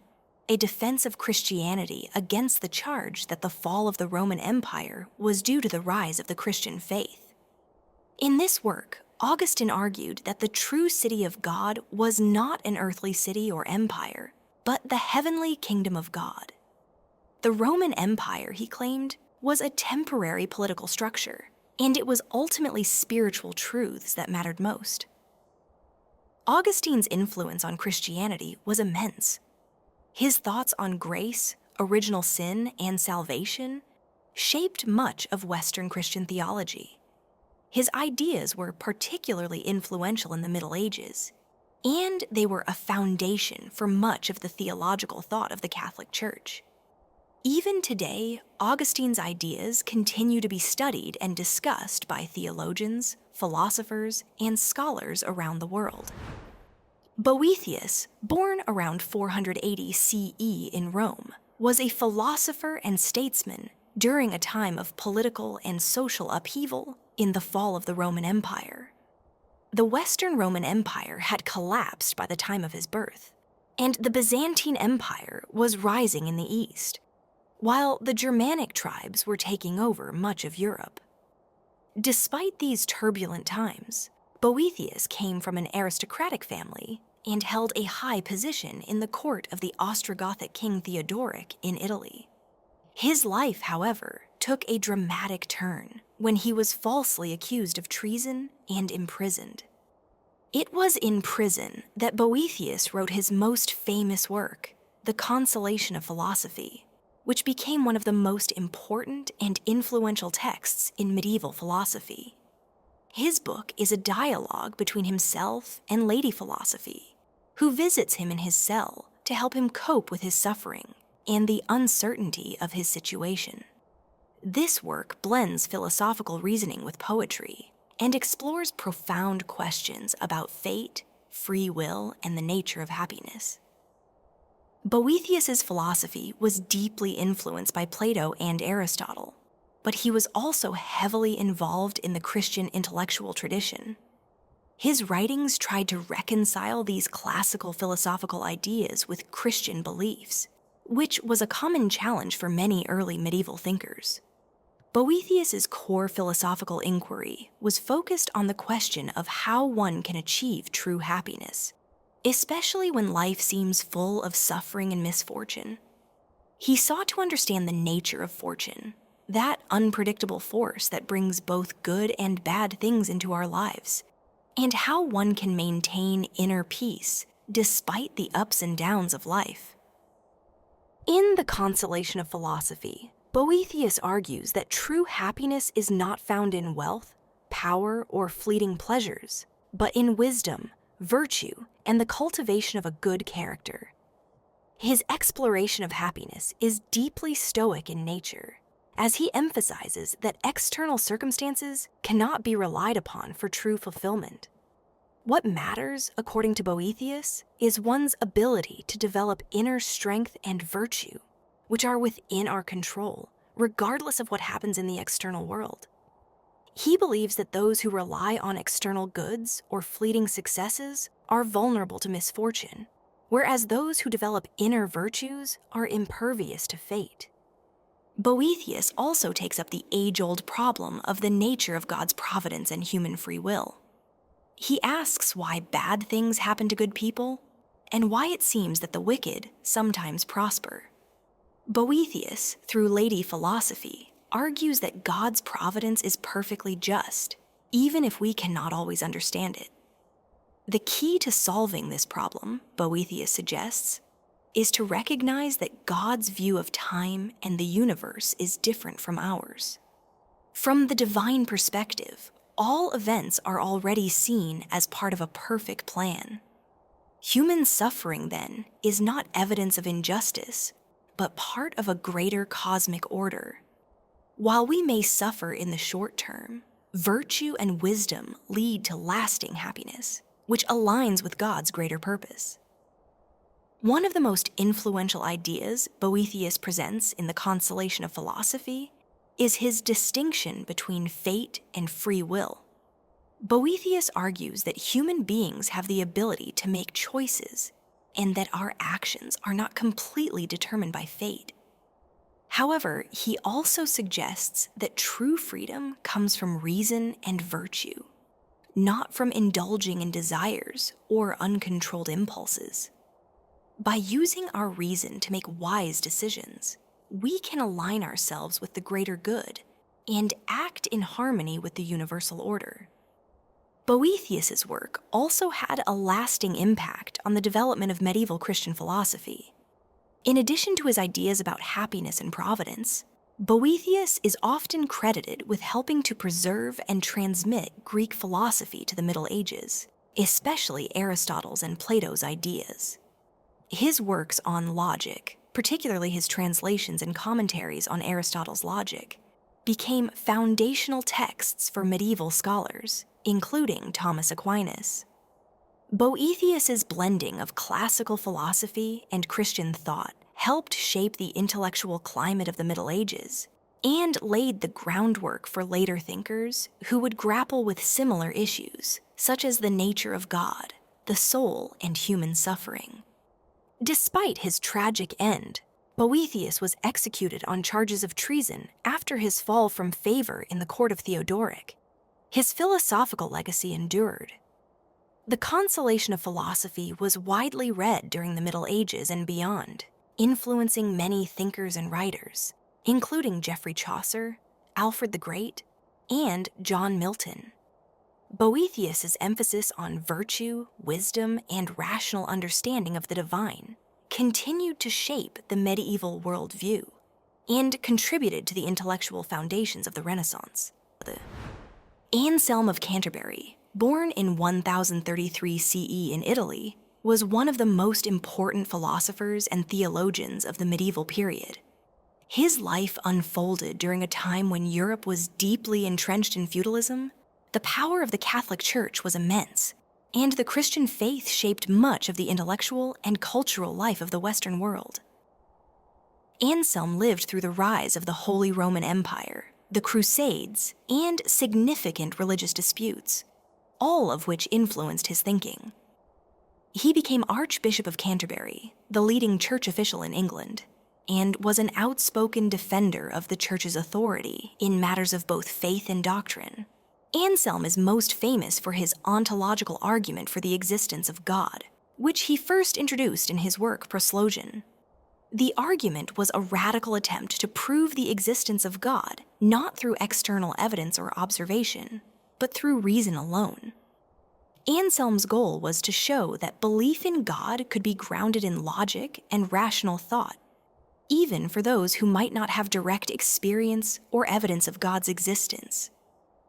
a defense of Christianity against the charge that the fall of the Roman Empire was due to the rise of the Christian faith. In this work, Augustine argued that the true city of God was not an earthly city or empire, but the heavenly kingdom of God. The Roman Empire, he claimed, was a temporary political structure, and it was ultimately spiritual truths that mattered most. Augustine's influence on Christianity was immense. His thoughts on grace, original sin, and salvation shaped much of Western Christian theology. His ideas were particularly influential in the Middle Ages, and they were a foundation for much of the theological thought of the Catholic Church. Even today, Augustine's ideas continue to be studied and discussed by theologians, philosophers, and scholars around the world. Boethius, born around 480 CE in Rome, was a philosopher and statesman during a time of political and social upheaval in the fall of the Roman Empire. The Western Roman Empire had collapsed by the time of his birth, and the Byzantine Empire was rising in the east, while the Germanic tribes were taking over much of Europe. Despite these turbulent times, Boethius came from an aristocratic family and held a high position in the court of the Ostrogothic king Theodoric in Italy. His life, however, took a dramatic turn when he was falsely accused of treason and imprisoned. It was in prison that Boethius wrote his most famous work, The Consolation of Philosophy, which became one of the most important and influential texts in medieval philosophy. His book is a dialogue between himself and Lady Philosophy, who visits him in his cell to help him cope with his suffering and the uncertainty of his situation. This work blends philosophical reasoning with poetry and explores profound questions about fate, free will, and the nature of happiness. Boethius's philosophy was deeply influenced by Plato and Aristotle, but he was also heavily involved in the Christian intellectual tradition. His writings tried to reconcile these classical philosophical ideas with Christian beliefs, which was a common challenge for many early medieval thinkers. Boethius's core philosophical inquiry was focused on the question of how one can achieve true happiness, especially when life seems full of suffering and misfortune. He sought to understand the nature of fortune, that unpredictable force that brings both good and bad things into our lives, and how one can maintain inner peace despite the ups and downs of life. In The Consolation of Philosophy, Boethius argues that true happiness is not found in wealth, power, or fleeting pleasures, but in wisdom, virtue, and the cultivation of a good character. His exploration of happiness is deeply stoic in nature, as he emphasizes that external circumstances cannot be relied upon for true fulfillment. What matters, according to Boethius, is one's ability to develop inner strength and virtue, which are within our control, regardless of what happens in the external world. He believes that those who rely on external goods or fleeting successes are vulnerable to misfortune, whereas those who develop inner virtues are impervious to fate. Boethius also takes up the age-old problem of the nature of God's providence and human free will. He asks why bad things happen to good people, and why it seems that the wicked sometimes prosper. Boethius, through Lady Philosophy, argues that God's providence is perfectly just, even if we cannot always understand it. The key to solving this problem, Boethius suggests, is to recognize that God's view of time and the universe is different from ours. From the divine perspective, all events are already seen as part of a perfect plan. Human suffering, then, is not evidence of injustice, but part of a greater cosmic order. While we may suffer in the short term, virtue and wisdom lead to lasting happiness, which aligns with God's greater purpose. One of the most influential ideas Boethius presents in The Consolation of Philosophy is his distinction between fate and free will. Boethius argues that human beings have the ability to make choices, and that our actions are not completely determined by fate. However, he also suggests that true freedom comes from reason and virtue, not from indulging in desires or uncontrolled impulses. By using our reason to make wise decisions, we can align ourselves with the greater good and act in harmony with the universal order. Boethius's work also had a lasting impact on the development of medieval Christian philosophy. In addition to his ideas about happiness and providence, Boethius is often credited with helping to preserve and transmit Greek philosophy to the Middle Ages, especially Aristotle's and Plato's ideas. His works on logic, particularly his translations and commentaries on Aristotle's logic, became foundational texts for medieval scholars, including Thomas Aquinas. Boethius's blending of classical philosophy and Christian thought helped shape the intellectual climate of the Middle Ages and laid the groundwork for later thinkers who would grapple with similar issues, such as the nature of God, the soul, and human suffering. Despite his tragic end, Boethius was executed on charges of treason after his fall from favor in the court of Theodoric. His philosophical legacy endured. The Consolation of Philosophy was widely read during the Middle Ages and beyond, influencing many thinkers and writers, including Geoffrey Chaucer, Alfred the Great, and John Milton. Boethius's emphasis on virtue, wisdom, and rational understanding of the divine continued to shape the medieval worldview and contributed to the intellectual foundations of the Renaissance. Anselm of Canterbury, born in 1033 CE in Italy, was one of the most important philosophers and theologians of the medieval period. His life unfolded during a time when Europe was deeply entrenched in feudalism. The power of the Catholic Church was immense, and the Christian faith shaped much of the intellectual and cultural life of the Western world. Anselm lived through the rise of the Holy Roman Empire, the Crusades, and significant religious disputes. all of which influenced his thinking. He became Archbishop of Canterbury, the leading church official in England, and was an outspoken defender of the church's authority in matters of both faith and doctrine. Anselm is most famous for his ontological argument for the existence of God, which he first introduced in his work Proslogion. The argument was a radical attempt to prove the existence of God not through external evidence or observation, but through reason alone. Anselm's goal was to show that belief in God could be grounded in logic and rational thought, even for those who might not have direct experience or evidence of God's existence.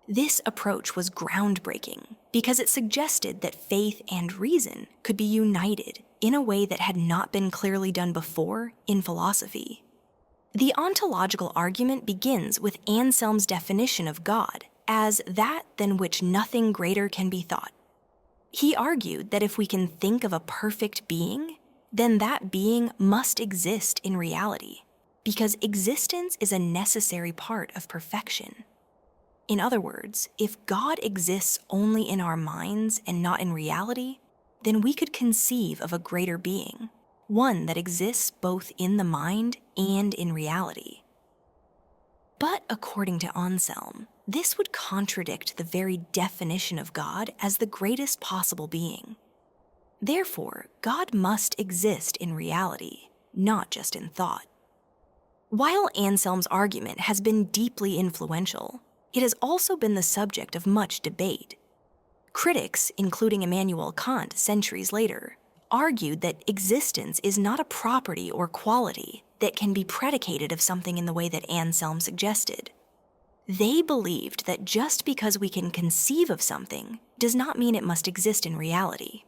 This approach was groundbreaking because it suggested that faith and reason could be united in a way that had not been clearly done before in philosophy. The ontological argument begins with Anselm's definition of God as that than which nothing greater can be thought. He argued that if we can think of a perfect being, then that being must exist in reality, because existence is a necessary part of perfection. In other words, if God exists only in our minds and not in reality, then we could conceive of a greater being, one that exists both in the mind and in reality. But according to Anselm, this would contradict the very definition of God as the greatest possible being. Therefore, God must exist in reality, not just in thought. While Anselm's argument has been deeply influential, it has also been the subject of much debate. Critics, including Immanuel Kant centuries later, argued that existence is not a property or quality that can be predicated of something in the way that Anselm suggested. They believed that just because we can conceive of something does not mean it must exist in reality.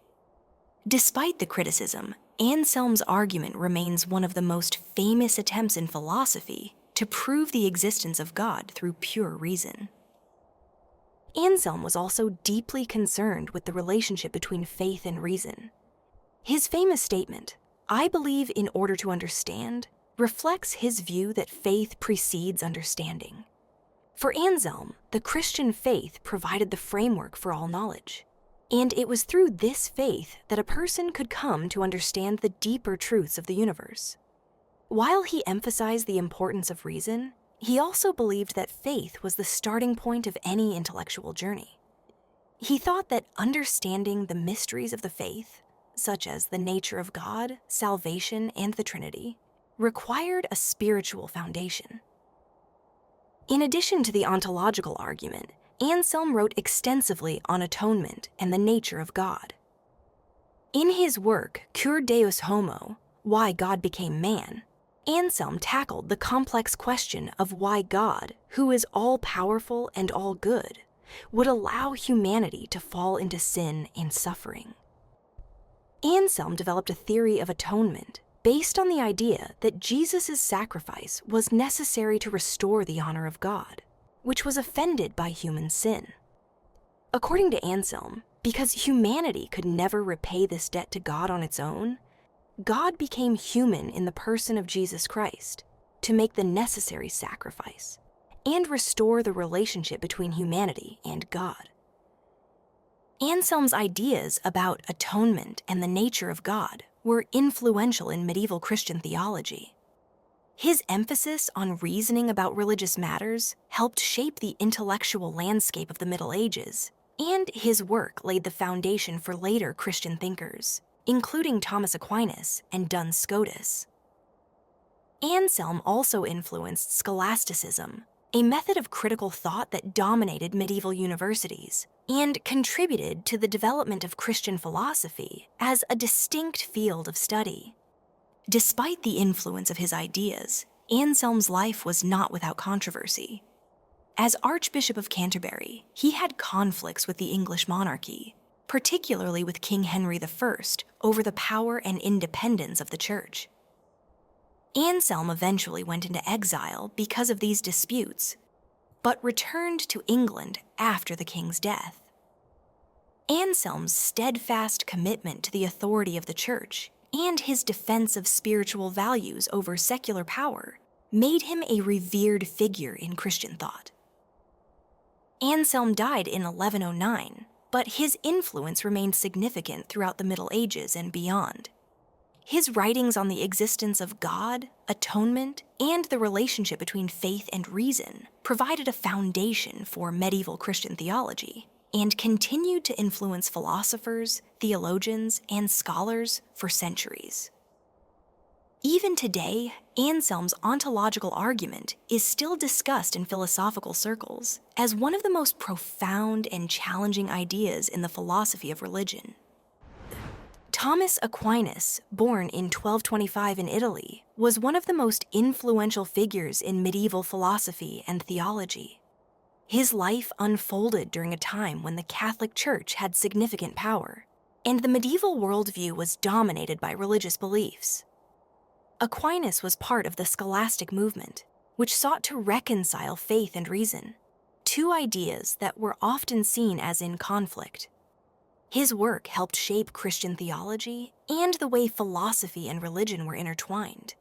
Despite the criticism, Anselm's argument remains one of the most famous attempts in philosophy to prove the existence of God through pure reason. Anselm was also deeply concerned with the relationship between faith and reason. His famous statement, "I believe in order to understand," reflects his view that faith precedes understanding. For Anselm, the Christian faith provided the framework for all knowledge, and it was through this faith that a person could come to understand the deeper truths of the universe. While he emphasized the importance of reason, he also believed that faith was the starting point of any intellectual journey. He thought that understanding the mysteries of the faith, such as the nature of God, salvation, and the Trinity, required a spiritual foundation. In addition to the ontological argument, Anselm wrote extensively on atonement and the nature of God. In his work, Cur Deus Homo, Why God Became Man, Anselm tackled the complex question of why God, who is all-powerful and all-good, would allow humanity to fall into sin and suffering. Anselm developed a theory of atonement based on the idea that Jesus' sacrifice was necessary to restore the honor of God, which was offended by human sin. According to Anselm, because humanity could never repay this debt to God on its own, God became human in the person of Jesus Christ to make the necessary sacrifice and restore the relationship between humanity and God. Anselm's ideas about atonement and the nature of God were influential in medieval Christian theology. His emphasis on reasoning about religious matters helped shape the intellectual landscape of the Middle Ages, and his work laid the foundation for later Christian thinkers, including Thomas Aquinas and Duns Scotus. Anselm also influenced scholasticism, a method of critical thought that dominated medieval universities, and contributed to the development of Christian philosophy as a distinct field of study. Despite the influence of his ideas, Anselm's life was not without controversy. As Archbishop of Canterbury, he had conflicts with the English monarchy, particularly with King Henry I, over the power and independence of the Church. Anselm eventually went into exile because of these disputes, but returned to England after the king's death. Anselm's steadfast commitment to the authority of the Church and his defense of spiritual values over secular power made him a revered figure in Christian thought. Anselm died in 1109, but his influence remained significant throughout the Middle Ages and beyond. His writings on the existence of God, atonement, and the relationship between faith and reason provided a foundation for medieval Christian theology and continued to influence philosophers, theologians, and scholars for centuries. Even today, Anselm's ontological argument is still discussed in philosophical circles as one of the most profound and challenging ideas in the philosophy of religion. Thomas Aquinas, born in 1225 in Italy, was one of the most influential figures in medieval philosophy and theology. His life unfolded during a time when the Catholic Church had significant power, and the medieval worldview was dominated by religious beliefs. Aquinas was part of the scholastic movement, which sought to reconcile faith and reason, two ideas that were often seen as in conflict. His work helped shape Christian theology and the way philosophy and religion were intertwined.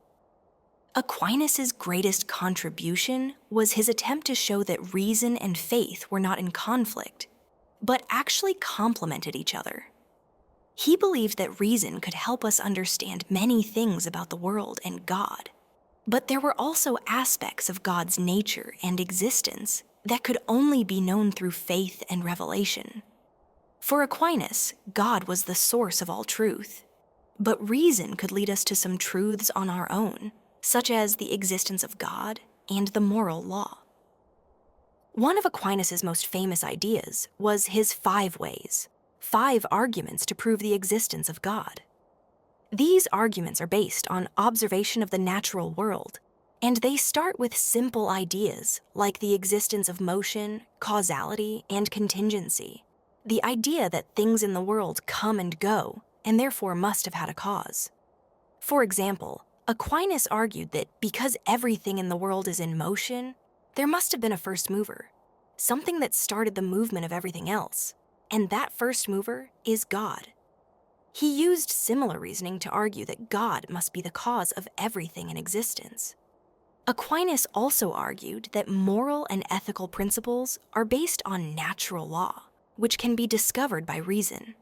Aquinas' greatest contribution was his attempt to show that reason and faith were not in conflict, but actually complemented each other. He believed that reason could help us understand many things about the world and God, but there were also aspects of God's nature and existence that could only be known through faith and revelation. For Aquinas, God was the source of all truth, but reason could lead us to some truths on our own, such as the existence of God and the moral law. One of Aquinas' most famous ideas was his 5 ways, 5 arguments to prove the existence of God. These arguments are based on observation of the natural world, and they start with simple ideas like the existence of motion, causality, and contingency. The idea that things in the world come and go, and therefore must have had a cause. For example, Aquinas argued that because everything in the world is in motion, there must have been a first mover, something that started the movement of everything else, and that first mover is God. He used similar reasoning to argue that God must be the cause of everything in existence. Aquinas also argued that moral and ethical principles are based on natural law, which can be discovered by reason.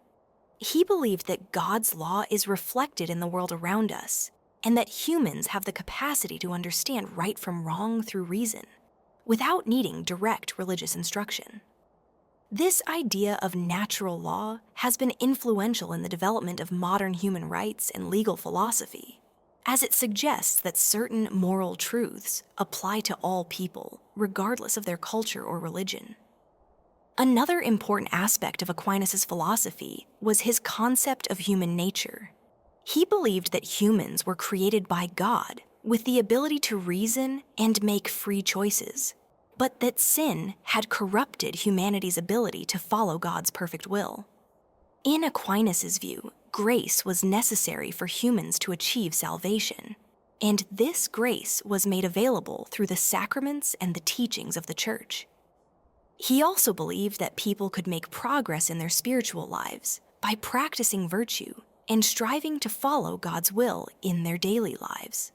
He believed that God's law is reflected in the world around us, and that humans have the capacity to understand right from wrong through reason, without needing direct religious instruction. This idea of natural law has been influential in the development of modern human rights and legal philosophy, as it suggests that certain moral truths apply to all people, regardless of their culture or religion. Another important aspect of Aquinas' philosophy was his concept of human nature. He believed that humans were created by God with the ability to reason and make free choices, but that sin had corrupted humanity's ability to follow God's perfect will. In Aquinas' view, grace was necessary for humans to achieve salvation, and this grace was made available through the sacraments and the teachings of the Church. He also believed that people could make progress in their spiritual lives by practicing virtue and striving to follow God's will in their daily lives.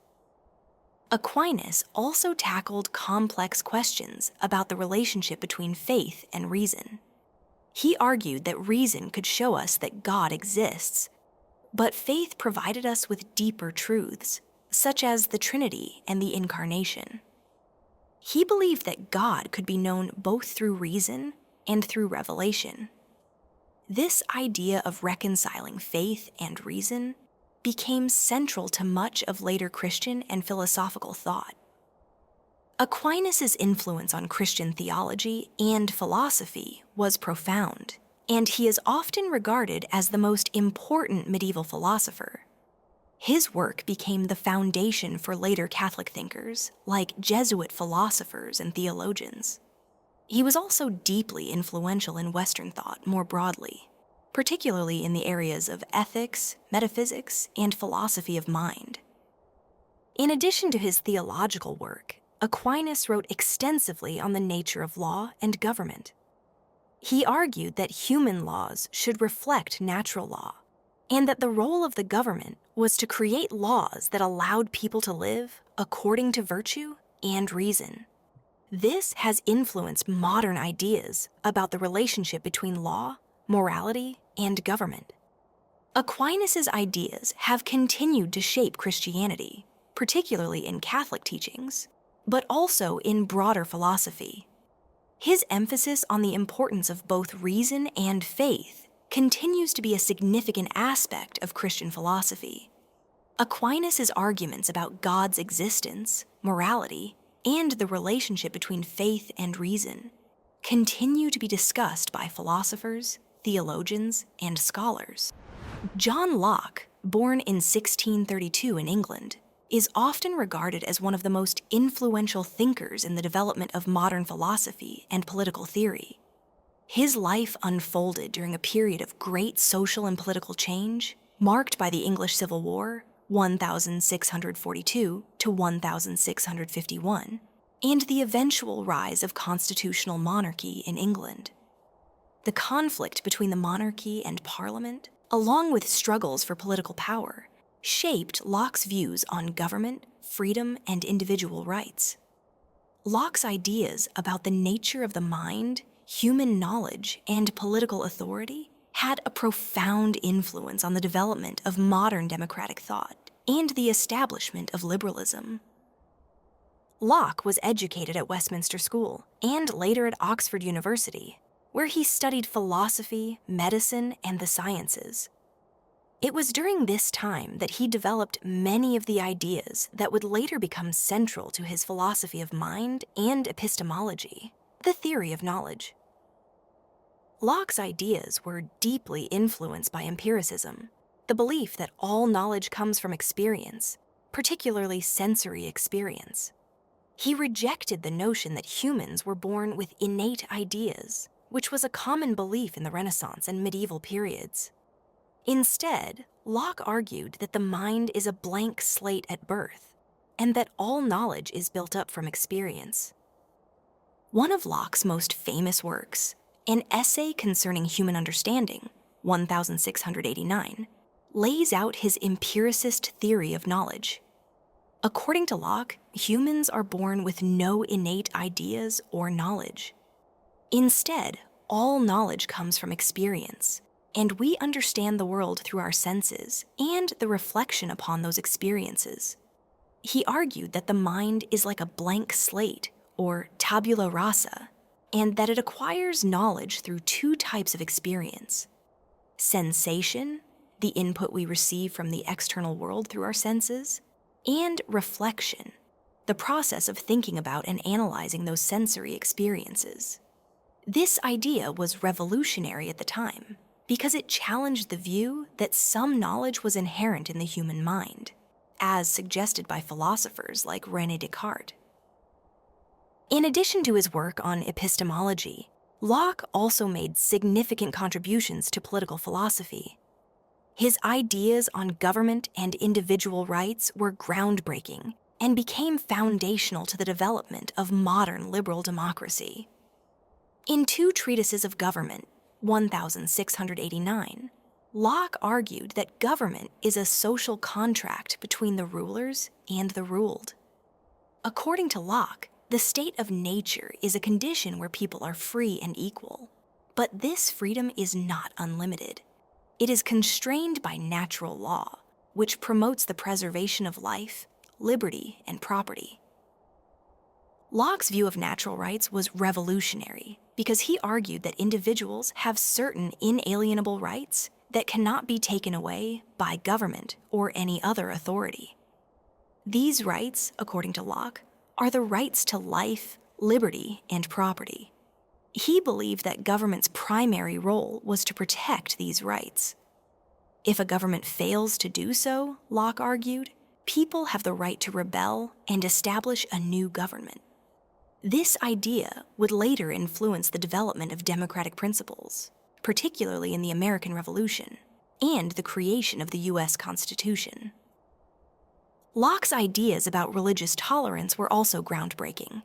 Aquinas also tackled complex questions about the relationship between faith and reason. He argued that reason could show us that God exists, but faith provided us with deeper truths, such as the Trinity and the Incarnation. He believed that God could be known both through reason and through revelation. This idea of reconciling faith and reason became central to much of later Christian and philosophical thought. Aquinas' influence on Christian theology and philosophy was profound, and he is often regarded as the most important medieval philosopher. His work became the foundation for later Catholic thinkers, like Jesuit philosophers and theologians. He was also deeply influential in Western thought more broadly, particularly in the areas of ethics, metaphysics, and philosophy of mind. In addition to his theological work, Aquinas wrote extensively on the nature of law and government. He argued that human laws should reflect natural law, and that the role of the government was to create laws that allowed people to live according to virtue and reason. This has influenced modern ideas about the relationship between law, morality, and government. Aquinas' ideas have continued to shape Christianity, particularly in Catholic teachings, but also in broader philosophy. His emphasis on the importance of both reason and faith continues to be a significant aspect of Christian philosophy. Aquinas' arguments about God's existence, morality, and the relationship between faith and reason continue to be discussed by philosophers, theologians, and scholars. John Locke, born in 1632 in England, is often regarded as one of the most influential thinkers in the development of modern philosophy and political theory. His life unfolded during a period of great social and political change, marked by the English Civil War, 1642 to 1651, and the eventual rise of constitutional monarchy in England. The conflict between the monarchy and Parliament, along with struggles for political power, shaped Locke's views on government, freedom, and individual rights. Locke's ideas about the nature of the mind, human knowledge, and political authority had a profound influence on the development of modern democratic thought and the establishment of liberalism. Locke was educated at Westminster School and later at Oxford University, where he studied philosophy, medicine, and the sciences. It was during this time that he developed many of the ideas that would later become central to his philosophy of mind and epistemology, the theory of knowledge. Locke's ideas were deeply influenced by empiricism, the belief that all knowledge comes from experience, particularly sensory experience. He rejected the notion that humans were born with innate ideas, which was a common belief in the Renaissance and medieval periods. Instead, Locke argued that the mind is a blank slate at birth, and that all knowledge is built up from experience. One of Locke's most famous works, an essay concerning human understanding, 1689, lays out his empiricist theory of knowledge. According to Locke, humans are born with no innate ideas or knowledge. Instead, all knowledge comes from experience, and we understand the world through our senses and the reflection upon those experiences. He argued that the mind is like a blank slate, or tabula rasa, and that it acquires knowledge through two types of experience: sensation, the input we receive from the external world through our senses, and reflection, the process of thinking about and analyzing those sensory experiences. This idea was revolutionary at the time because it challenged the view that some knowledge was inherent in the human mind, as suggested by philosophers like René Descartes. In addition to his work on epistemology, Locke also made significant contributions to political philosophy. His ideas on government and individual rights were groundbreaking and became foundational to the development of modern liberal democracy. In two treatises of government, 1689, Locke argued that government is a social contract between the rulers and the ruled. According to Locke, the state of nature is a condition where people are free and equal, but this freedom is not unlimited. It is constrained by natural law, which promotes the preservation of life, liberty, and property. Locke's view of natural rights was revolutionary because he argued that individuals have certain inalienable rights that cannot be taken away by government or any other authority. These rights, according to Locke, are the rights to life, liberty, and property. He believed that government's primary role was to protect these rights. If a government fails to do so, Locke argued, people have the right to rebel and establish a new government. This idea would later influence the development of democratic principles, particularly in the American Revolution, and the creation of the U.S. Constitution. Locke's ideas about religious tolerance were also groundbreaking.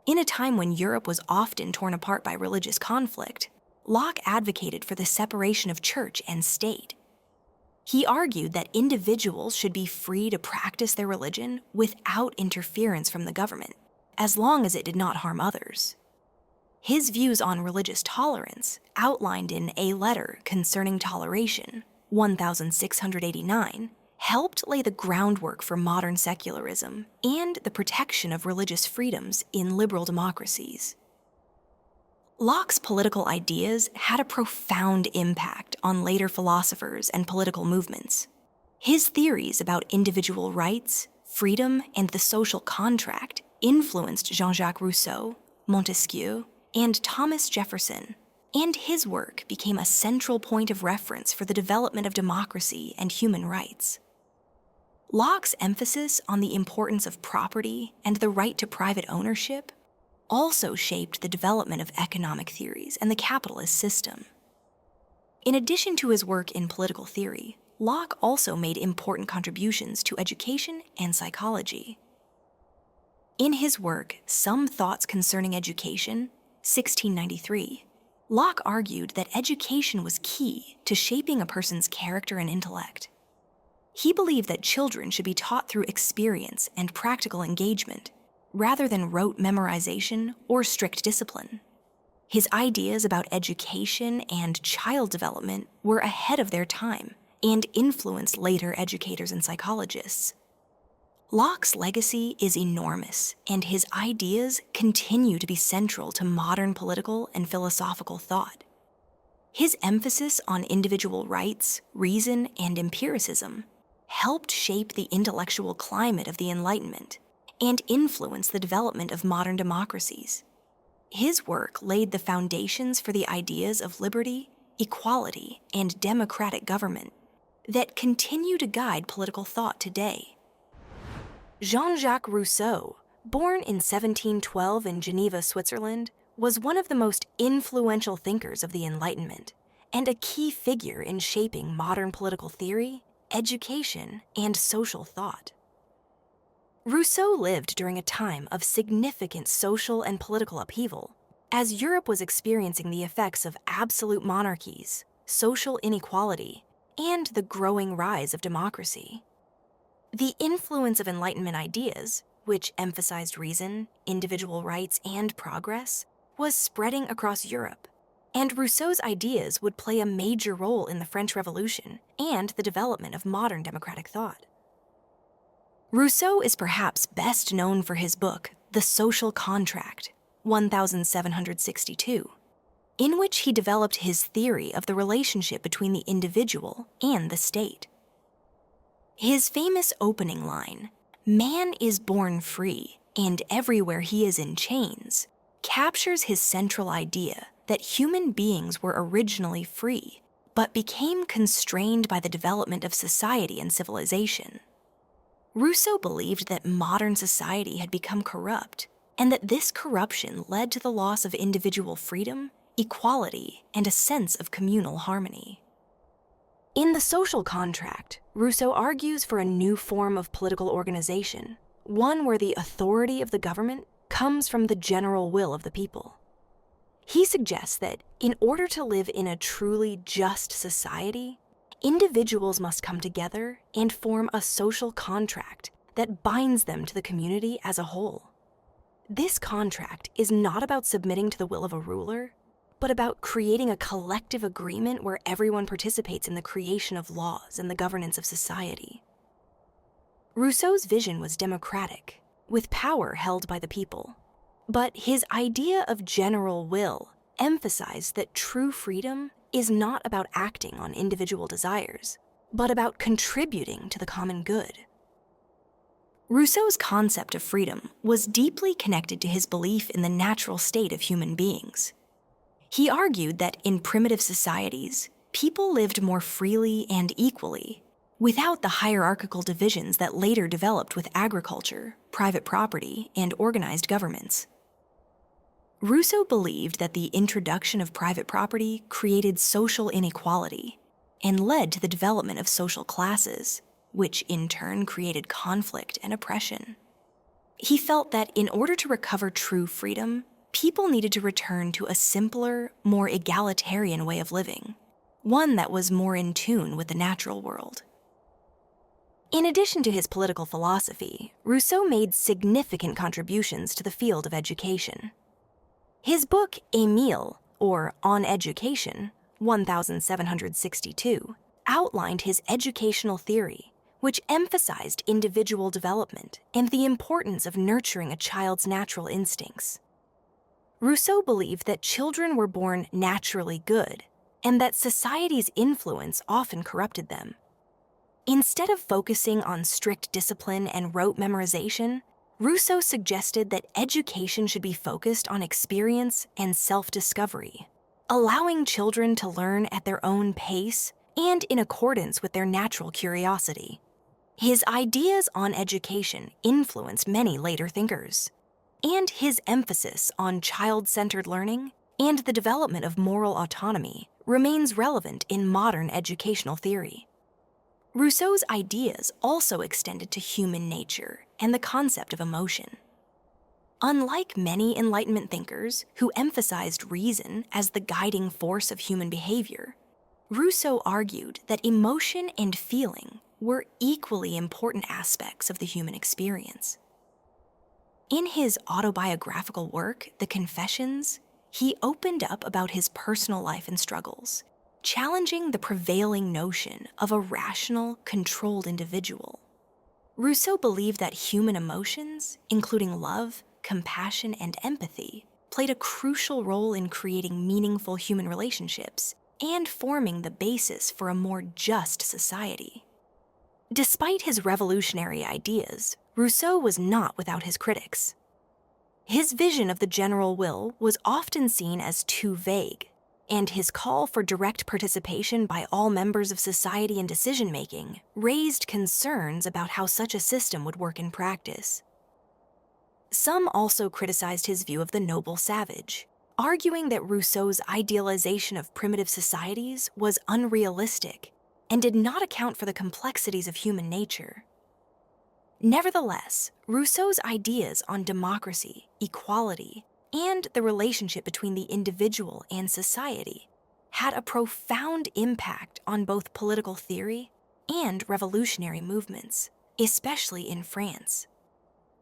In a time when Europe was often torn apart by religious conflict, Locke advocated for the separation of church and state. He argued that individuals should be free to practice their religion without interference from the government, as long as it did not harm others. His views on religious tolerance, outlined in A Letter Concerning Toleration, 1689, helped lay the groundwork for modern secularism and the protection of religious freedoms in liberal democracies. Locke's political ideas had a profound impact on later philosophers and political movements. His theories about individual rights, freedom, and the social contract influenced Jean-Jacques Rousseau, Montesquieu, and Thomas Jefferson, and his work became a central point of reference for the development of democracy and human rights. Locke's emphasis on the importance of property and the right to private ownership also shaped the development of economic theories and the capitalist system. In addition to his work in political theory, Locke also made important contributions to education and psychology. In his work, Some Thoughts Concerning Education, 1693, Locke argued that education was key to shaping a person's character and intellect. He believed that children should be taught through experience and practical engagement, rather than rote memorization or strict discipline. His ideas about education and child development were ahead of their time and influenced later educators and psychologists. Locke's legacy is enormous, and his ideas continue to be central to modern political and philosophical thought. His emphasis on individual rights, reason, and empiricism helped shape the intellectual climate of the Enlightenment and influence the development of modern democracies. His work laid the foundations for the ideas of liberty, equality, and democratic government that continue to guide political thought today. Jean-Jacques Rousseau, born in 1712 in Geneva, Switzerland, was one of the most influential thinkers of the Enlightenment and a key figure in shaping modern political theory, education, and social thought. Rousseau lived during a time of significant social and political upheaval, as Europe was experiencing the effects of absolute monarchies, social inequality, and the growing rise of democracy. The influence of Enlightenment ideas, which emphasized reason, individual rights, and progress, was spreading across Europe, and Rousseau's ideas would play a major role in the French Revolution and the development of modern democratic thought. Rousseau is perhaps best known for his book, The Social Contract, 1762, in which he developed his theory of the relationship between the individual and the state. His famous opening line, "Man is born free, and everywhere he is in chains," captures his central idea that human beings were originally free, but became constrained by the development of society and civilization. Rousseau believed that modern society had become corrupt, and that this corruption led to the loss of individual freedom, equality, and a sense of communal harmony. In The Social Contract, Rousseau argues for a new form of political organization, one where the authority of the government comes from the general will of the people. He suggests that in order to live in a truly just society, individuals must come together and form a social contract that binds them to the community as a whole. This contract is not about submitting to the will of a ruler, but about creating a collective agreement where everyone participates in the creation of laws and the governance of society. Rousseau's vision was democratic, with power held by the people, but his idea of general will emphasized that true freedom is not about acting on individual desires, but about contributing to the common good. Rousseau's concept of freedom was deeply connected to his belief in the natural state of human beings. He argued that in primitive societies, people lived more freely and equally, without the hierarchical divisions that later developed with agriculture, private property, and organized governments. Rousseau believed that the introduction of private property created social inequality and led to the development of social classes, which in turn created conflict and oppression. He felt that in order to recover true freedom, people needed to return to a simpler, more egalitarian way of living, one that was more in tune with the natural world. In addition to his political philosophy, Rousseau made significant contributions to the field of education. His book Emile, or On Education, 1762, outlined his educational theory, which emphasized individual development and the importance of nurturing a child's natural instincts. Rousseau believed that children were born naturally good and that society's influence often corrupted them. Instead of focusing on strict discipline and rote memorization, Rousseau suggested that education should be focused on experience and self-discovery, allowing children to learn at their own pace and in accordance with their natural curiosity. His ideas on education influenced many later thinkers, and his emphasis on child-centered learning and the development of moral autonomy remains relevant in modern educational theory. Rousseau's ideas also extended to human nature and the concept of emotion. Unlike many Enlightenment thinkers who emphasized reason as the guiding force of human behavior, Rousseau argued that emotion and feeling were equally important aspects of the human experience. In his autobiographical work, The Confessions, he opened up about his personal life and struggles, challenging the prevailing notion of a rational, controlled individual. Rousseau believed that human emotions, including love, compassion, and empathy, played a crucial role in creating meaningful human relationships and forming the basis for a more just society. Despite his revolutionary ideas, Rousseau was not without his critics. His vision of the general will was often seen as too vague, and his call for direct participation by all members of society in decision-making raised concerns about how such a system would work in practice. Some also criticized his view of the noble savage, arguing that Rousseau's idealization of primitive societies was unrealistic and did not account for the complexities of human nature. Nevertheless, Rousseau's ideas on democracy, equality, and the relationship between the individual and society had a profound impact on both political theory and revolutionary movements, especially in France.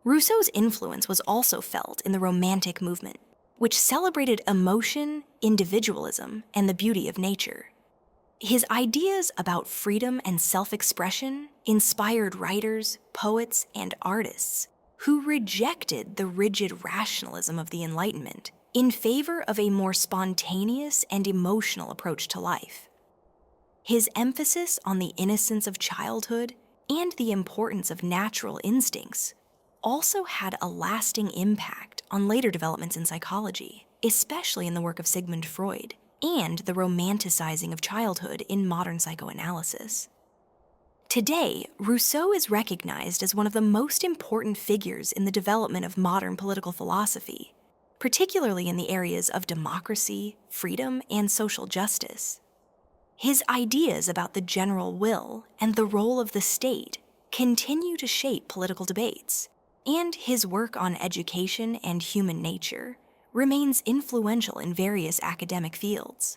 Rousseau's influence was also felt in the Romantic movement, which celebrated emotion, individualism, and the beauty of nature. His ideas about freedom and self-expression inspired writers, poets, and artists who rejected the rigid rationalism of the Enlightenment in favor of a more spontaneous and emotional approach to life. His emphasis on the innocence of childhood and the importance of natural instincts also had a lasting impact on later developments in psychology, especially in the work of Sigmund Freud, and the romanticizing of childhood in modern psychoanalysis. Today, Rousseau is recognized as one of the most important figures in the development of modern political philosophy, particularly in the areas of democracy, freedom, and social justice. His ideas about the general will and the role of the state continue to shape political debates, and his work on education and human nature remains influential in various academic fields.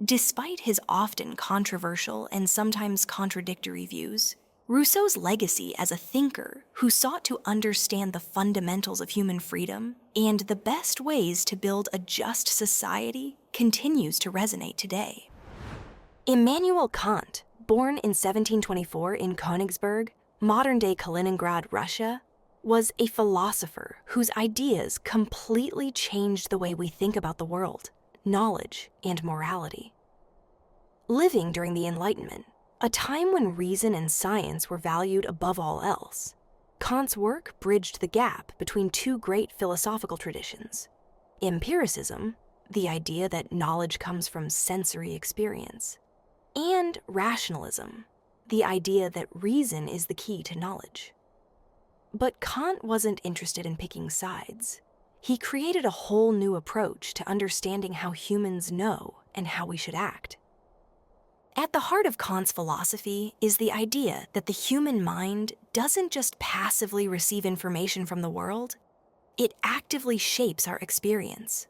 Despite his often controversial and sometimes contradictory views, Rousseau's legacy as a thinker who sought to understand the fundamentals of human freedom and the best ways to build a just society continues to resonate today. Immanuel Kant, born in 1724 in Königsberg, modern-day Kaliningrad, Russia, was a philosopher whose ideas completely changed the way we think about the world, knowledge, and morality. Living during the Enlightenment, a time when reason and science were valued above all else, Kant's work bridged the gap between two great philosophical traditions: empiricism, the idea that knowledge comes from sensory experience, and rationalism, the idea that reason is the key to knowledge. But Kant wasn't interested in picking sides. He created a whole new approach to understanding how humans know and how we should act. At the heart of Kant's philosophy is the idea that the human mind doesn't just passively receive information from the world, it actively shapes our experience.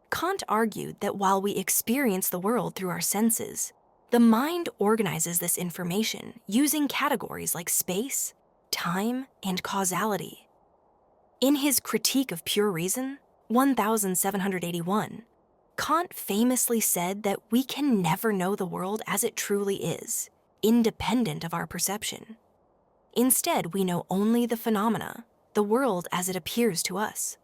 Kant argued that while we experience the world through our senses, the mind organizes this information using categories like space, time, and causality. In his Critique of Pure Reason, 1781, Kant famously said that we can never know the world as it truly is, independent of our perception. Instead, we know only the phenomena, the world as it appears to us.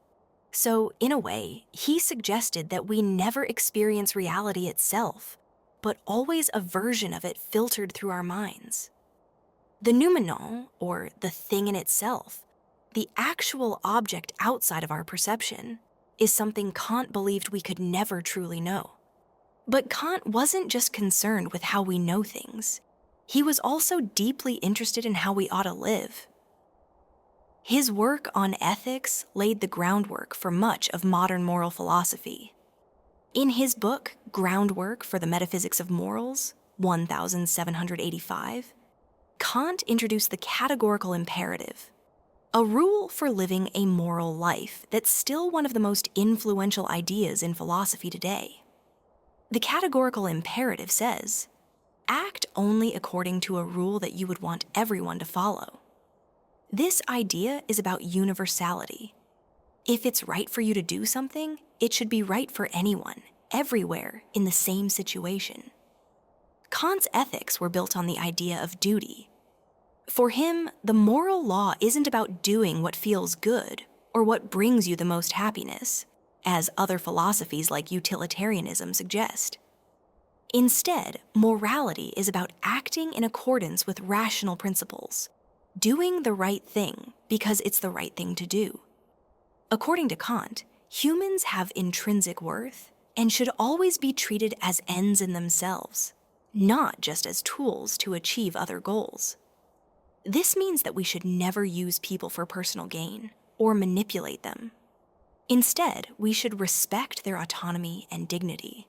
So, in a way, he suggested that we never experience reality itself, but always a version of it filtered through our minds. The noumenon, or the thing in itself, the actual object outside of our perception, is something Kant believed we could never truly know. But Kant wasn't just concerned with how we know things. He was also deeply interested in how we ought to live. His work on ethics laid the groundwork for much of modern moral philosophy. In his book, Groundwork for the Metaphysics of Morals, 1785, Kant introduced the categorical imperative, a rule for living a moral life that's still one of the most influential ideas in philosophy today. The categorical imperative says, act only according to a rule that you would want everyone to follow. This idea is about universality. If it's right for you to do something, it should be right for anyone, everywhere, in the same situation. Kant's ethics were built on the idea of duty. For him, the moral law isn't about doing what feels good or what brings you the most happiness, as other philosophies like utilitarianism suggest. Instead, morality is about acting in accordance with rational principles, doing the right thing because it's the right thing to do. According to Kant, humans have intrinsic worth and should always be treated as ends in themselves, not just as tools to achieve other goals. This means that we should never use people for personal gain or manipulate them. Instead, we should respect their autonomy and dignity.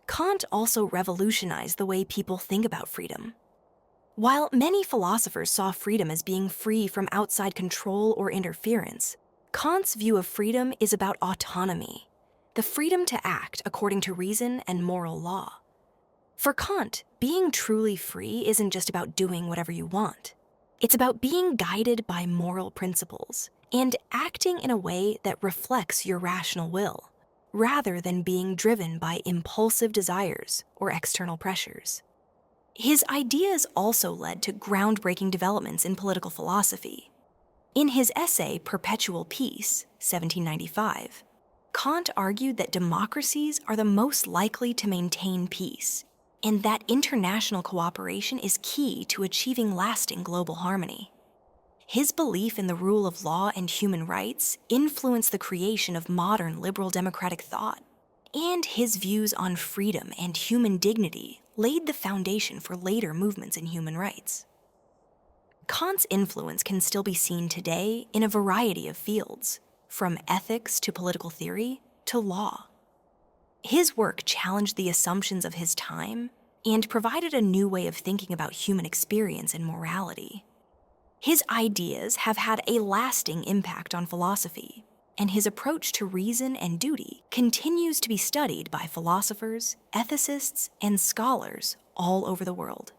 Kant also revolutionized the way people think about freedom. While many philosophers saw freedom as being free from outside control or interference, Kant's view of freedom is about autonomy, the freedom to act according to reason and moral law. For Kant, being truly free isn't just about doing whatever you want. It's about being guided by moral principles and acting in a way that reflects your rational will, rather than being driven by impulsive desires or external pressures. His ideas also led to groundbreaking developments in political philosophy. In his essay Perpetual Peace, 1795, Kant argued that democracies are the most likely to maintain peace, and that international cooperation is key to achieving lasting global harmony. His belief in the rule of law and human rights influenced the creation of modern liberal democratic thought, and his views on freedom and human dignity laid the foundation for later movements in human rights. Kant's influence can still be seen today in a variety of fields, from ethics to political theory to law. His work challenged the assumptions of his time and provided a new way of thinking about human experience and morality. His ideas have had a lasting impact on philosophy, and his approach to reason and duty continues to be studied by philosophers, ethicists, and scholars all over the world.